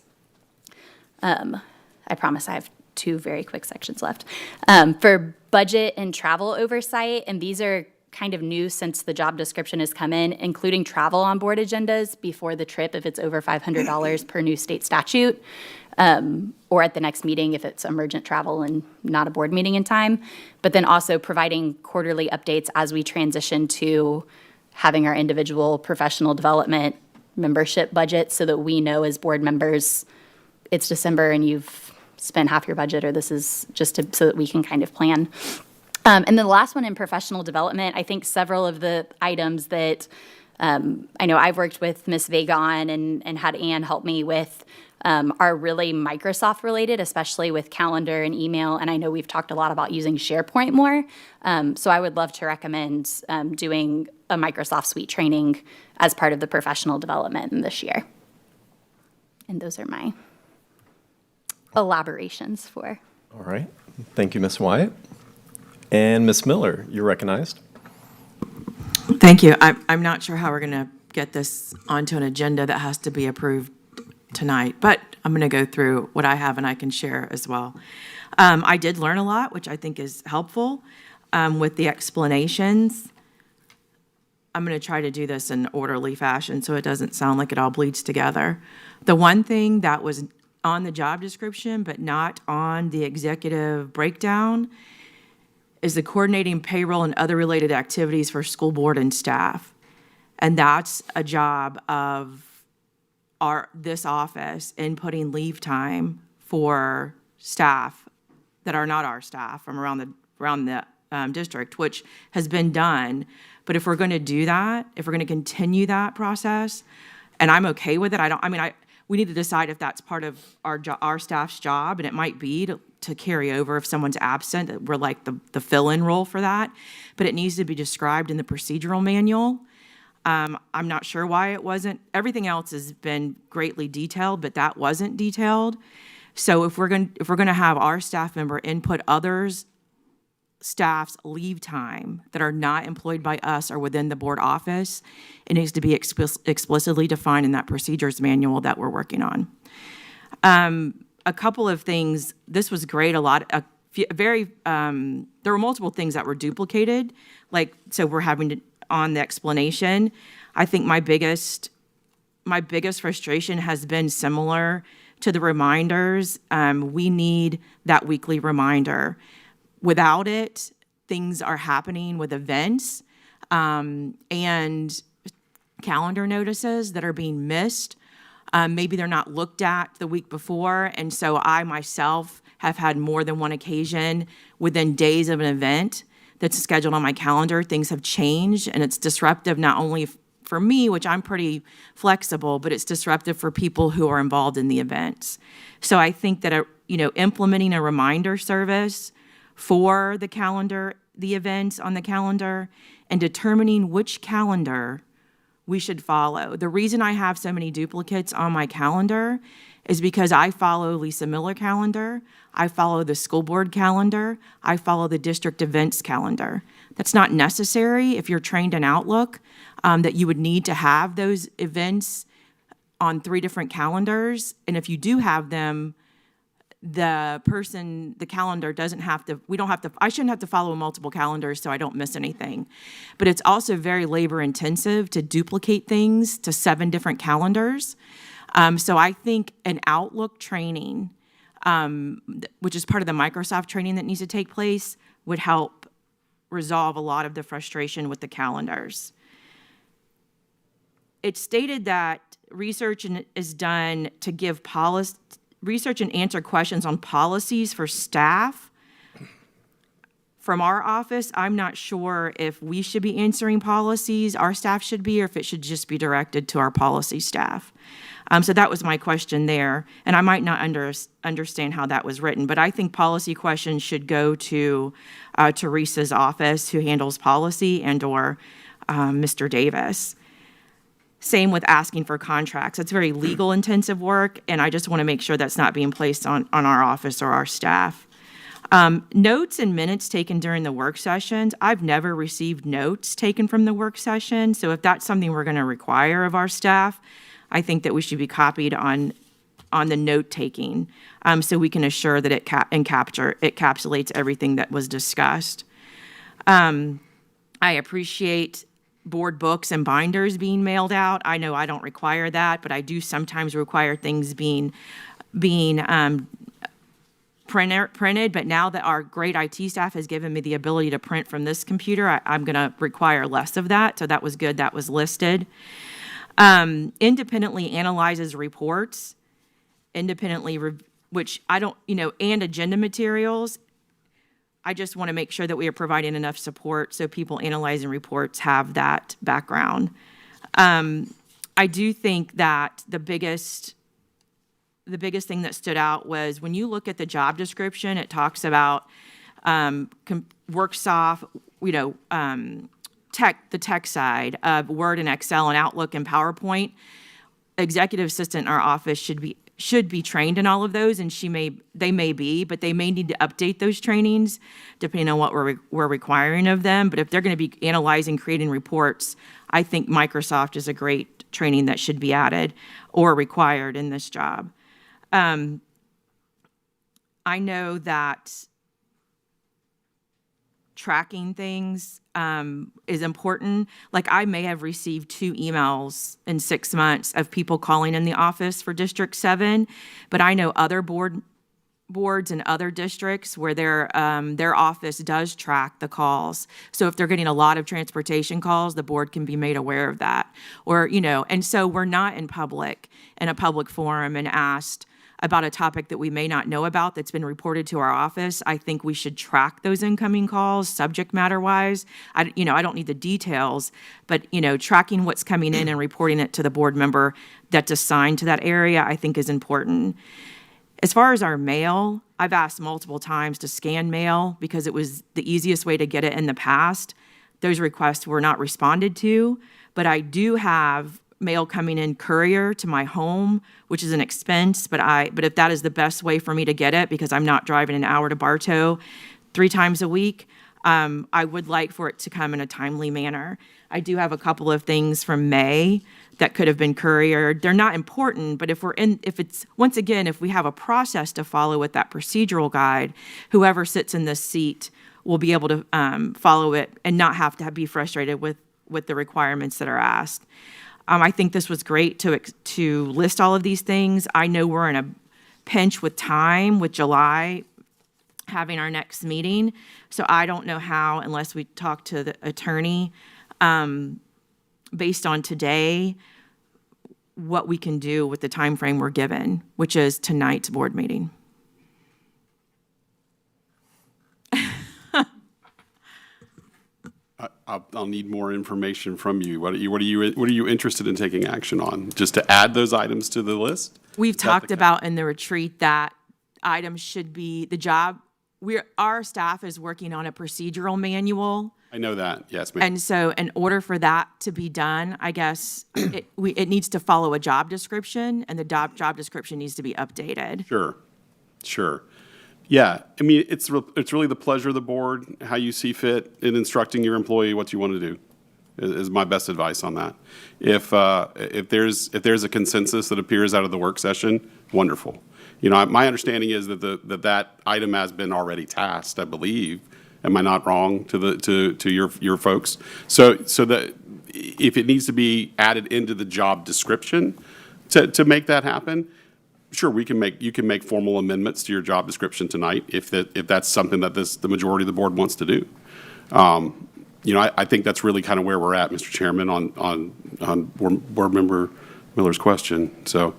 I promise I have 2 very quick sections left. For budget and travel oversight, and these are kind of new since the job description has come in, including travel on board agendas before the trip if it's over $500 per new state statute. Or at the next meeting if it's emergent travel and not a board meeting in time, but then also providing quarterly updates as we transition to having our individual professional development membership budgets so that we know as board members it's December and you've spent half your budget, or this is just so that we can kind of plan. And then the last one in professional development, I think several of the items that I know I've worked with Ms. Vega on and had Ann help me with are really Microsoft related, especially with calendar and email. And I know we've talked a lot about using SharePoint more. So I would love to recommend doing a Microsoft Suite training as part of the professional development in this year. And those are my elaborations for. All right. Thank you, Ms. Wyatt. And Ms. Miller, you're recognized. Thank you. I'm not sure how we're going to get this onto an agenda that has to be approved tonight, but I'm going to go through what I have and I can share as well. I did learn a lot, which I think is helpful with the explanations. I'm going to try to do this in orderly fashion so it doesn't sound like it all bleeds together. The one thing that was on the job description but not on the executive breakdown is the coordinating payroll and other related activities for school board and staff. And that's a job of this office inputting leave time for staff that are not our staff from around the district, which has been done. But if we're going to do that, if we're going to continue that process, and I'm okay with it, we need to decide if that's part of our staff's job, and it might be to carry over if someone's absent. We're like the fill-in role for that, but it needs to be described in the procedural manual. I'm not sure why it wasn't. Everything else has been greatly detailed, but that wasn't detailed. So if we're going to have our staff member input others' staff's leave time that are not employed by us or within the board office, it needs to be explicitly defined in that procedures manual that we're working on. A couple of things. This was great. There were multiple things that were duplicated. So we're having to on the explanation. I think my biggest frustration has been similar to the reminders. We need that weekly reminder. Without it, things are happening with events and calendar notices that are being missed. Maybe they're not looked at the week before, and so I myself have had more than one occasion within days of an event that's scheduled on my calendar. Things have changed, and it's disruptive not only for me, which I'm pretty flexible, but it's disruptive for people who are involved in the events. So I think that implementing a reminder service for the calendar, the events on the calendar, and determining which calendar we should follow. The reason I have so many duplicates on my calendar is because I follow Lisa Miller calendar, I follow the school board calendar, I follow the district events calendar. That's not necessary if you're trained in Outlook, that you would need to have those events on 3 different calendars. And if you do have them, the calendar doesn't have to, I shouldn't have to follow multiple calendars so I don't miss anything. But it's also very labor intensive to duplicate things to 7 different calendars. So I think an Outlook training, which is part of the Microsoft training that needs to take place, would help resolve a lot of the frustration with the calendars. It's stated that research is done to give research and answer questions on policies for staff. From our office, I'm not sure if we should be answering policies, our staff should be, or if it should just be directed to our policy staff. So that was my question there, and I might not understand how that was written, but I think policy questions should go to Teresa's office, who handles policy, and/or Mr. Davis. Same with asking for contracts. It's very legal intensive work, and I just want to make sure that's not being placed on our office or our staff. Notes and minutes taken during the work sessions. I've never received notes taken from the work session, so if that's something we're going to require of our staff, I think that we should be copied on the note taking, so we can assure that it encapsulates everything that was discussed. I appreciate board books and binders being mailed out. I know I don't require that, but I do sometimes require things being printed. But now that our great IT staff has given me the ability to print from this computer, I'm going to require less of that. So that was good. That was listed. Independently analyzes reports, and agenda materials. I just want to make sure that we are providing enough support so people analyzing reports have that background. I do think that the biggest thing that stood out was when you look at the job description, it talks about works off, the tech side of Word and Excel and Outlook and PowerPoint. Executive assistant in our office should be trained in all of those, and they may be, but they may need to update those trainings depending on what we're requiring of them. But if they're going to be analyzing, creating reports, I think Microsoft is a great training that should be added or required in this job. I know that tracking things is important. Like, I may have received 2 emails in 6 months of people calling in the office for District 7, but I know other boards in other districts where their office does track the calls. So if they're getting a lot of transportation calls, the board can be made aware of that. Or, and so we're not in a public forum and asked about a topic that we may not know about that's been reported to our office. I think we should track those incoming calls, subject matter wise. I don't need the details, but, tracking what's coming in and reporting it to the board member that's assigned to that area, I think is important. As far as our mail, I've asked multiple times to scan mail because it was the easiest way to get it in the past. Those requests were not responded to, but I do have mail coming in courier to my home, which is an expense, but if that is the best way for me to get it, because I'm not driving an hour to Bartow 3 times a week, I would like for it to come in a timely manner. I do have a couple of things from May that could have been couriered. They're not important, but if we have a process to follow with that procedural guide, whoever sits in this seat will be able to follow it and not have to be frustrated with the requirements that are asked. I think this was great to list all of these things. I know we're in a pinch with time with July having our next meeting, so I don't know how, unless we talk to the attorney, based on today, what we can do with the time frame we're given, which is tonight's board meeting. I'll need more information from you. What are you interested in taking action on? Just to add those items to the list? We've talked about in the retreat that items should be our staff is working on a procedural manual. I know that, yes, ma'am. And so in order for that to be done, I guess it needs to follow a job description, and the job description needs to be updated. Sure. Yeah, I mean, it's really the pleasure of the board, how you see fit in instructing your employee what you want to do, is my best advice on that. If there's a consensus that appears out of the work session, wonderful. My understanding is that that item has been already tasked, I believe. Am I not wrong to your folks? So that if it needs to be added into the job description to make that happen, sure, you can make formal amendments to your job description tonight if that's something that the majority of the board wants to do. I think that's really kind of where we're at, Mr. Chairman, on board member Miller's question. So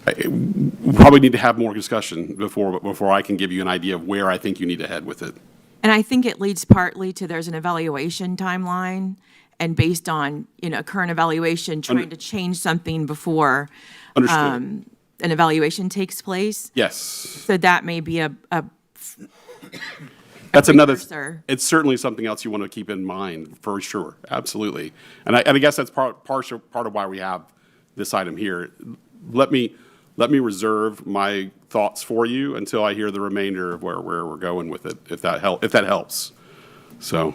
we probably need to have more discussion before I can give you an idea of where I think you need to head with it. And I think it leads partly to there's an evaluation timeline, and based on current evaluation, trying to change something before Understood. An evaluation takes place. Yes. So that may be That's another. precursor. It's certainly something else you want to keep in mind, for sure. Absolutely. And I guess that's part of why we have this item here. Let me reserve my thoughts for you until I hear the remainder of where we're going with it, if that helps. So.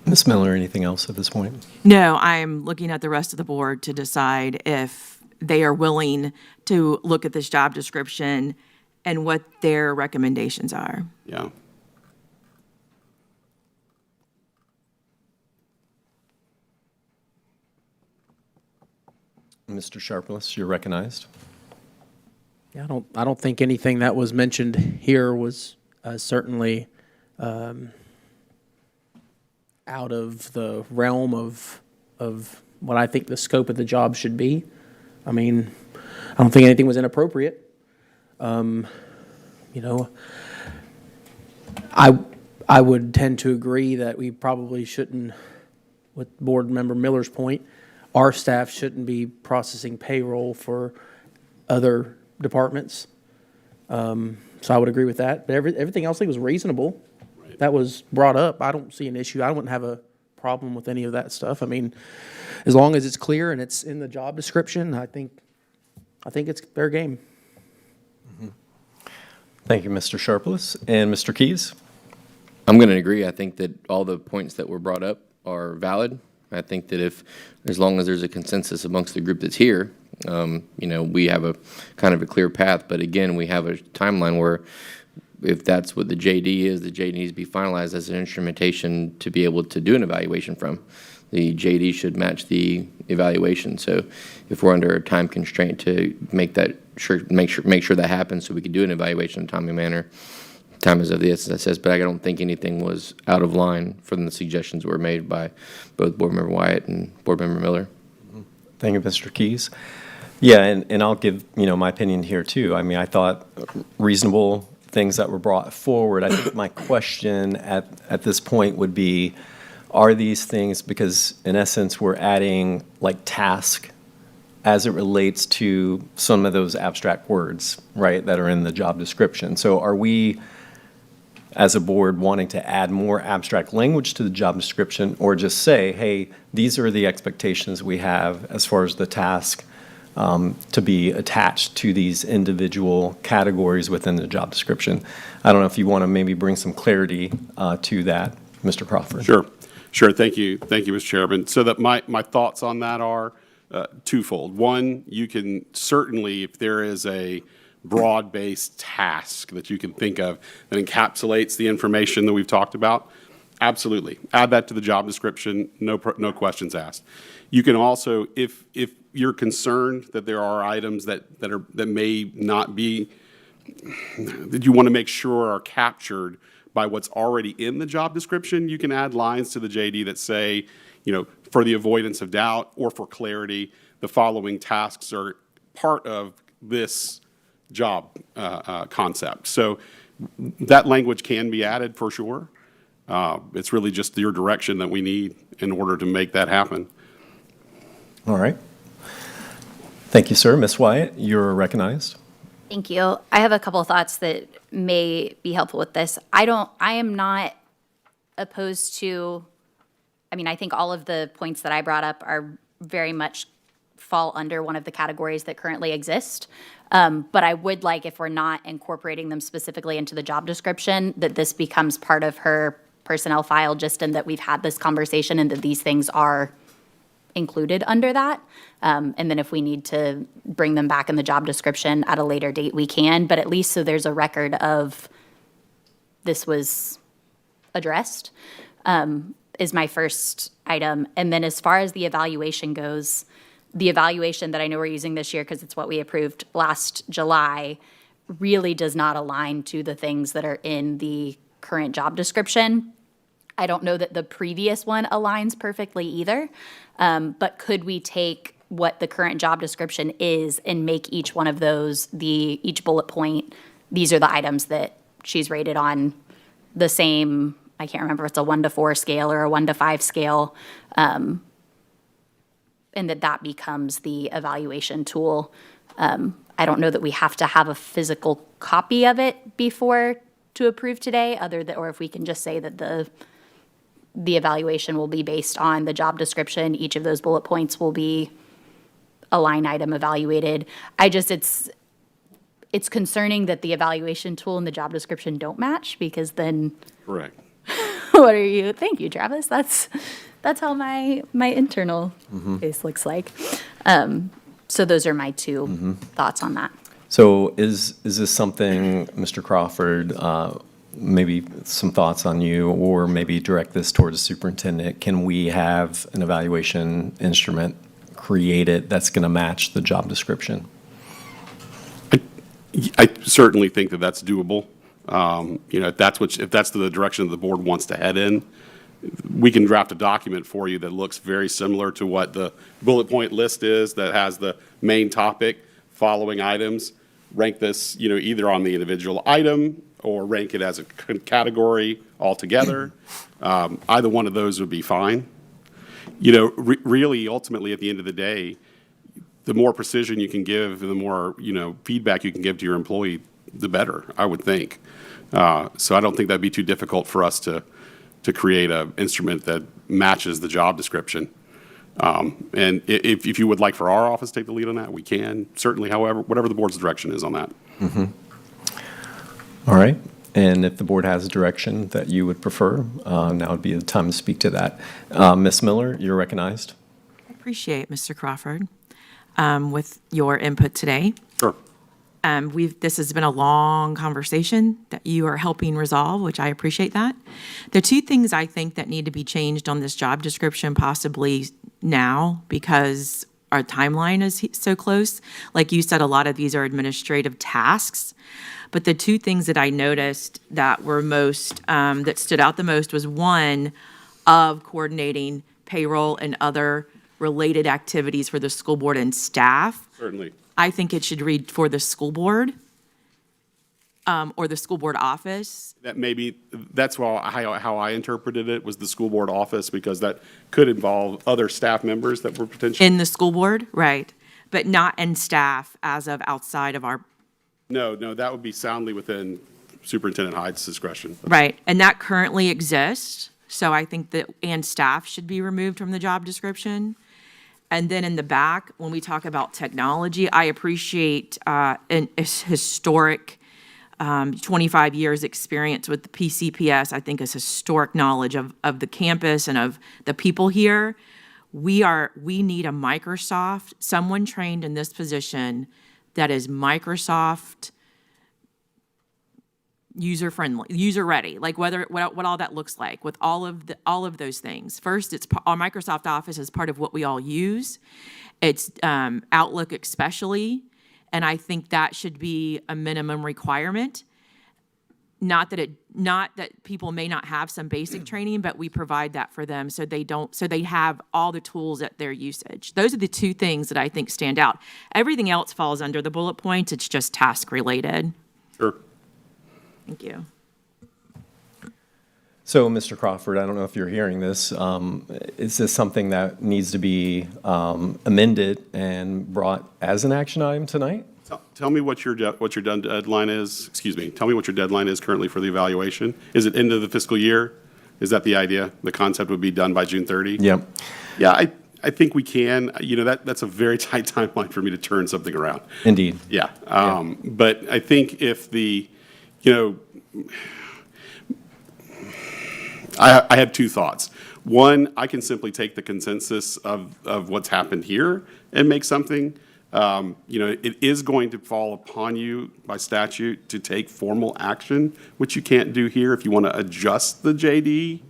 Ms. Miller, anything else at this point? No, I'm looking at the rest of the board to decide if they are willing to look at this job description and what their recommendations are. Yeah. Mr. Sharpless, you're recognized. Yeah, I don't think anything that was mentioned here was certainly out of the realm of what I think the scope of the job should be. I mean, I don't think anything was inappropriate. you know. I would tend to agree that we probably shouldn't, with Board Member Miller's point, our staff shouldn't be processing payroll for other departments. So I would agree with that. But everything else I think was reasonable. That was brought up. I don't see an issue. I wouldn't have a problem with any of that stuff. I mean, as long as it's clear and it's in the job description, I think it's fair game. Thank you, Mr. Sharpless. And Mr. Keys? I'm going to agree. I think that all the points that were brought up are valid. I think that as long as there's a consensus amongst the group that's here, we have a kind of a clear path. But again, we have a timeline where if that's what the JD is, the JD needs to be finalized as an instrumentation to be able to do an evaluation from. The JD should match the evaluation. So if we're under a time constraint to make sure that happens so we can do an evaluation in a timely manner, time is of the essence, says, but I don't think anything was out of line from the suggestions that were made by both Board Member Wyatt and Board Member Miller. Thank you, Mr. Keys. Yeah, and I'll give, my opinion here too. I mean, I thought reasonable things that were brought forward. I think my question at this point would be, are these things, because in essence, we're adding like task as it relates to some of those abstract words, right, that are in the job description. So are we, as a board, wanting to add more abstract language to the job description, or just say, hey, these are the expectations we have as far as the task to be attached to these individual categories within the job description? I don't know if you want to maybe bring some clarity to that, Mr. Crawford. Sure. Thank you, Mr. Chairman. So that my thoughts on that are twofold. One, you can certainly, if there is a broad-based task that you can think of that encapsulates the information that we've talked about, absolutely. Add that to the job description, no questions asked. You can also, if you're concerned that there are items that may not be, that you want to make sure are captured by what's already in the job description, you can add lines to the JD that say, for the avoidance of doubt or for clarity, the following tasks are part of this job concept. So that language can be added for sure. It's really just your direction that we need in order to make that happen. All right. Thank you, sir. Ms. Wyatt, you're recognized. Thank you. I have a couple of thoughts that may be helpful with this. I am not opposed to, I think all of the points that I brought up are very much fall under one of the categories that currently exist. But I would like, if we're not incorporating them specifically into the job description, that this becomes part of her personnel file, just in that we've had this conversation and that these things are included under that. And then if we need to bring them back in the job description at a later date, we can, but at least so there's a record of this was addressed, is my first item. And then as far as the evaluation goes, the evaluation that I know we're using this year, because it's what we approved last July, really does not align to the things that are in the current job description. I don't know that the previous one aligns perfectly either, but could we take what the current job description is and make each one of those, each bullet point, these are the items that she's rated on the same, I can't remember if it's a 1 to 4 scale or a 1 to 5 scale, and that becomes the evaluation tool. I don't know that we have to have a physical copy of it before to approve today, or if we can just say that the evaluation will be based on the job description. Each of those bullet points will be a line item evaluated. It's concerning that the evaluation tool and the job description don't match, because then Correct. Thank you, Travis. That's how my internal face looks like. So those are my two thoughts on that. So is this something, Mr. Crawford, maybe some thoughts on you, or maybe direct this towards the superintendent? Can we have an evaluation instrument created that's going to match the job description? I certainly think that that's doable. If that's the direction that the board wants to head in, we can draft a document for you that looks very similar to what the bullet point list is, that has the main topic, following items. rank this, either on the individual item or rank it as a category altogether. Either one of those would be fine. Really, ultimately, at the end of the day, the more precision you can give and the more, feedback you can give to your employee, the better, I would think. So I don't think that'd be too difficult for us to create an instrument that matches the job description. And if you would like for our office to take the lead on that, we can, certainly, however, whatever the board's direction is on that. All right. And if the board has a direction that you would prefer, now would be the time to speak to that. Ms. Miller, you're recognized. Appreciate, Mr. Crawford, with your input today. Sure. This has been a long conversation that you are helping resolve, which I appreciate that. The two things I think that need to be changed on this job description possibly now, because our timeline is so close. Like you said, a lot of these are administrative tasks. But the two things that I noticed that were that stood out the most was one of coordinating payroll and other related activities for the school board and staff. Certainly. I think it should read for the school board, or the school board office. That's how I interpreted it, was the school board office, because that could involve other staff members that were potentially. In the school board, right, but not in staff as of outside of our, No, that would be soundly within Superintendent Hyde's discretion. right, and that currently exists, so I think that, and staff should be removed from the job description. And then in the back, when we talk about technology, I appreciate an historic 25 years experience with the PCPS. I think is historic knowledge of the campus and of the people here. We need a Microsoft, someone trained in this position that is Microsoft user-friendly, user-ready, like what all that looks like with all of those things. First, our Microsoft Office is part of what we all use. It's Outlook especially, and I think that should be a minimum requirement. Not that people may not have some basic training, but we provide that for them so they have all the tools at their usage. Those are the two things that I think stand out. Everything else falls under the bullet points. It's just task related. Sure. Thank you. So, Mr. Crawford, I don't know if you're hearing this. Is this something that needs to be amended and brought as an action item tonight? Tell me what your deadline is. Excuse me. Tell me what your deadline is currently for the evaluation. Is it end of the fiscal year? Is that the idea? The concept would be done by June 30? Yep. Yeah, I think we can. That's a very tight timeline for me to turn something around. Indeed. Yeah. But I think if I have two thoughts. One, I can simply take the consensus of what's happened here and make something. It is going to fall upon you by statute to take formal action, which you can't do here if you want to adjust the JD.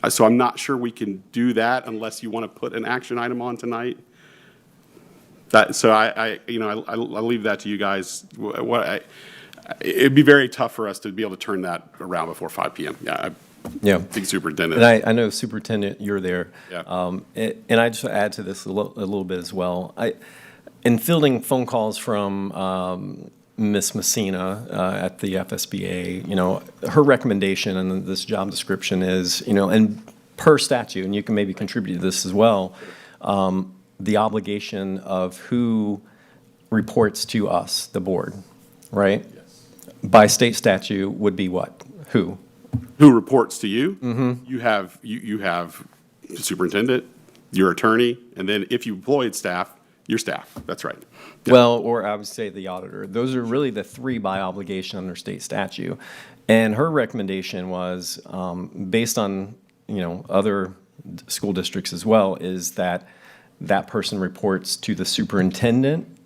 So I'm not sure we can do that unless you want to put an action item on tonight. So I'll leave that to you guys. It'd be very tough for us to be able to turn that around before 5 p.m. Yeah. Big superintendent. And I know, Superintendent, you're there. Yeah. And I just add to this a little bit as well. In fielding phone calls from Ms. Messina at the FSBA, her recommendation in this job description is, and per statute, and you can maybe contribute to this as well, the obligation of who reports to us, the board, right? Yes. By state statute would be what? Who? Who reports to you? Mm-hmm. You have the superintendent, your attorney, and then if you employed staff, your staff. That's right. Yeah. Well, or I would say the auditor. Those are really the three by obligation under state statute. And her recommendation was, based on, other school districts as well, is that that person reports to the superintendent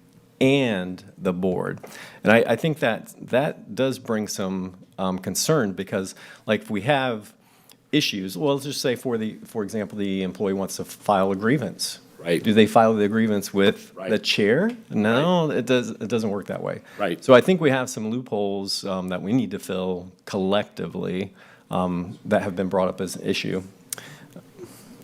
and the board. And I think that does bring some concern, because like if we have issues, well, let's just say for example, the employee wants to file a grievance. Right. Do they file the grievance with Right. the chair? No, it doesn't work that way. Right. So I think we have some loopholes that we need to fill collectively that have been brought up as an issue.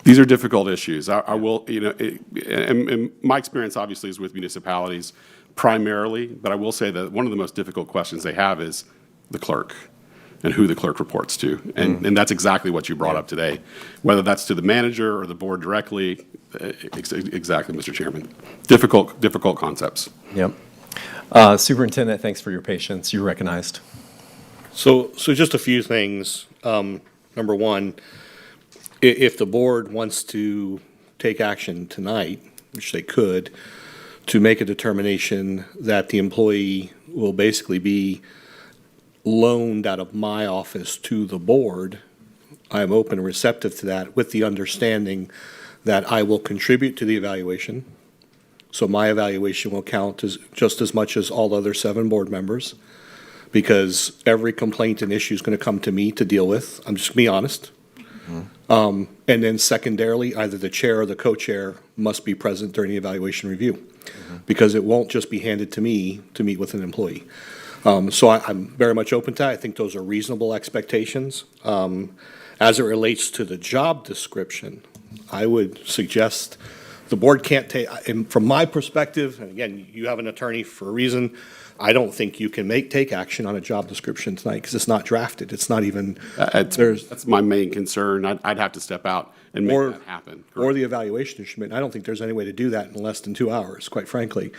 These are difficult issues. I will, and my experience obviously is with municipalities. primarily, but I will say that one of the most difficult questions they have is the clerk and who the clerk reports to. And that's exactly what you brought up today, whether that's to the manager or the board directly. Exactly, Mr. Chairman. Difficult concepts. Yep. Superintendent, thanks for your patience. You're recognized. So just a few things. Number one, if the board wants to take action tonight, which they could, to make a determination that the employee will basically be loaned out of my office to the board, I'm open and receptive to that with the understanding that I will contribute to the evaluation. So my evaluation will count as just as much as all other 7 board members, because every complaint and issue is going to come to me to deal with. I'm just going to be honest. And then secondarily, either the chair or the co-chair must be present during the evaluation review, because it won't just be handed to me to meet with an employee. So I'm very much open to that. I think those are reasonable expectations. As it relates to the job description, I would suggest the board can't take, and from my perspective, and again, you have an attorney for a reason, I don't think you can take action on a job description tonight because it's not drafted. It's not even, That's my main concern. I'd have to step out and make that happen. or the evaluation instrument. I don't think there's any way to do that in less than 2 hours, quite frankly.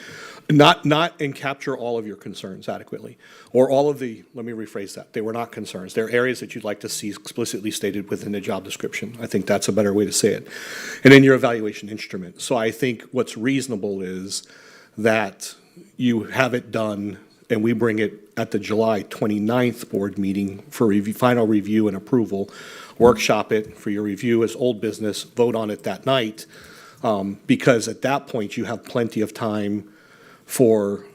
Not and capture all of your concerns adequately, or all of the, let me rephrase that, they were not concerns. They're areas that you'd like to see explicitly stated within the job description. I think that's a better way to say it. And then your evaluation instrument. So I think what's reasonable is that you have it done and we bring it at the July 29th board meeting for final review and approval, workshop it for your review as old business, vote on it that night, because at that point you have plenty of time for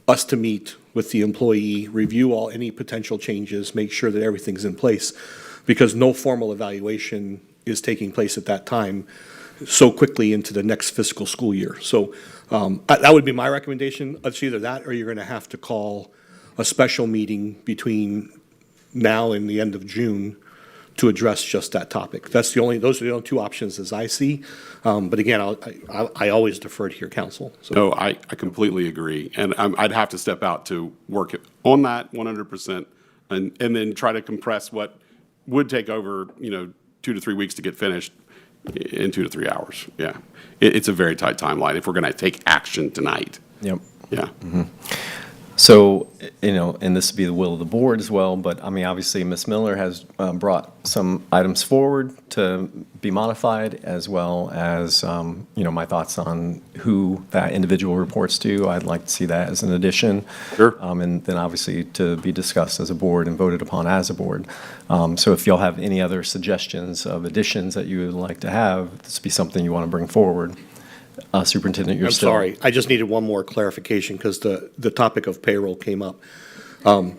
us to meet with the employee, review any potential changes, make sure that everything's in place, because no formal evaluation is taking place at that time so quickly into the next fiscal school year. So that would be my recommendation. It's either that or you're going to have to call a special meeting between now and the end of June to address just that topic. Those are the only 2 options as I see. But again, I always defer to your counsel. So. No, I completely agree. And I'd have to step out to work on that 100% and then try to compress what would take over, 2 to 3 weeks to get finished in 2 to 3 hours. Yeah. It's a very tight timeline if we're going to take action tonight. Yep. Yeah. So, and this would be the will of the board as well, but I mean, obviously, Ms. Miller has brought some items forward to be modified, as well as, my thoughts on who that individual reports to. I'd like to see that as an addition. Sure. And then obviously to be discussed as a board and voted upon as a board. So if y'all have any other suggestions of additions that you would like to have, this would be something you want to bring forward. Superintendent, you're I'm still. sorry, I just needed one more clarification because the topic of payroll came up.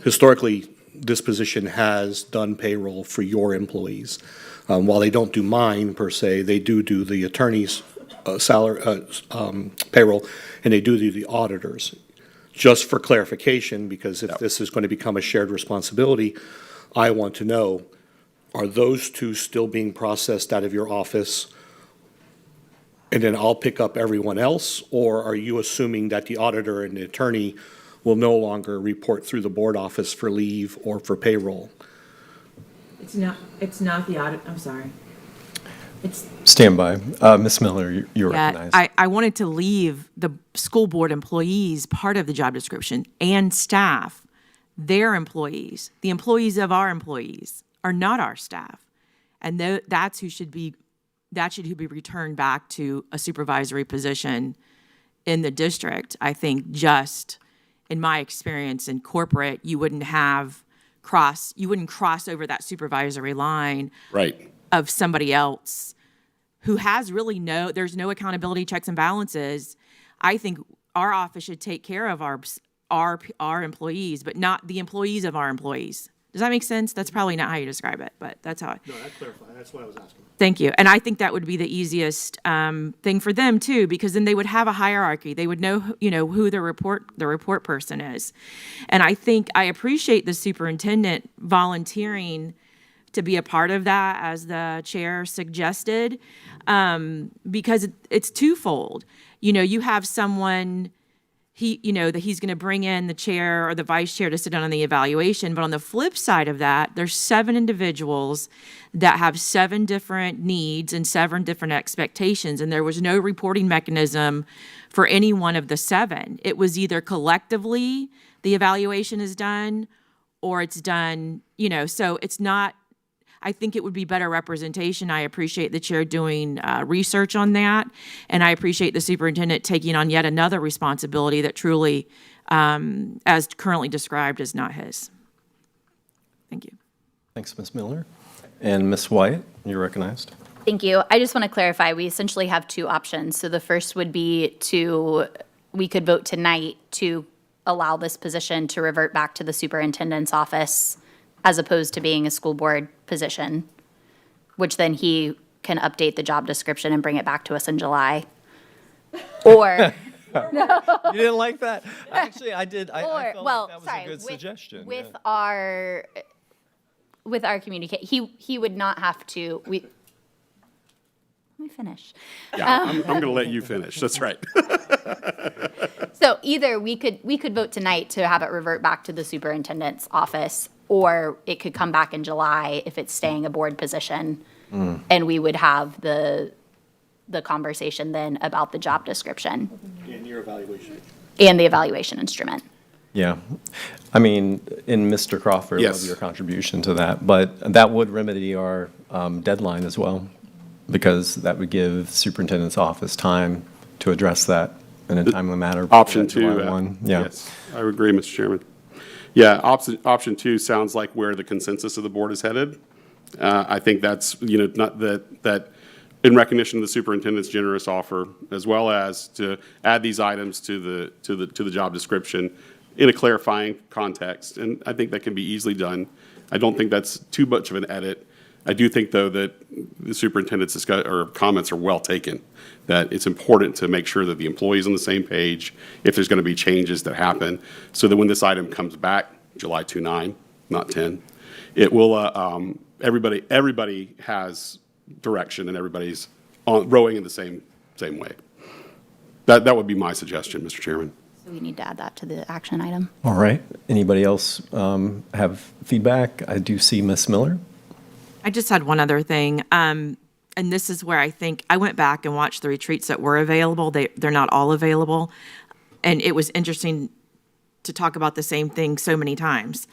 Historically, this position has done payroll for your employees. While they don't do mine per se, they do the attorney's salary, payroll, and they do the auditors. Just for clarification, because if this is going to become a shared responsibility, I want to know, are those 2 still being processed out of your office? And then I'll pick up everyone else, or are you assuming that the auditor and the attorney will no longer report through the board office for leave or for payroll? It's not the audit, I'm sorry. Stand by. Ms. Miller, you're recognized. I wanted to leave the school board employees part of the job description and staff, their employees. The employees of our employees are not our staff. And that should be returned back to a supervisory position in the district. I think just in my experience in corporate, you wouldn't cross over that supervisory line Right. of somebody else who has there's no accountability, checks and balances. I think our office should take care of our employees, but not the employees of our employees. Does that make sense? That's probably not how you describe it, but that's how. No, that clarifies. That's what I was asking. Thank you. And I think that would be the easiest thing for them too, because then they would have a hierarchy. They would know, who the report person is. And I appreciate the superintendent volunteering to be a part of that, as the chair suggested, because it's twofold. You have someone that he's going to bring in the chair or the vice chair to sit down on the evaluation. But on the flip side of that, there's 7 individuals that have 7 different needs and 7 different expectations. And there was no reporting mechanism for any one of the 7. It was either collectively the evaluation is done or it's done, so it's not, I think it would be better representation. I appreciate the chair doing research on that, and I appreciate the superintendent taking on yet another responsibility that truly, as currently described, is not his. Thank you. Thanks, Ms. Miller. And Ms. White, you're recognized. Thank you. I just want to clarify, we essentially have 2 options. So the first would be we could vote tonight to allow this position to revert back to the superintendent's office as opposed to being a school board position, which then he can update the job description and bring it back to us in July. Or, You didn't like that? Actually, I did. I felt like that was a good suggestion. with yeah. our he would not have to, let me finish. Yeah, I'm going to let you finish. That's right. So either we could vote tonight to have it revert back to the superintendent's office, or it could come back in July if it's staying a board position. And we would have the conversation then about the job description. And your evaluation. And the evaluation instrument. Yeah. I mean, in Mr. Crawford, I love Yes. your contribution to that, but that would remedy our deadline as well, because that would give superintendent's office time to address that in a timely manner. Option July 2. 1. Yeah. Yes, I would agree, Mr. Chairman. Yeah, option 2 sounds like where the consensus of the board is headed. I think that's, not that in recognition of the superintendent's generous offer, as well as to add these items to the job description in a clarifying context. And I think that can be easily done. I don't think that's too much of an edit. I do think, though, that the superintendent's comments are well taken, that it's important to make sure that the employee's on the same page if there's going to be changes that happen, so that when this item comes back, July 2/9, not 10, it will, everybody has direction and everybody's rowing in the same way. That would be my suggestion, Mr. Chairman. So we need to add that to the action item. All right. Anybody else have feedback? I do see Ms. Miller. I just had one other thing, and this is where I think, I went back and watched the retreats that were available. They're not all available, and it was interesting to talk about the same thing so many times.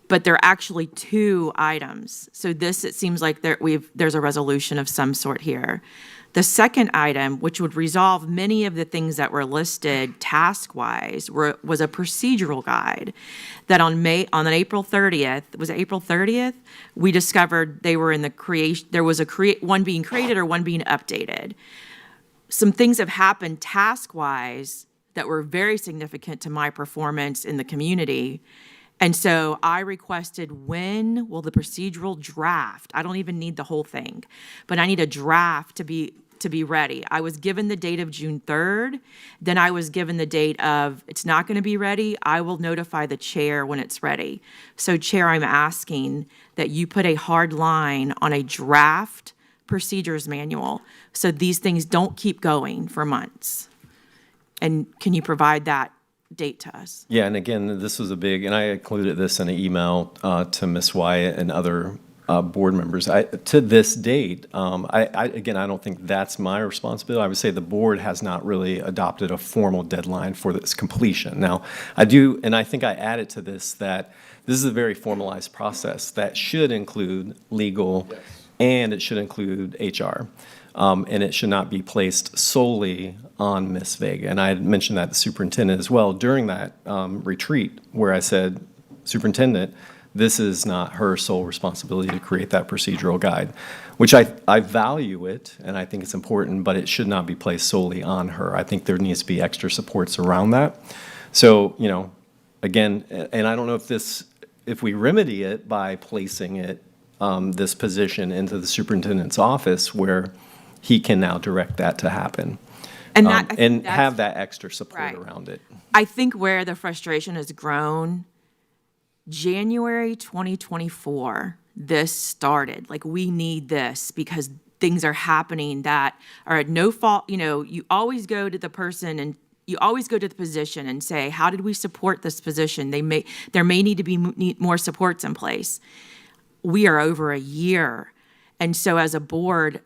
But there are actually 2 items. So this, it seems like there's a resolution of some sort here. The second item, which would resolve many of the things that were listed task-wise, was a procedural guide that on April 30th, was it April 30th? We discovered they were in the creation, there was one being created or one being updated. Some things have happened task-wise that were very significant to my performance in the community. And so I requested, when will the procedural draft, I don't even need the whole thing, but I need a draft to be ready. I was given the date of June 3rd, then I was given the date of, it's not going to be ready, I will notify the chair when it's ready. So Chair, I'm asking that you put a hard line on a draft procedures manual, so these things don't keep going for months. And can you provide that date to us? Yeah, and again, this was and I included this in an email to Ms. Wyatt and other board members. To this date, I don't think that's my responsibility. I would say the board has not really adopted a formal deadline for this completion. Now, I do, and I think I added to this that this is a very formalized process that should include legal, and it should include HR. And it should not be placed solely on Ms. Vega. And I had mentioned that to the superintendent as well during that retreat, where I said, Superintendent, this is not her sole responsibility to create that procedural guide, which I value it, and I think it's important, but it should not be placed solely on her. I think there needs to be extra supports around that. So, again, and I don't know if we remedy it by placing it, this position into the superintendent's office, where he can now direct that to happen. And I think have that extra support right around it. I think where the frustration has grown, January 2024, this started. Like, we need this because things are happening that are at no fault. You always go to the person and, you always go to the position and say, how did we support this position? There may need to be more supports in place. We are over a year. And so as a board,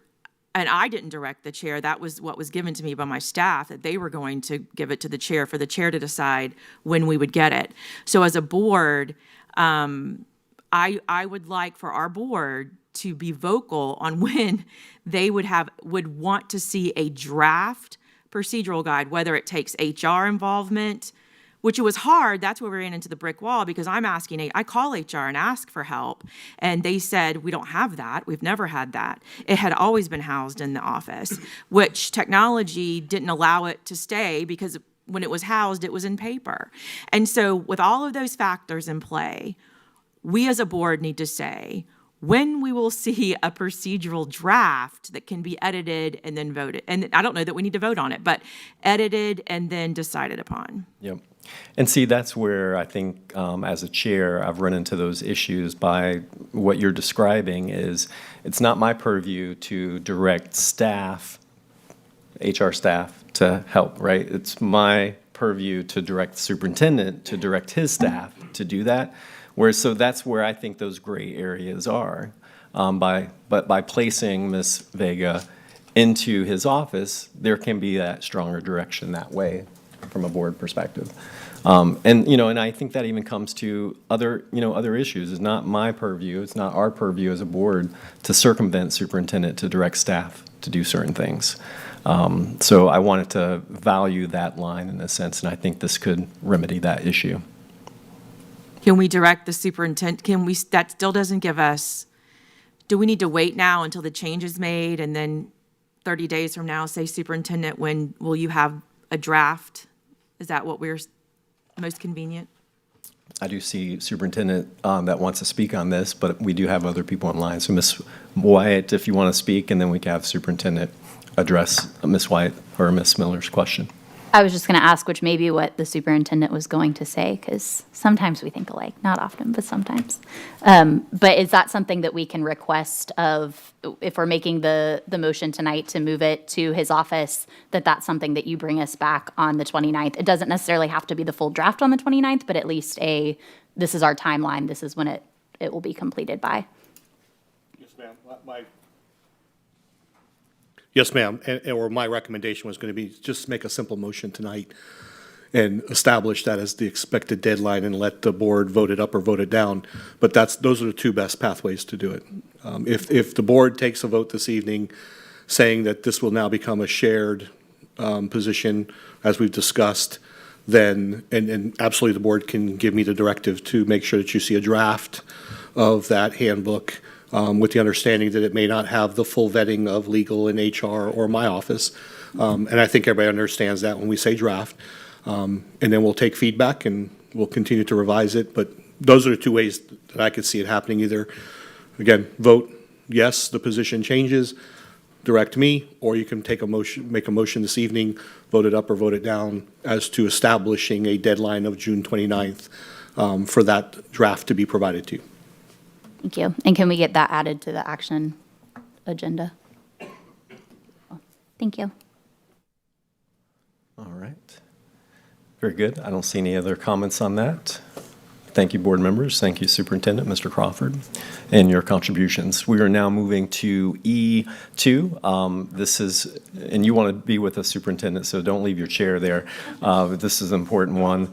and I didn't direct the chair, that was what was given to me by my staff, that they were going to give it to the chair for the chair to decide when we would get it. So as a board, I would like for our board to be vocal on when they would want to see a draft procedural guide, whether it takes HR involvement, which it was hard. That's where we ran into the brick wall, because I call HR and ask for help. And they said, we don't have that. We've never had that. It had always been housed in the office, which technology didn't allow it to stay, because when it was housed, it was in paper. And so with all of those factors in play, we as a board need to say when we will see a procedural draft that can be edited and then voted. And I don't know that we need to vote on it, but edited and then decided upon. Yep. And see, that's where I think, as a chair, I've run into those issues by what you're describing is it's not my purview to direct staff, HR staff, to help, right? It's my purview to direct the superintendent, to direct his staff to do that. So that's where I think those gray areas are. But by placing Ms. Vega into his office, there can be that stronger direction that way from a board perspective. And I think that even comes to other issues. It's not my purview, it's not our purview as a board to circumvent superintendent to direct staff to do certain things. So I wanted to value that line in a sense, and I think this could remedy that issue. Can we direct the superintendent, that still doesn't give us, do we need to wait now until the change is made and then 30 days from now say, superintendent, when will you have a draft? Is that what we're most convenient? I do see superintendent that wants to speak on this, but we do have other people in line. So Ms. Wyatt, if you want to speak, and then we can have superintendent address Ms. Wyatt or Ms. Miller's question. I was just going to ask, which may be what the superintendent was going to say, because sometimes we think alike, not often, but sometimes. But is that something that we can request of, if we're making the motion tonight to move it to his office, that's something that you bring us back on the 29th? It doesn't necessarily have to be the full draft on the 29th, but at least this is our timeline, this is when it will be completed by. Yes, ma'am. Yes, ma'am. Or my recommendation was going to be just make a simple motion tonight and establish that as the expected deadline and let the board vote it up or vote it down. But those are the two best pathways to do it. If the board takes a vote this evening saying that this will now become a shared position, as we've discussed, then, and absolutely the board can give me the directive to make sure that you see a draft of that handbook, with the understanding that it may not have the full vetting of legal and HR or my office. And I think everybody understands that when we say draft. And then we'll take feedback and we'll continue to revise it. But those are the two ways that I could see it happening. Either, again, vote yes, the position changes, direct me, or you can make a motion this evening, vote it up or vote it down as to establishing a deadline of June 29th for that draft to be provided to you. Thank you. And can we get that added to the action agenda? Thank you. All right. Very good. I don't see any other comments on that. Thank you, board members. Thank you, Superintendent, Mr. Crawford, and your contributions. We are now moving to E2. This is, and you want to be with us, Superintendent, so don't leave your chair there. This is an important one.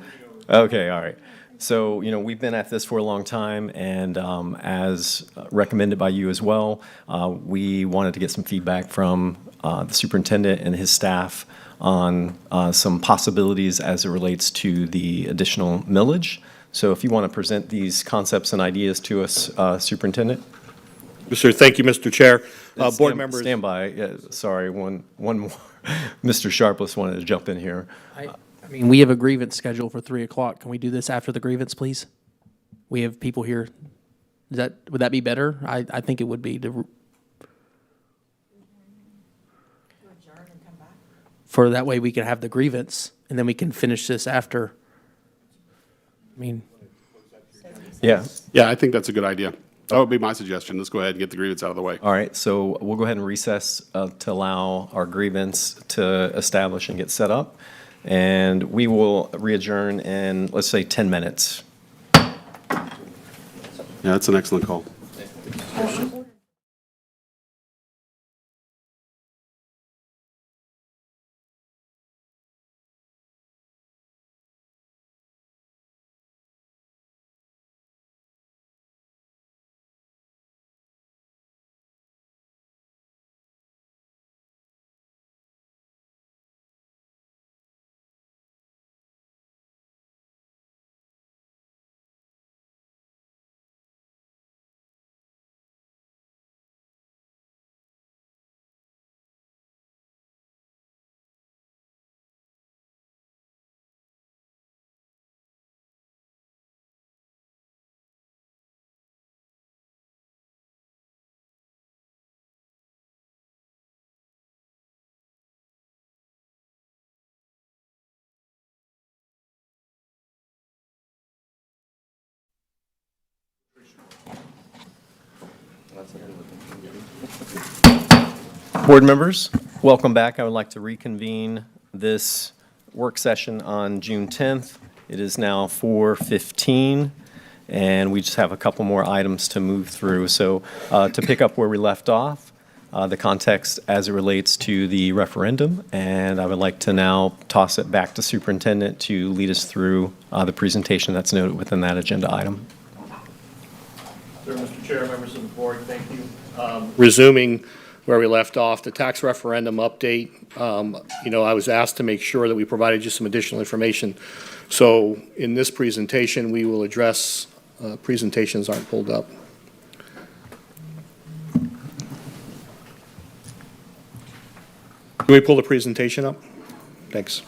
Okay, all right. So, we've been at this for a long time, and as recommended by you as well, we wanted to get some feedback from the superintendent and his staff on some possibilities as it relates to the additional millage. So if you want to present these concepts and ideas to us, Superintendent. Sir, thank you, Mr. Chair. Board members. Stand by. Sorry, one more. Mr. Sharpless wanted to jump in here. I mean, we have a grievance scheduled for 3 o'clock. Can we do this after the grievance, please? We have people here. Would that be better? I think it would be. For that way we can have the grievance and then we can finish this after. I mean. Yeah. Yeah, I think that's a good idea. That would be my suggestion. Let's go ahead and get the grievance out of the way. All right, so we'll go ahead and recess to allow our grievance to establish and get set up. and we will re-adjourn in, let's say, 10 minutes. Yeah, that's an excellent call. Board members, welcome back. I would like to reconvene this work session on June 10th. It is now 4:15, and we just have a couple more items to move through. So to pick up where we left off, the context as it relates to the referendum, and I would like to now toss it back to Superintendent to lead us through the presentation that's noted within that agenda item. Sir, Mr. Chair, members of the board, thank you. Resuming where we left off, the tax referendum update, I was asked to make sure that we provided you some additional information. So in this presentation, we will address, presentations aren't pulled up. Can we pull the presentation up? Thanks.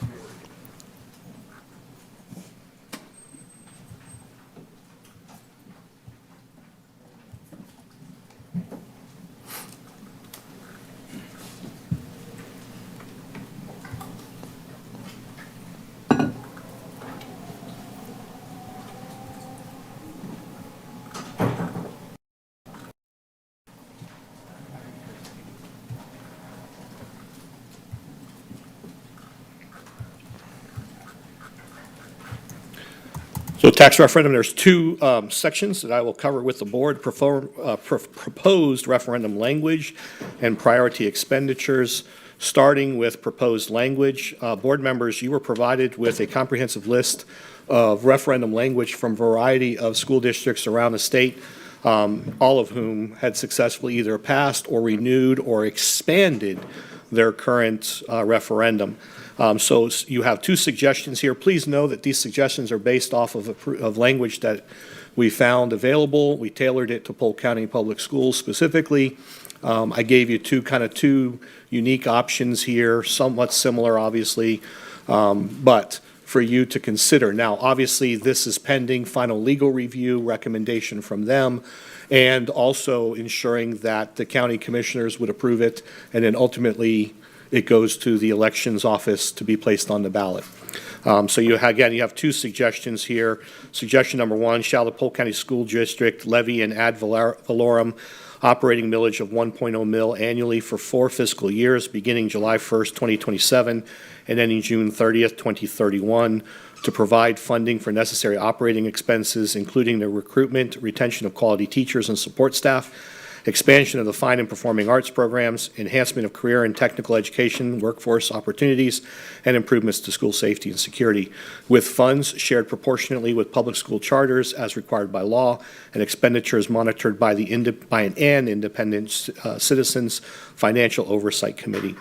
So tax referendum, there's two sections that I will cover with the board: proposed referendum language and priority expenditures. Starting with proposed language, board members, you were provided with a comprehensive list of referendum language from a variety of school districts around the state, all of whom had successfully either passed or renewed or expanded their current referendum. So you have two suggestions here. Please know that these suggestions are based off of language that we found available. We tailored it to Polk County Public Schools specifically. I gave you two unique options here, somewhat similar, obviously, but for you to consider. Now, obviously, this is pending final legal review, recommendation from them, and also ensuring that the county commissioners would approve it, and then ultimately it goes to the elections office to be placed on the ballot. So you have two suggestions here. Suggestion number one: shall the Polk County School District levy an ad valorem operating millage of 1.0 mil annually for 4 fiscal years, beginning July 1st, 2027, and ending June 30th, 2031, to provide funding for necessary operating expenses, including the recruitment, retention of quality teachers and support staff, expansion of the fine and performing arts programs, enhancement of career and technical education, workforce opportunities, and improvements to school safety and security, with funds shared proportionately with public school charters as required by law, and expenditures monitored by an independent citizens financial oversight committee.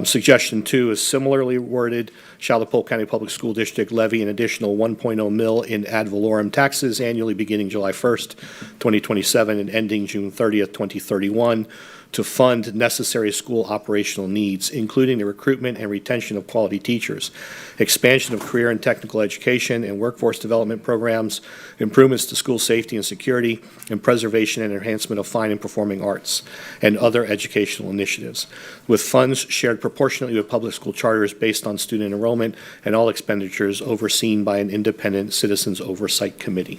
Suggestion 2 is similarly worded: shall the Polk County Public School District levy an additional 1.0 mil in ad valorem taxes annually beginning July 1st, 2027 and ending June 30th, 2031, to fund necessary school operational needs, including the recruitment and retention of quality teachers, expansion of career and technical education and workforce development programs, improvements to school safety and security, and preservation and enhancement of fine and performing arts, and other educational initiatives, with funds shared proportionately with public school charters based on student enrollment, and all expenditures overseen by an independent citizens oversight committee.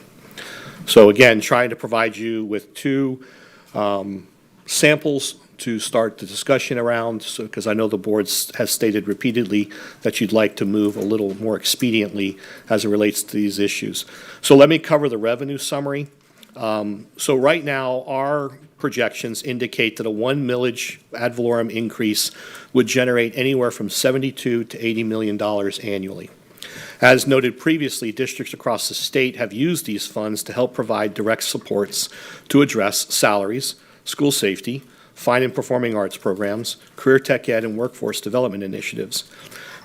So again, trying to provide you with two samples to start the discussion around, because I know the board has stated repeatedly that you'd like to move a little more expediently as it relates to these issues. So let me cover the revenue summary. So right now, our projections indicate that a 1 millage ad valorem increase would generate anywhere from $72 to $80 million annually. As noted previously, districts across the state have used these funds to help provide direct supports to address salaries, school safety, fine and performing arts programs, career tech ed, and workforce development initiatives.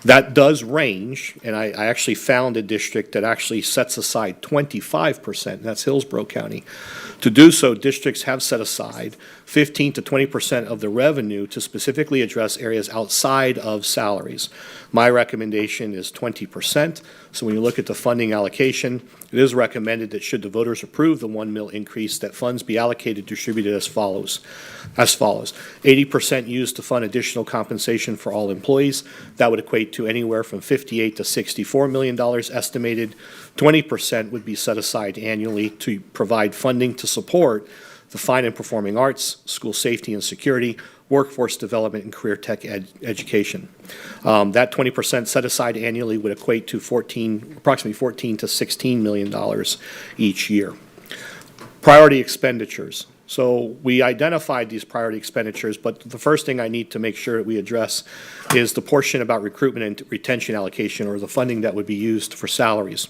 That does range, and I actually found a district that actually sets aside 25%, and that's Hillsborough County. To do so, districts have set aside 15 to 20% of the revenue to specifically address areas outside of salaries. My recommendation is 20%. So when you look at the funding allocation, it is recommended that should the voters approve the 1 mil increase, that funds be allocated, distributed as follows. 80% used to fund additional compensation for all employees. That would equate to anywhere from $58 to $64 million estimated. 20% would be set aside annually to provide funding to support the fine and performing arts, school safety and security, workforce development, and career tech education. That 20% set aside annually would equate to approximately $14 to $16 million each year. Priority expenditures. So we identified these priority expenditures, but the first thing I need to make sure that we address is the portion about recruitment and retention allocation, or the funding that would be used for salaries.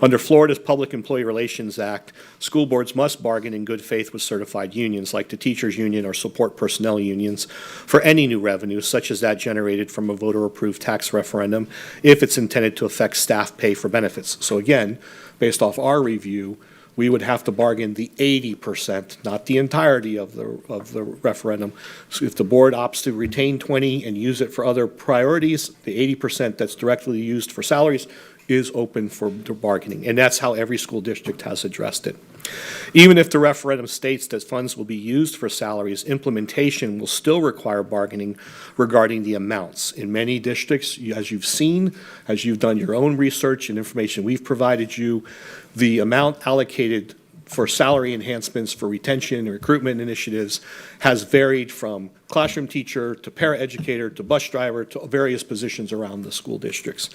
Under Florida's Public Employee Relations Act, school boards must bargain in good faith with certified unions like the teachers union or support personnel unions for any new revenue, such as that generated from a voter-approved tax referendum, if it's intended to affect staff pay for benefits. So again, based off our review, we would have to bargain the 80%, not the entirety of the referendum. So if the board opts to retain 20 and use it for other priorities, the 80% that's directly used for salaries is open for bargaining. And that's how every school district has addressed it. Even if the referendum states that funds will be used for salaries, implementation will still require bargaining regarding the amounts. In many districts, as you've seen, as you've done your own research and information we've provided you, the amount allocated for salary enhancements for retention and recruitment initiatives has varied from classroom teacher to paraeducator to bus driver to various positions around the school districts.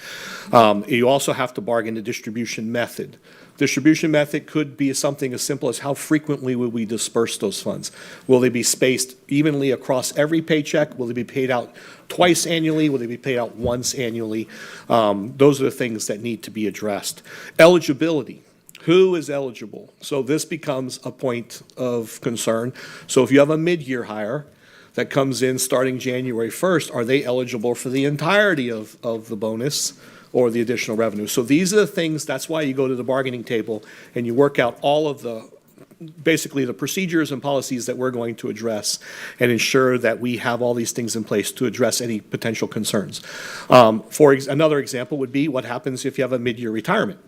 You also have to bargain the distribution method. Distribution method could be something as simple as how frequently will we disperse those funds? Will they be spaced evenly across every paycheck? Will they be paid out twice annually? Will they be paid out once annually? Those are the things that need to be addressed. Eligibility. Who is eligible? So this becomes a point of concern. So if you have a mid-year hire that comes in starting January 1st, are they eligible for the entirety of the bonus or the additional revenue? So these are the things, that's why you go to the bargaining table and you work out all of basically the procedures and policies that we're going to address and ensure that we have all these things in place to address any potential concerns. Another example would be what happens if you have a mid-year retirement.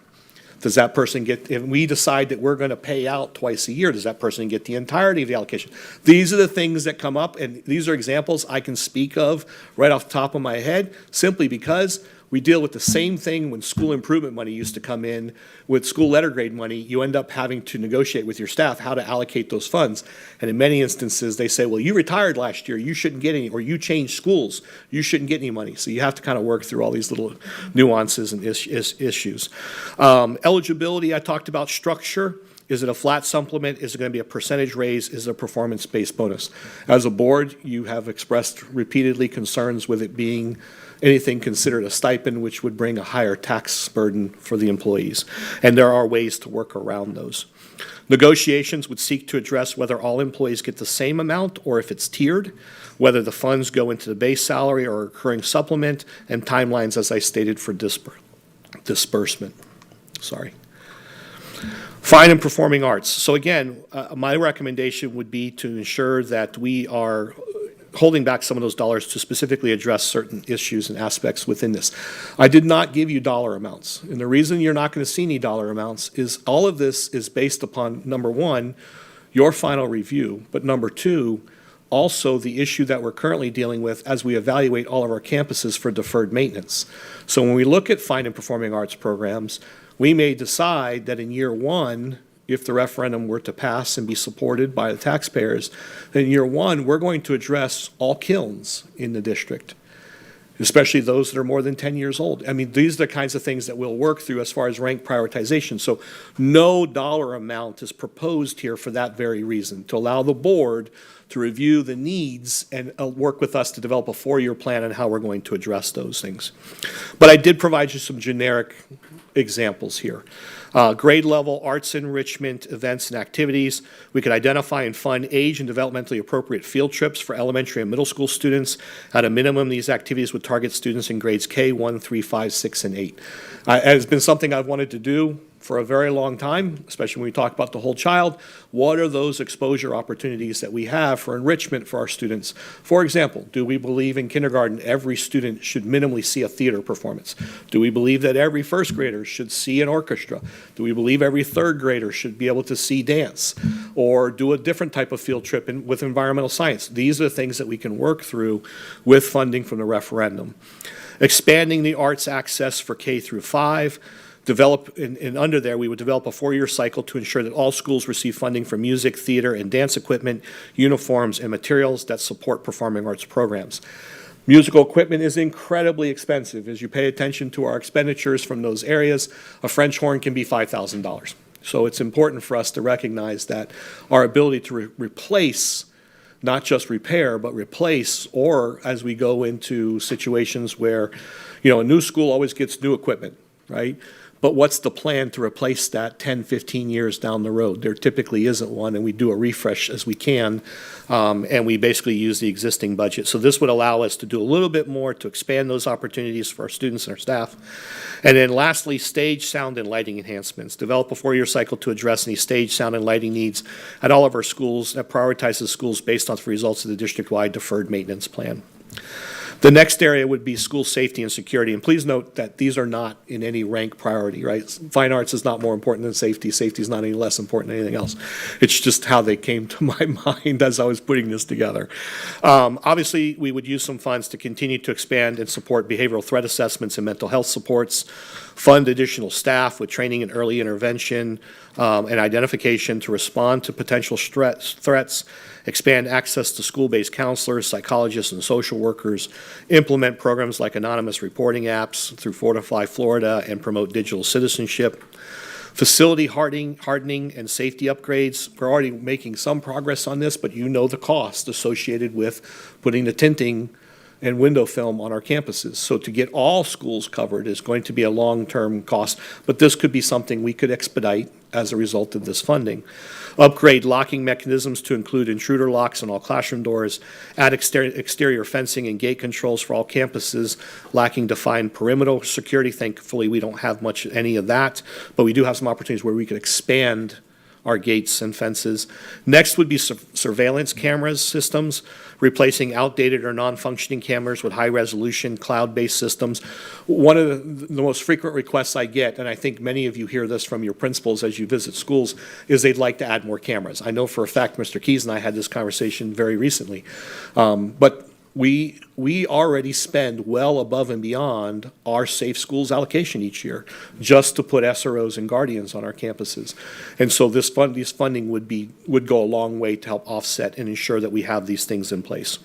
Does that person get, if we decide that we're going to pay out twice a year, does that person get the entirety of the allocation? These are the things that come up, and these are examples I can speak of right off the top of my head, simply because we deal with the same thing when school improvement money used to come in. With school letter grade money, you end up having to negotiate with your staff how to allocate those funds. And in many instances, they say, well, you retired last year, you shouldn't get any, or you changed schools, you shouldn't get any money. So you have to kind of work through all these little nuances and issues. Eligibility, I talked about structure. Is it a flat supplement? Is it going to be a percentage raise? Is it a performance-based bonus? As a board, you have expressed repeatedly concerns with it being anything considered a stipend, which would bring a higher tax burden for the employees. And there are ways to work around those. Negotiations would seek to address whether all employees get the same amount or if it's tiered, whether the funds go into the base salary or recurring supplement, and timelines, as I stated, for disbursement. Sorry. Fine and performing arts. So again, my recommendation would be to ensure that we are holding back some of those dollars to specifically address certain issues and aspects within this. I did not give you dollar amounts. And the reason you're not going to see any dollar amounts is all of this is based upon, number one, your final review, but number two, also the issue that we're currently dealing with as we evaluate all of our campuses for deferred maintenance. So when we look at fine and performing arts programs, we may decide that in year one, if the referendum were to pass and be supported by the taxpayers, then year one, we're going to address all kilns in the district, especially those that are more than 10 years old. I mean, these are the kinds of things that we'll work through as far as rank prioritization. So no dollar amount is proposed here for that very reason, to allow the board to review the needs and work with us to develop a 4-year plan on how we're going to address those things. But I did provide you some generic examples here. Grade level arts enrichment events and activities. We could identify and fund age and developmentally appropriate field trips for elementary and middle school students. At a minimum, these activities would target students in grades K, 1, 3, 5, 6, and 8. It has been something I've wanted to do for a very long time, especially when we talk about the whole child. What are those exposure opportunities that we have for enrichment for our students? For example, do we believe in kindergarten every student should minimally see a theater performance? Do we believe that every first grader should see an orchestra? Do we believe every third grader should be able to see dance or do a different type of field trip with environmental science? These are the things that we can work through with funding from the referendum. Expanding the arts access for K through 5. Develop, and under there, we would develop a 4-year cycle to ensure that all schools receive funding for music, theater, and dance equipment, uniforms, and materials that support performing arts programs. Musical equipment is incredibly expensive. As you pay attention to our expenditures from those areas, a French horn can be $5,000. So it's important for us to recognize that our ability to replace, not just repair, but replace, or as we go into situations where, a new school always gets new equipment, right? But what's the plan to replace that 10, 15 years down the road? There typically isn't one, and we do a refresh as we can, and we basically use the existing budget. So this would allow us to do a little bit more to expand those opportunities for our students and our staff. And then lastly, stage, sound, and lighting enhancements. Develop a 4-year cycle to address any stage, sound, and lighting needs at all of our schools that prioritizes schools based on the results of the district-wide deferred maintenance plan. The next area would be school safety and security. And please note that these are not in any rank priority, right? Fine arts is not more important than safety. Safety is not any less important than anything else. It's just how they came to my mind as I was putting this together. Obviously, we would use some funds to continue to expand and support behavioral threat assessments and mental health supports, fund additional staff with training and early intervention and identification to respond to potential threats, expand access to school-based counselors, psychologists, and social workers, implement programs like anonymous reporting apps through Fortify Florida, and promote digital citizenship. Facility hardening and safety upgrades. We're already making some progress on this, but you know the cost associated with putting the tinting and window film on our campuses. So to get all schools covered is going to be a long-term cost, but this could be something we could expedite as a result of this funding. Upgrade locking mechanisms to include intruder locks on all classroom doors, add exterior fencing and gate controls for all campuses lacking defined perimeter security. Thankfully, we don't have any of that, but we do have some opportunities where we could expand our gates and fences. Next would be surveillance cameras systems, replacing outdated or non-functioning cameras with high-resolution cloud-based systems. One of the most frequent requests I get, and I think many of you hear this from your principals as you visit schools, is they'd like to add more cameras. I know for a fact Mr. Keys and I had this conversation very recently. But we already spend well above and beyond our Safe Schools allocation each year just to put SROs and guardians on our campuses. And so this funding would go a long way to help offset and ensure that we have these things in place.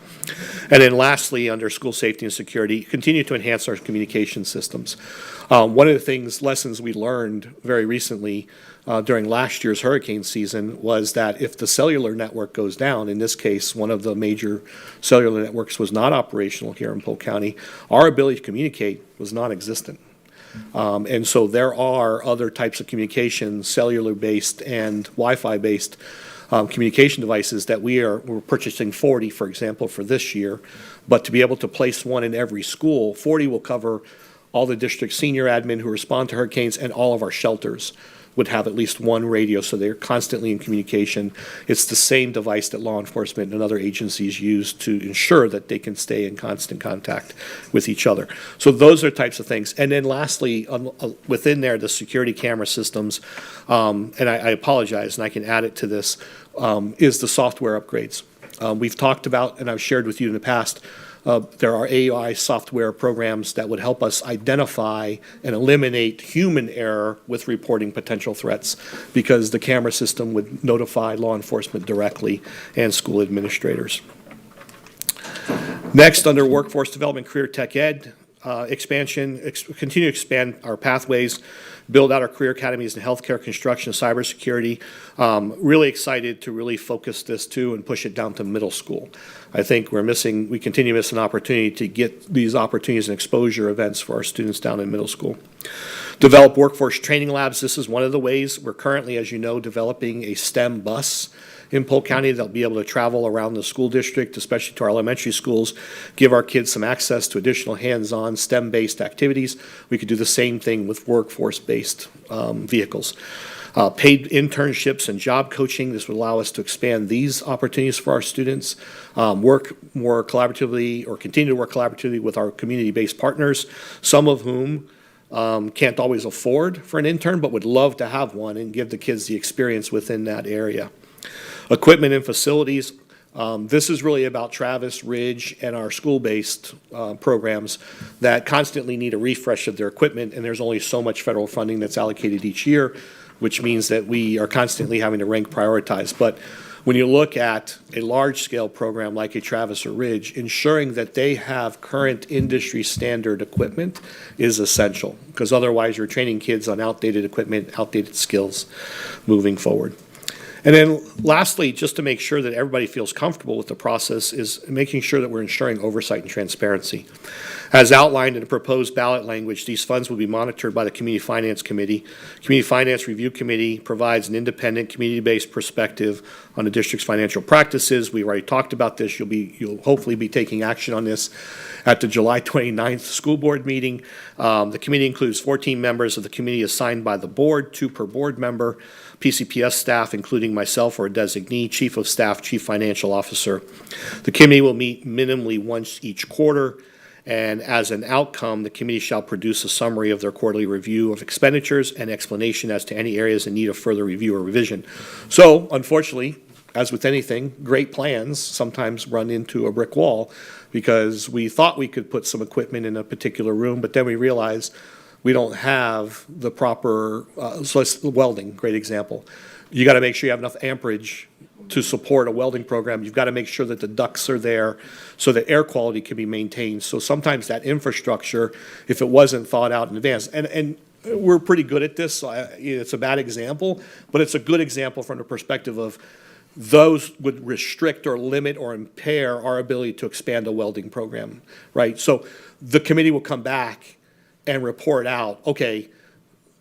And then lastly, under school safety and security, continue to enhance our communication systems. One of the lessons we learned very recently during last year's hurricane season was that if the cellular network goes down, in this case, one of the major cellular networks was not operational here in Polk County, our ability to communicate was non-existent. And so there are other types of communication, cellular-based and Wi-Fi-based communication devices that we're purchasing 40, for example, for this year. But to be able to place one in every school, 40 will cover all the district senior admin who respond to hurricanes, and all of our shelters would have at least one radio, so they're constantly in communication. It's the same device that law enforcement and other agencies use to ensure that they can stay in constant contact with each other. So those are types of things. And then lastly, within there, the security camera systems, and I apologize, and I can add it to this, is the software upgrades. We've talked about, and I've shared with you in the past, There are AI software programs that would help us identify and eliminate human error with reporting potential threats, because the camera system would notify law enforcement directly and school administrators. Next, under Workforce Development, Career Tech Ed, expansion, continue to expand our pathways, build out our career academies in healthcare, construction, cybersecurity. Really excited to really focus this too and push it down to middle school. I think we continue to miss an opportunity to get these opportunities and exposure events for our students down in middle school. Develop workforce training labs. This is one of the ways we're currently, as you know, developing a STEM bus in Polk County that'll be able to travel around the school district, especially to our elementary schools, give our kids some access to additional hands-on STEM-based activities. We could do the same thing with workforce-based vehicles. Paid internships and job coaching. This would allow us to expand these opportunities for our students, work more collaboratively or continue to work collaboratively with our community-based partners, some of whom can't always afford for an intern, but would love to have one and give the kids the experience within that area. Equipment and facilities. This is really about Travis, Ridge, and our school-based programs that constantly need a refresh of their equipment, and there's only so much federal funding that's allocated each year, which means that we are constantly having to rank prioritize. But when you look at a large-scale program like a Travis or Ridge, ensuring that they have current industry standard equipment is essential, because otherwise you're training kids on outdated equipment, outdated skills moving forward. And then lastly, just to make sure that everybody feels comfortable with the process, is making sure that we're ensuring oversight and transparency. As outlined in the proposed ballot language, these funds will be monitored by the Community Finance Committee. Community Finance Review Committee provides an independent, community-based perspective on the district's financial practices. We already talked about this. You'll hopefully be taking action on this at the July 29th school board meeting. The committee includes 14 members of the committee assigned by the board, 2 per board member. PCPS staff, including myself or a designee, chief of staff, chief financial officer. The committee will meet minimally once each quarter, and as an outcome, the committee shall produce a summary of their quarterly review of expenditures and explanation as to any areas in need of further review or revision. So, unfortunately, as with anything, great plans sometimes run into a brick wall, because we thought we could put some equipment in a particular room, but then we realized we don't have the proper, welding, great example. You got to make sure you have enough amperage to support a welding program. You've got to make sure that the ducts are there so that air quality can be maintained. So sometimes that infrastructure, if it wasn't thought out in advance, and we're pretty good at this, so it's a bad example, but it's a good example from the perspective of those would restrict or limit or impair our ability to expand a welding program, right? So the committee will come back and report out, okay,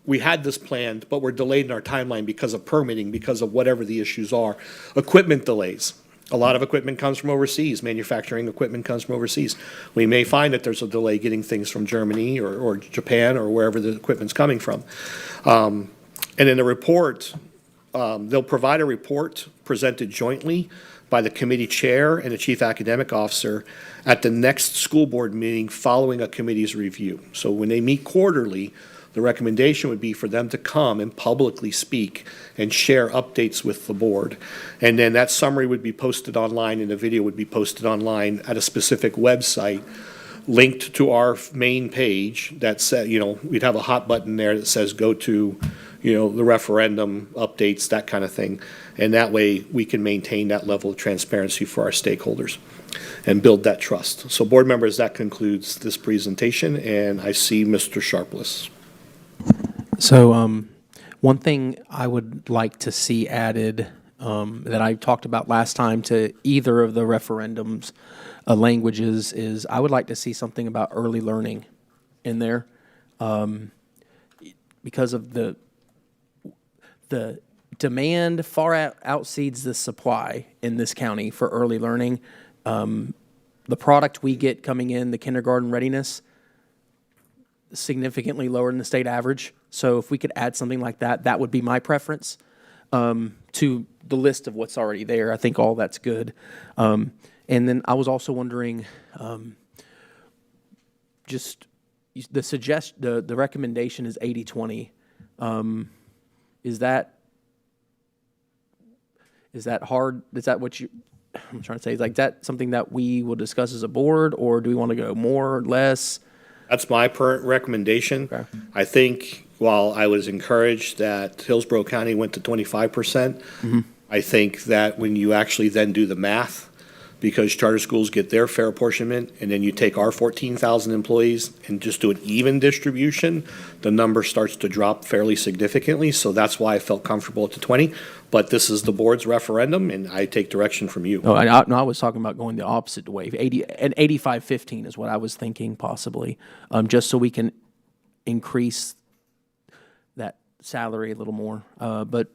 we had this planned, but we're delayed in our timeline because of permitting, because of whatever the issues are. Equipment delays. A lot of equipment comes from overseas. Manufacturing equipment comes from overseas. We may find that there's a delay getting things from Germany or Japan or wherever the equipment's coming from. And in the report, they'll provide a report presented jointly by the committee chair and the chief academic officer at the next school board meeting following a committee's review. So when they meet quarterly, the recommendation would be for them to come and publicly speak and share updates with the board. And then that summary would be posted online, and the video would be posted online at a specific website linked to our main page that said, we'd have a hot button there that says go to, the referendum updates, that kind of thing. And that way we can maintain that level of transparency for our stakeholders and build that trust. So board members, that concludes this presentation, and I see Mr. Sharpless. So one thing I would like to see added that I talked about last time to either of the referendums languages is I would like to see something about early learning in there because of the demand far outseeds the supply in this county for early learning. The product we get coming in, the kindergarten readiness, significantly lower than the state average. So if we could add something like that, that would be my preference to the list of what's already there. I think all that's good. And then I was also wondering, just the recommendation is 80-20. Is that hard? Is that what you, I'm trying to say, is like that something that we will discuss as a board, or do we want to go more, less? That's my recommendation. Okay. I think while I was encouraged that Hillsborough County went to 25%, I think that when you actually then do the math, because charter schools get their fair apportionment, and then you take our 14,000 employees and just do an even distribution, the number starts to drop fairly significantly. So that's why I felt comfortable at the 20. But this is the board's referendum, and I take direction from you. No, I was talking about going the opposite way. 85-15 is what I was thinking possibly, just so we can increase that salary a little more. But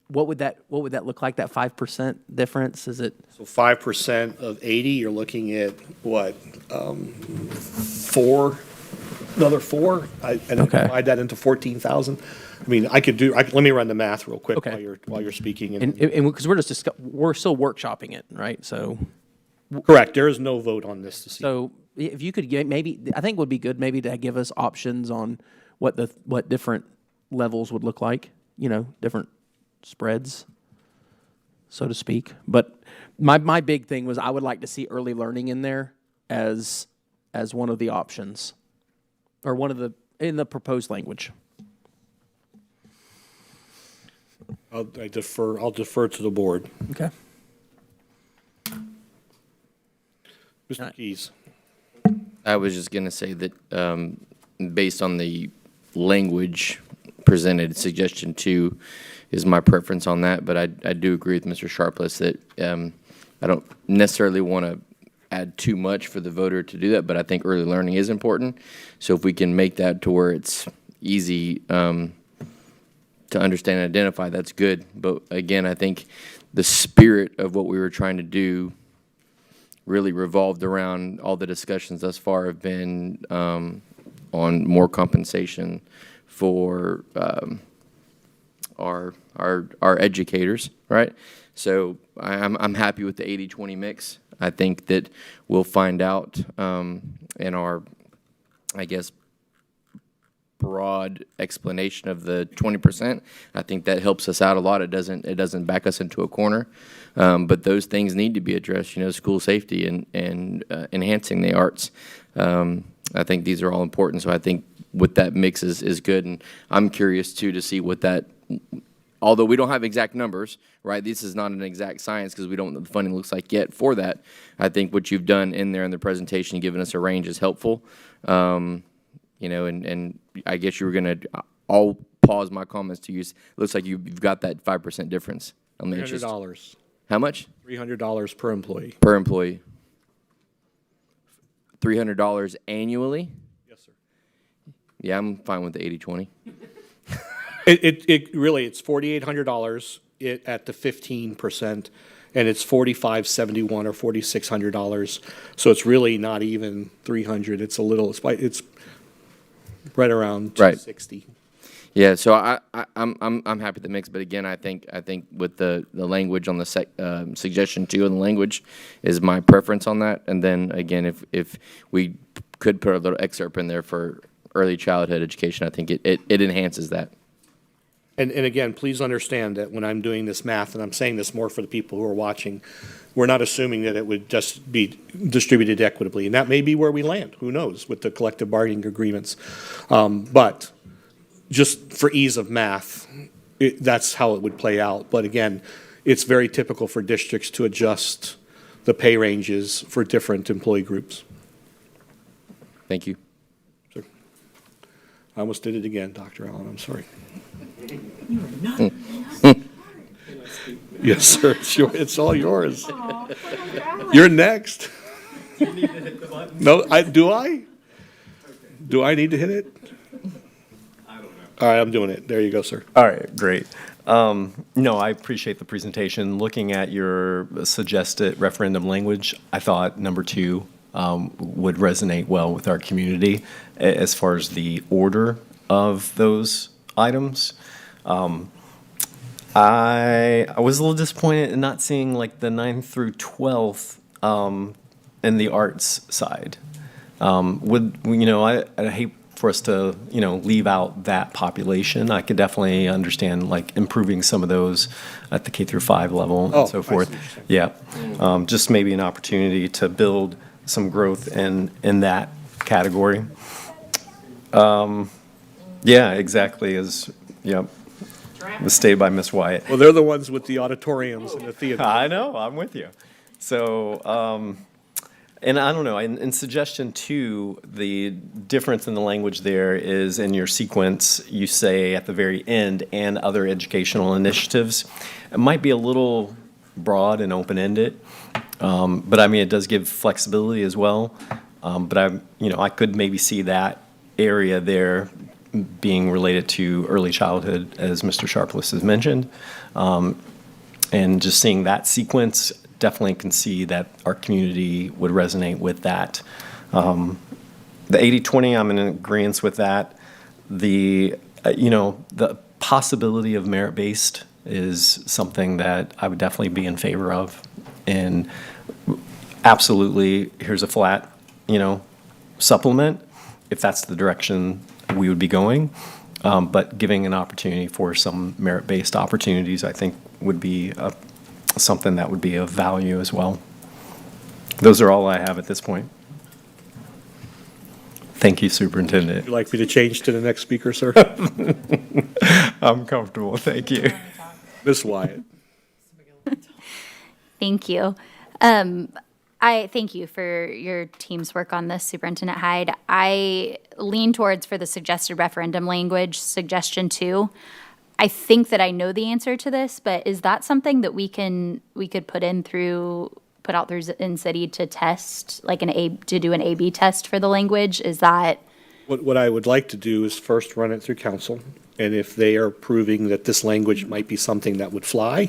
what would that look like? That 5% difference? Is it? So 5% of 80, you're looking at what, another four? And Okay. divide that into 14,000. I mean, let me run the math real quick Okay. while you're speaking. And because we're still workshopping it, right? So Correct, there is no vote on this evening. So if you could get, maybe, I think it would be good maybe to give us options on what different levels would look like, different spreads, so to speak. But my big thing was I would like to see early learning in there as one of the options, or in the proposed language. I'll defer to the board. Okay. Mr. Keys. I was just going to say that based on the language presented, suggestion 2 is my preference on that, but I do agree with Mr. Sharpless that I don't necessarily want to add too much for the voter to do that, but I think early learning is important. So if we can make that to where it's easy to understand and identify, that's good. But again, I think the spirit of what we were trying to do really revolved around all the discussions thus far have been on more compensation for our educators, right? So I'm happy with the 80-20 mix. I think that we'll find out in our, I guess, broad explanation of the 20%. I think that helps us out a lot. It doesn't back us into a corner. But those things need to be addressed, school safety and enhancing the arts. I think these are all important. So I think what that mix is good. And I'm curious, too, to see what that, although we don't have exact numbers, right? This is not an exact science because we don't know what the funding looks like yet for that. I think what you've done in there in the presentation, giving us a range, is helpful. And I guess you were going to, I'll pause my comments to use, it looks like you've got that 5% difference. $300. How much? $300 per employee. Per employee. $300 annually? Yes, sir. Yeah, I'm fine with the 80-20. It really, it's $4,800 at the 15%, and it's $4,571 or $4,600. So it's really not even 300. It's it's right around Right. 260. Yeah, so I'm happy with the mix, but again, I think with the language on the suggestion 2 and the language is my preference on that. And then again, if we could put a little excerpt in there for early childhood education, I think it enhances that. And again, please understand that when I'm doing this math, and I'm saying this more for the people who are watching, we're not assuming that it would just be distributed equitably. And that may be where we land, who knows, with the collective bargaining agreements. But just for ease of math, that's how it would play out. But again, it's very typical for districts to adjust the pay ranges for different employee groups. Thank you. Sir. I almost did it again, Dr. Allen, I'm sorry. Yes, sir, it's all yours. You're next. No, do I? Do I need to hit it? I don't know. All right, I'm doing it. There you go, sir. All right, great. No, I appreciate the presentation. Looking at your suggested referendum language, I thought number 2 would resonate well with our community as far as the order of those items. I was a little disappointed in not seeing like the 9th through 12th in the arts side. I hate for us to, leave out that population. I could definitely understand like improving some of those at the K through 5 level Oh, and so I see forth. what you're Yeah. Just maybe an opportunity to build some growth in that category. Yeah, exactly, was stated by Ms. Wyatt. Well, they're the ones with the auditoriums and the theater. I know, I'm with you. So, and I don't know, in suggestion two, the difference in the language there is in your sequence, you say at the very end, and other educational initiatives. It might be a little broad and open-ended, but I mean, it does give flexibility as well. But I could maybe see that area there being related to early childhood, as Mr. Sharpless has mentioned. And just seeing that sequence, definitely can see that our community would resonate with that. The 80-20, I'm in agreement with that. The possibility of merit-based is something that I would definitely be in favor of. And absolutely, here's a flat, supplement, if that's the direction we would be going. But giving an opportunity for some merit-based opportunities, I think, would be something that would be of value as well. Those are all I have at this point. Thank you, Superintendent. Would you like me to change to the next speaker, sir? I'm comfortable, thank you. Ms. Wyatt. Thank you. I thank you for your team's work on this, Superintendent Hyde. I lean towards, for the suggested referendum language, suggestion 2. I think that I know the answer to this, but is that something that we could put out through in city to test, like to do an A/B test for the language? Is that? What I would like to do is first run it through council, and if they are proving that this language might be something that would fly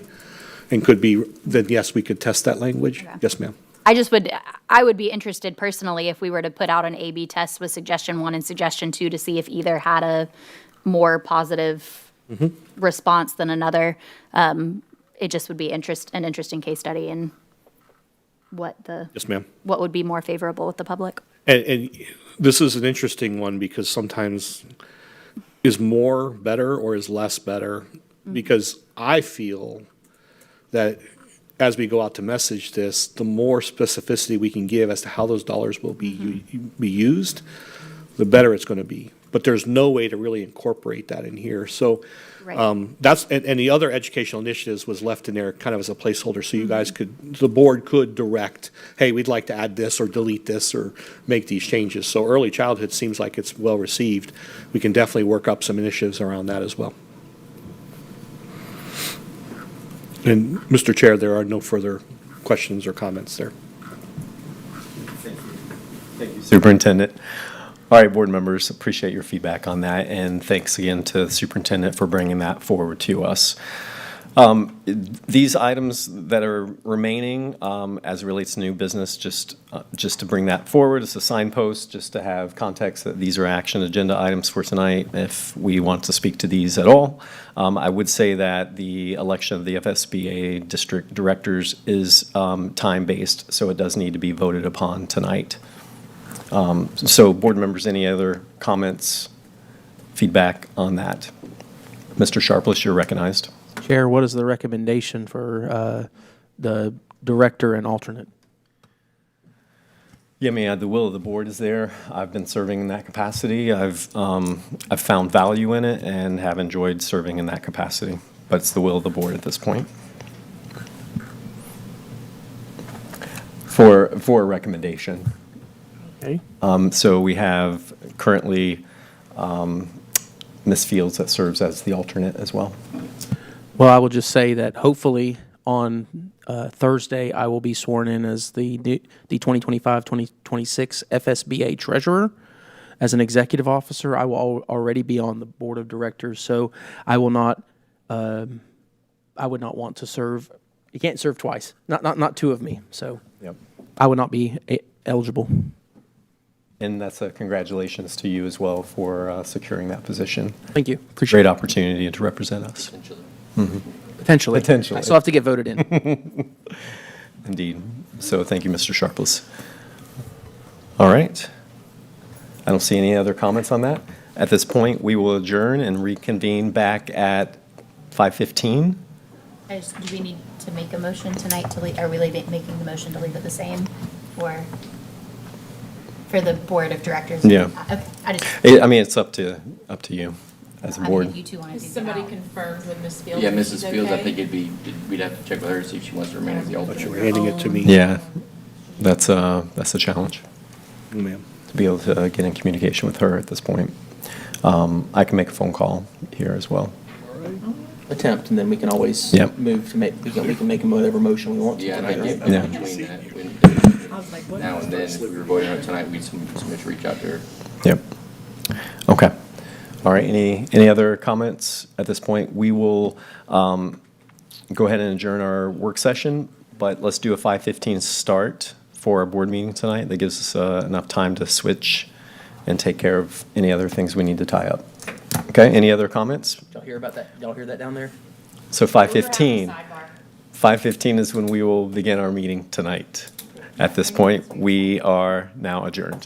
and could be, then yes, we could test that language. Okay. Yes, ma'am. I would be interested personally if we were to put out an A/B test with suggestion 1 and suggestion 2 to see if either had a more positive response than another. It just would be an interesting case study in Yes, ma'am. what would be more favorable with the public. And this is an interesting one because sometimes is more better or is less better? Because I feel that as we go out to message this, the more specificity we can give as to how those dollars will be used, the better it's going to be. But there's no way to really incorporate that in here. So Right. that's, and the other educational initiatives was left in there kind of as a placeholder, so you guys could, the board could direct, hey, we'd like to add this or delete this or make these changes. So early childhood seems like it's well received. We can definitely work up some initiatives around that as well. And Mr. Chair, there are no further questions or comments there. Thank you, Superintendent. All right, board members, appreciate your feedback on that, and thanks again to the superintendent for bringing that forward to us. These items that are remaining, as it relates to new business, just to bring that forward as a signpost, just to have context that these are action agenda items for tonight, if we want to speak to these at all. I would say that the election of the FSBA district directors is time-based, so it does need to be voted upon tonight. So, board members, any other comments, feedback on that? Mr. Sharpless, you're recognized. Chair, what is the recommendation for the director and alternate? Yeah, I mean, the will of the board is there. I've been serving in that capacity. I've found value in it and have enjoyed serving in that capacity, but it's the will of the board at this point. For a recommendation. Okay. So we have currently Ms. Fields that serves as the alternate as well. Well, I will just say that hopefully on Thursday, I will be sworn in as the 2025-2026 FSBA treasurer. As an executive officer, I will already be on the board of directors, so I will not, I would not want to serve. You can't serve twice, not two of me, so Yep. I would not be eligible. And that's a congratulations to you as well for securing that position. Thank you. Appreciate Great it. opportunity to represent us. Potentially. Potentially. I still have to get voted in. Indeed. So thank you, Mr. Sharpless. All right. I don't see any other comments on that. At this point, we will adjourn and reconvene back at 5:15. Do we need to make a motion tonight to leave, are we making the motion to leave it the same for the board of directors? Yeah. Okay, I just, I mean, it's up to you as a I mean, board. if you two want to do that. Somebody confirmed with Ms. Fields? Yeah, that Mrs. she's Fields, I okay? think we'd have to check with her to see if she wants to remain as the But you were alternate. handing it to me. Yeah, that's a challenge, Oh, ma'am. to be able to get in communication with her at this point. I can make a phone call here as well. Attempt, and then we can always Yep. move to make, we can make whatever motion we want to Yeah, and I tonight, think right? Yeah. between that, now and then, if we were voting on it tonight, we'd somebody to reach out to her. Yep. Okay. All right, any other comments at this point? We will go ahead and adjourn our work session, but let's do a 5:15 start for our board meeting tonight. That gives us enough time to switch and take care of any other things we need to tie up. Okay, any other comments? Y'all hear about that? Y'all hear that down there? So 5:15. 5:15 is when we will begin our meeting tonight. At this point, we are now adjourned.